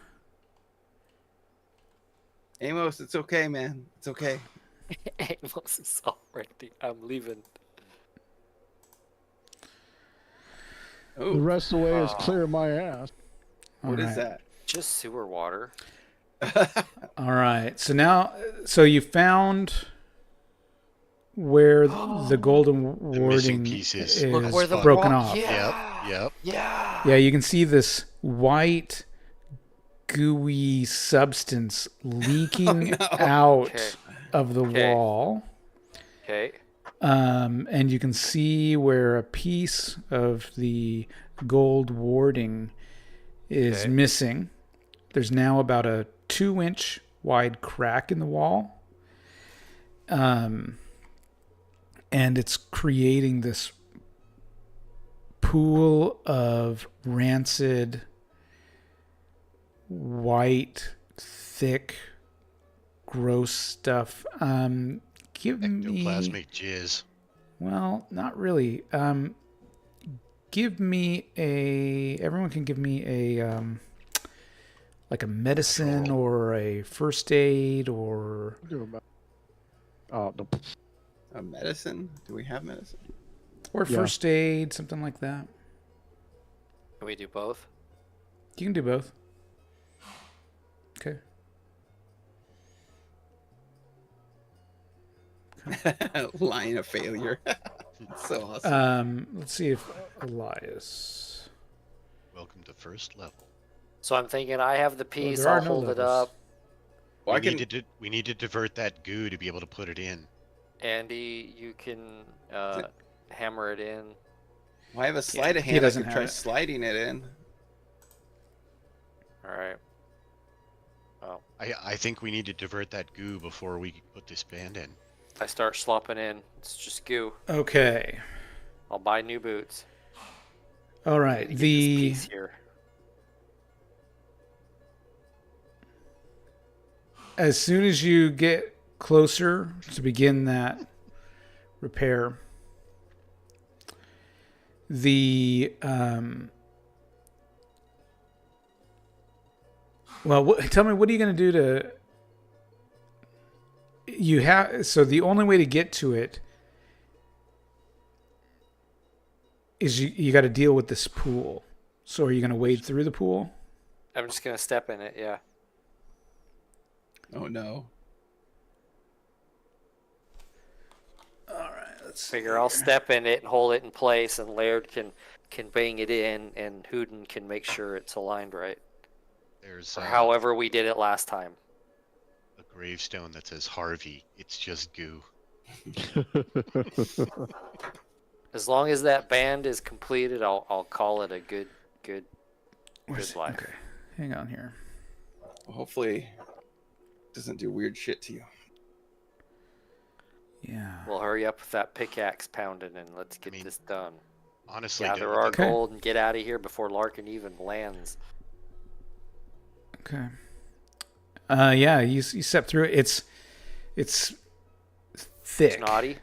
Amos, it's okay, man. It's okay. Amos is already. I'm leaving. The Oh, rest of the way is clear my ass. what is All right. that? Just sewer water. All right. So now, so you found where the golden The missing warding pieces. is Look where the broken wall- off. Yeah. Yep. Yeah. Yeah, you can see this white, gooey substance leaking out Okay. of the Okay. wall. Okay. And you can see where a piece of the gold warding is Okay. missing. There's now about a 2-inch wide crack in the wall. And it's creating this pool of rancid, white, thick, gross stuff. Give me... Ectoplasmic jizz. Well, not really. Give me a... Everyone can give me a... like a medicine or a first aid or... A medicine? Do we have medicine? Or Yeah. first aid, something like that. Can we do both? You can do both. Okay. Line of failure. So awesome. Let's see if Elias... Welcome to first level. So I'm thinking I have the piece. there are I'll no hold it levels. up. Well, I we, can, we need to divert that goo to be able to put it in. Andy, you can hammer it in. well, I have a sleight of he hand. I doesn't could have try it. sliding it in. All right. Oh, I think we need to divert that goo before we put this band in. I start slopping in. It's just goo. Okay. I'll buy new boots. All right. Get this The... piece here. As soon as you get closer to begin that repair, the tell me, what are you going to do to... You have... So the only way to get to it is you got to deal with this pool. So are you going to wade through the pool? I'm just gonna step in it. Yeah. Oh no. All right, let's Figure I'll step in it and hold it in place, and Laird can bang it in, and Hoodin can make sure it's aligned right. There's Or however we did it last time. a gravestone that says Harvey. It's just goo. As long as that band is completed, I'll call it a good Where's life. Okay, hang on here. Well, hopefully, it doesn't do weird shit to you. Yeah. We'll hurry up with that pickaxe pounding and let's get mean, this done. Honestly, Gather our Okay. gold and get out of here before Larkin even lands. Okay. Yeah, you step through it. It's thick. It's naughty.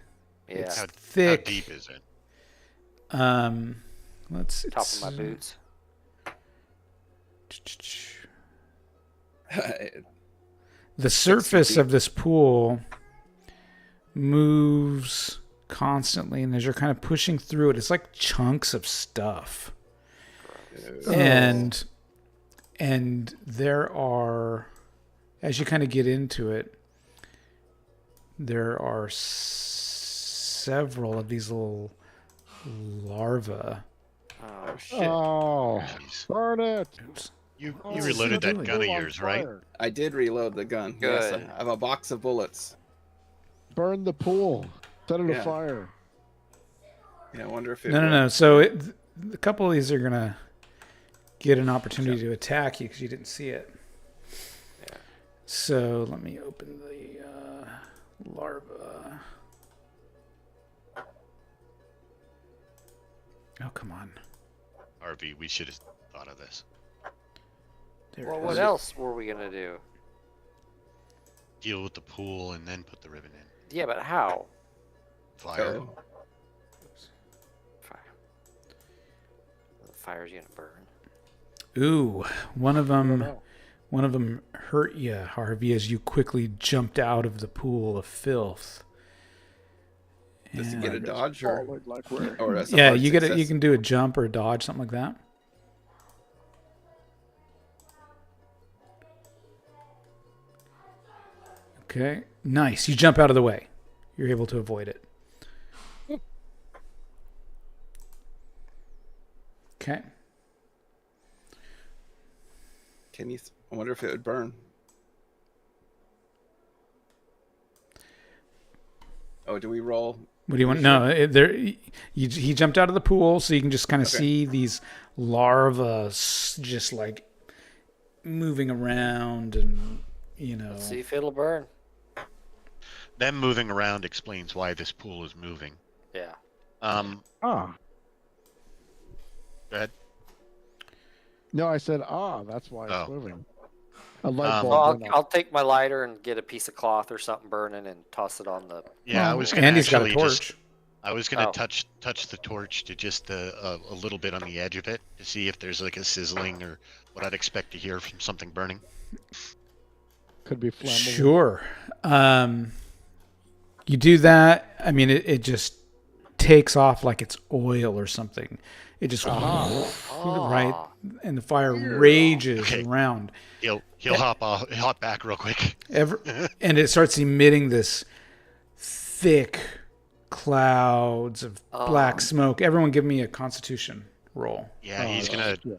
Yeah. It's how thick. deep is it? Let's Top of my boots. The surface of this pool moves constantly, and as you're kind of pushing through it, it's like chunks of stuff. And there are, as you kind of get into it, there are several of these little larvae. Oh shit. Oh, Jeez. darn it! Oops. You Oh, reloaded so that do gun of On yours, right? fire. I did reload the gun. Yes, Good. I have a box of bullets. Burn the pool. Set it Yeah. afire. Yeah, I wonder if it. No. So a couple of these are gonna get an opportunity to attack you because you didn't see it. Yeah. So let me open the larva. Oh, come on. Harvey, we should have thought of this. There Well, it what is. else were we gonna do? Deal with the pool and then put the ribbon in. Yeah, but how? Fire. Oh. Fire. The fire's gonna burn. Ooh, one of I don't them. know. One of them hurt you, Harvey, as you quickly jumped out of the pool of filth. Does he And- get a dodge or? Oh, look like we're Or that's a Yeah, hard you get it. You success? can do a jump or a dodge, something like that. Okay, nice. You jump out of the way. You're able to avoid it. Okay. Can you? I wonder if it would burn. Oh, do we roll? What do you want? No, he jumped out of the pool, so you can just kind of Okay. see these larvae just like moving around, and Let's see if it'll burn. Them moving around explains why this pool is moving. Yeah. Go ahead. No, I said, that's why it's Oh. moving. A light So bulb went I'll off. take my lighter and get a piece of cloth or something burning and toss it on the. Yeah, I Well, was gonna Andy's got a actually torch. I was gonna Oh. touch the torch to just a little bit on the edge of it to see if there's like a sizzling or what I'd expect to hear from something burning. Could be flammable. Sure. You do that. I mean, it just takes off like it's oil or something. It just right, and the fire rages Okay. around. He'll hop back real quick. And it starts emitting this thick clouds of black smoke. Everyone, give me a Constitution roll. Yeah, he's gonna Yeah.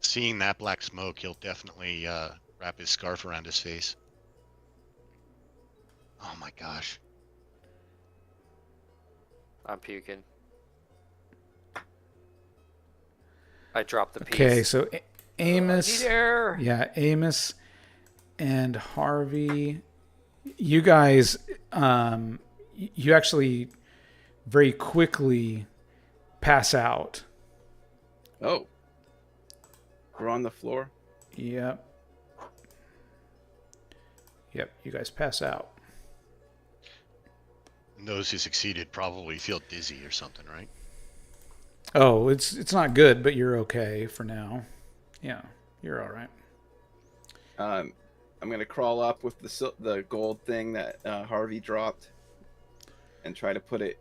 seeing that black smoke. He'll definitely wrap his scarf around his face. Oh my gosh. I'm puking. I dropped the piece. Okay, so Amos. Need air. Yeah, Amos and Harvey, you guys, you actually very quickly pass out. Oh. We're on the floor. Yep. Yep, you guys pass out. And those who succeeded probably feel dizzy or something, right? Oh, it's not good, but you're okay for now. Yeah, you're all right. I'm gonna crawl up with the gold thing that Harvey dropped, and try to put it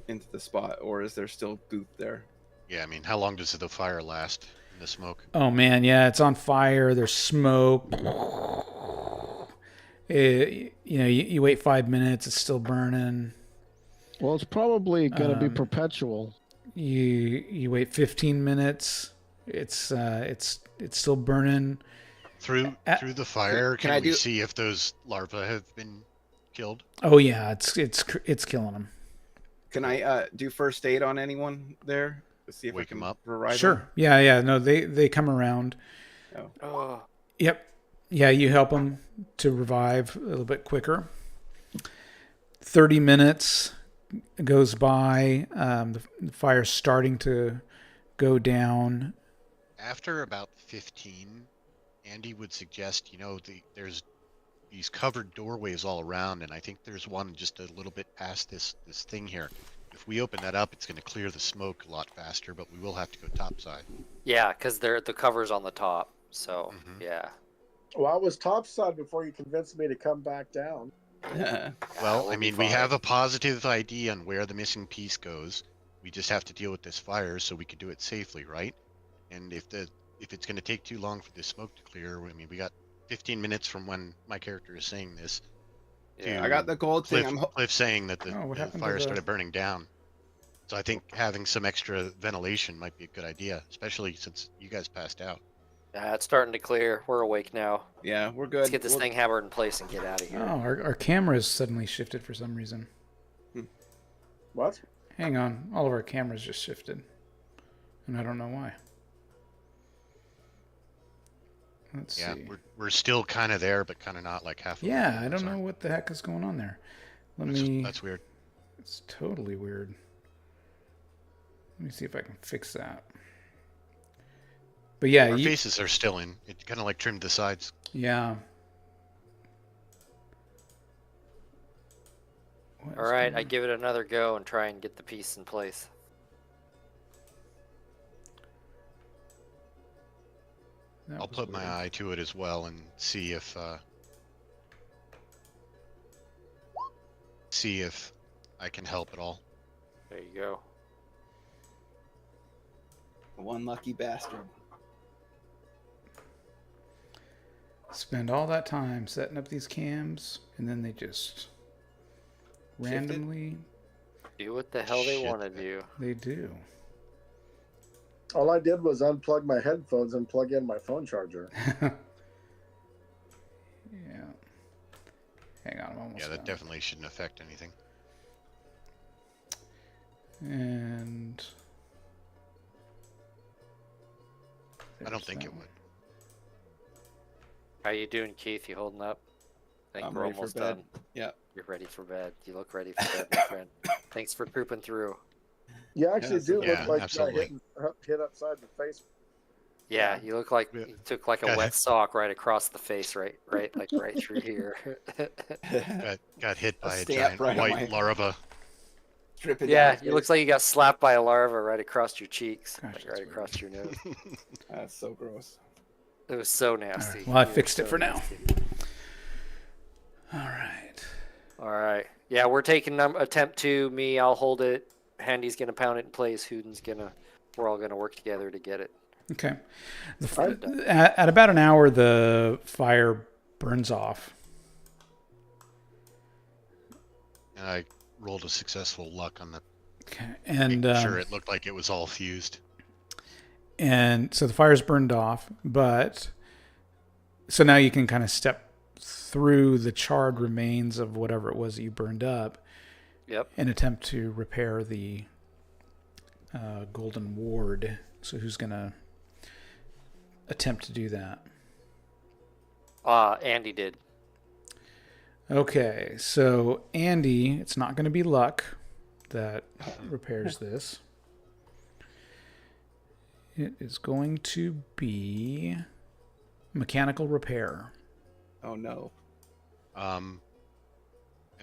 into the spot. Or is there still goop there? Yeah, I mean, how long does the fire last in the smoke? Oh man, yeah, it's on fire. There's smoke. You wait 5 minutes, it's still burning. Well, it's probably going to be perpetual. You wait 15 minutes. It's still burning. Through the fire, can can I we do- see if those larvae have been killed? Oh yeah, it's killing them. Can I do first aid on anyone there to see if Wake I can 'em up? revive Sure. them? Yeah. No, they come around. Oh. Yep. Yeah, you help them to revive a little bit quicker. 30 minutes goes by. The fire's starting to go down. After about 15, Andy would suggest, there's these covered doorways all around, and I think there's one just a little bit past this thing here. If we open that up, it's going to clear the smoke a lot faster, but we will have to go topside. Yeah, because the cover's on the top. So yeah. Well, I was topside before you convinced me to come back down. Well, I mean, we have a positive idea on where the missing piece goes. We just have to deal with this fire so we can do it safely, right? And if it's going to take too long for the smoke to clear, I mean, we got 15 minutes from when my character is saying this. Yeah, I got the gold thing. Cliff saying that the what happened to fire the- started burning down. So I think having some extra ventilation might be a good idea, especially since you guys passed out. Yeah, it's starting to clear. We're awake now. Yeah, we're good. Let's get this thing hammered in place and get out of here. Oh, our cameras suddenly shifted for some reason. What? Hang on, all of our cameras just shifted, and I don't know why. Let's Yeah, see. we're still kind of there, but kind of not, like half. Yeah, I don't know what the heck is going on there. That's weird. It's totally weird. Let me see if I can fix that. But yeah, Our faces are still in. It kind of like trimmed the sides. yeah. What All is right, going I on? give it another go and try and get the piece in place. That I'll was put my weird. eye to it as well and see if I can help at all. There you go. One lucky bastard. Spend all that time setting up these cams, and then they just Shifted? randomly Do what the hell they Shit. want to do. they do. All I did was unplug my headphones and plug in my phone charger. Yeah. Hang on, I'm almost Yeah, that done. definitely shouldn't affect anything. And I don't think it would. How you doing, Keith? You holding up? I think I'm we're ready for almost bed. done. Yeah. You're ready for bed. You look ready for bed, my friend. Thanks for pooping through. You actually Yes, do yeah, look like absolutely. you got hit upside the face. Yeah, you look like Yeah. you took like a Got wet hit. sock right across the face, right through here. Got hit by a stamp giant right on white my- larva. Dripping Yeah, down it looks like you got slapped by a larva right across your cheeks, Gosh, like that's right across your nose. That's so gross. It was so All nasty. right. Well, I You were fixed it so for now. nasty. All right. All right. Yeah, we're taking attempt 2. Me, I'll hold it. Handy's gonna pound it in place. Hooden's gonna. We're all gonna work together to get it. Okay. Get it done. At about an hour, the fire burns off. And I rolled a successful luck on the. Okay. And Sure, it looked like it was all fused. and so the fire's burned off, but so now you can kind of step through the charred remains of whatever it was that you burned up Yep. and attempt to repair the golden ward. So who's gonna attempt to do that? Andy did. Okay, so Andy, it's not going to be luck that repairs this. It is going to be mechanical repair. Oh no. I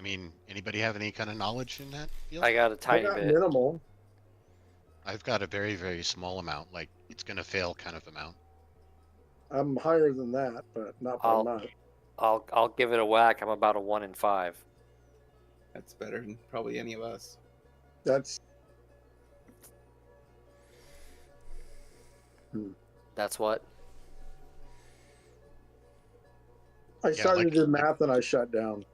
mean, anybody have any kind of knowledge in that field? I got a I tiny got bit. minimal. I've got a very, very small amount, like it's gonna fail kind of amount. I'm higher than that, but not by I'll- much. I'll give it a whack. I'm about a 1 in 5. That's better than probably any of us. That's That's what. I started like- to do math and I shut down.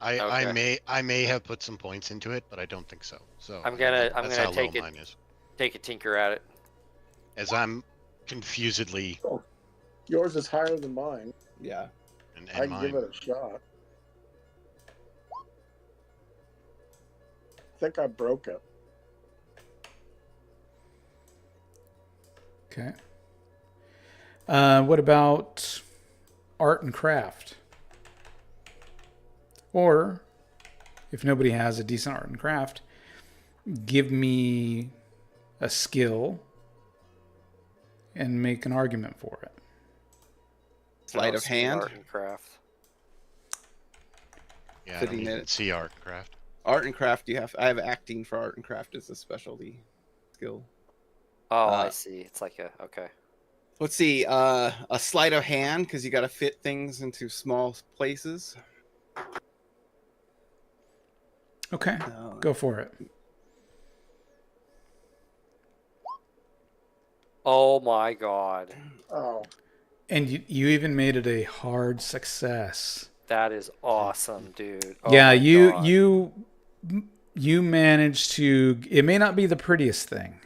Okay. I may have put some points into it, but I don't think so. So I'm gonna that's take how low it. mine is. Take a tinker at it. As I'm confusedly Yours is higher than mine. Yeah. and I can mine. give it a shot. I think I broke it. Okay. What about art and craft? Or, if nobody has a decent art and craft, give me a skill and make an argument for it. Sleight of Skill, hand. art and craft. Yeah, I Fitting don't even it. see art and craft. Art and craft. I have acting for art and craft as a specialty skill. Oh, I Uh, see. It's like a okay. Let's see. A sleight of hand because you got to fit things into small places. Okay, go for it. Oh my god, Oh, And you even made it a hard success. that is awesome, dude. Oh Yeah, my you God. you managed to. It may not be the prettiest thing,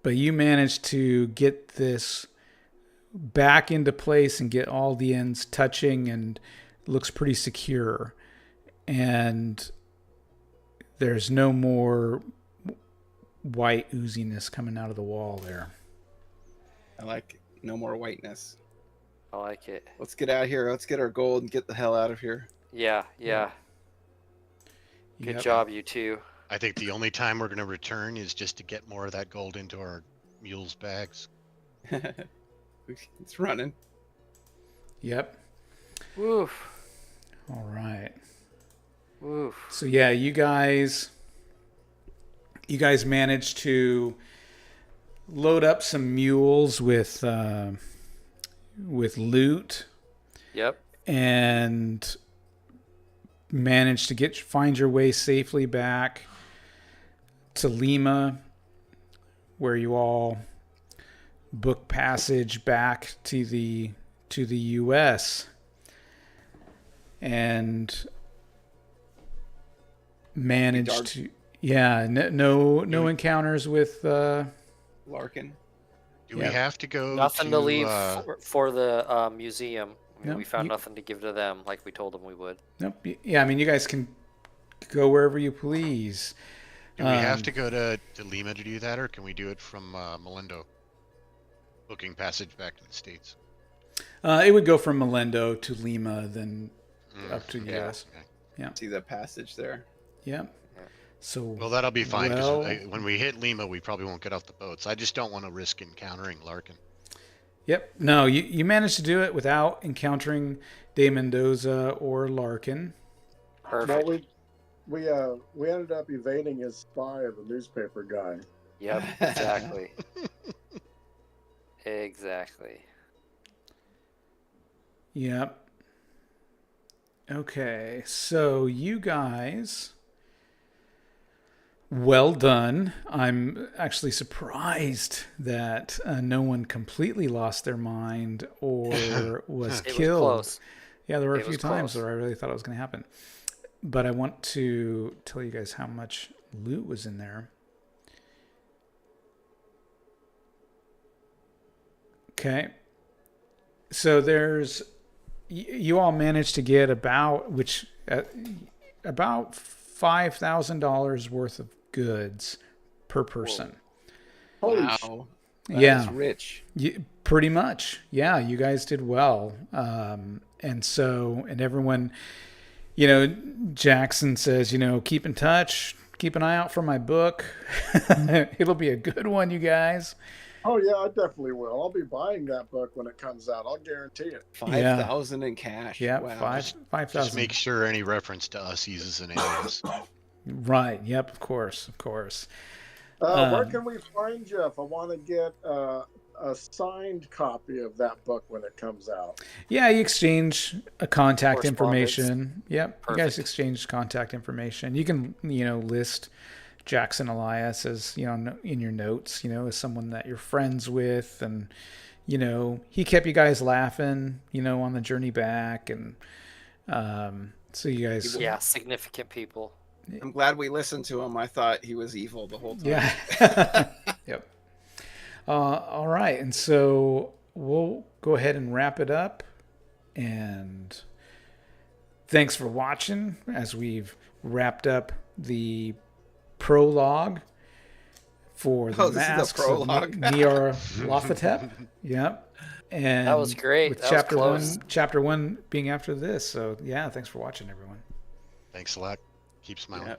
but you managed to get this back into place and get all the ends touching, and looks pretty secure. And there's no more white ooziness coming out of the wall there. I like no more whiteness. I like it. Let's get out of here. Let's get our gold and get the hell out of here. Yeah, yeah. Good Yep. job, you two. I think the only time we're gonna return is just to get more of that gold into our mules' bags. It's running. Yep. Woof, All right. woof. So yeah, you guys managed to load up some mules with loot Yep. and managed to find your way safely back to Lima, where you all book passage back to the U.S. and managed Dark. to no encounters with Larkin? Do we Yeah. have to go Nothing to leave for the museum. I mean, No, we found you- nothing to give to them like we told them we would. Nope. Yeah, I mean, you guys can go wherever you please. Do we have to go to Lima to do that, or can we do it from Melindo? Booking passage back to the States. It would go from Melendo to Lima, then up to the yeah. US. Okay. See the passage there? Yeah. So Well, that'll be fine, because well- when we hit Lima, we probably won't get off the boats. I just don't want to risk encountering Larkin. Yep. No, you managed to do it without encountering De Mendoza or Larkin. Perfect. Well, we ended up evading his spy, the newspaper guy. Yep, exactly. Exactly. Yep. Okay, so you guys, well done. I'm actually surprised that no one completely lost their mind or was It was killed. close. Yeah, there were a It few was times close. where I really thought it was going to happen. But I want to tell you guys how much loot was in there. Okay. So you all managed to get about $5,000 worth of goods per person. Holy Wow. That Yeah. is rich. Pretty much. Yeah, you guys did well. And everyone, Jackson says, keep in touch, keep an eye out for my book. It'll be a good one, you guys. Oh yeah, I definitely will. I'll be buying that book when it comes out. I'll guarantee it. 5,000 in cash. Yeah, Wow. 5,000. Just make sure any reference to us uses an alias. Right. Yep. Of course. Where can we find you if I want to get a signed copy of that book when it comes out? Yeah, you exchange a contact Correspondence. information. Yep. You guys Perfect. exchange contact information. You can, list Jackson Elias as, in your notes, as someone that you're friends with. And, he kept you guys laughing, on the journey back. And so you guys. Yeah, significant people. I'm glad we listened to him. I thought he was evil the whole time. Yeah. Yep. All right. And so we'll go ahead and wrap it up. And thanks for watching as we've wrapped up the prologue for the Oh, this is the Masks prologue. of Nyarlathotep. Yep. And That was great. With That was close. chapter one being after this. So yeah, thanks for watching, everyone. Thanks a lot. Keep smiling. Yeah.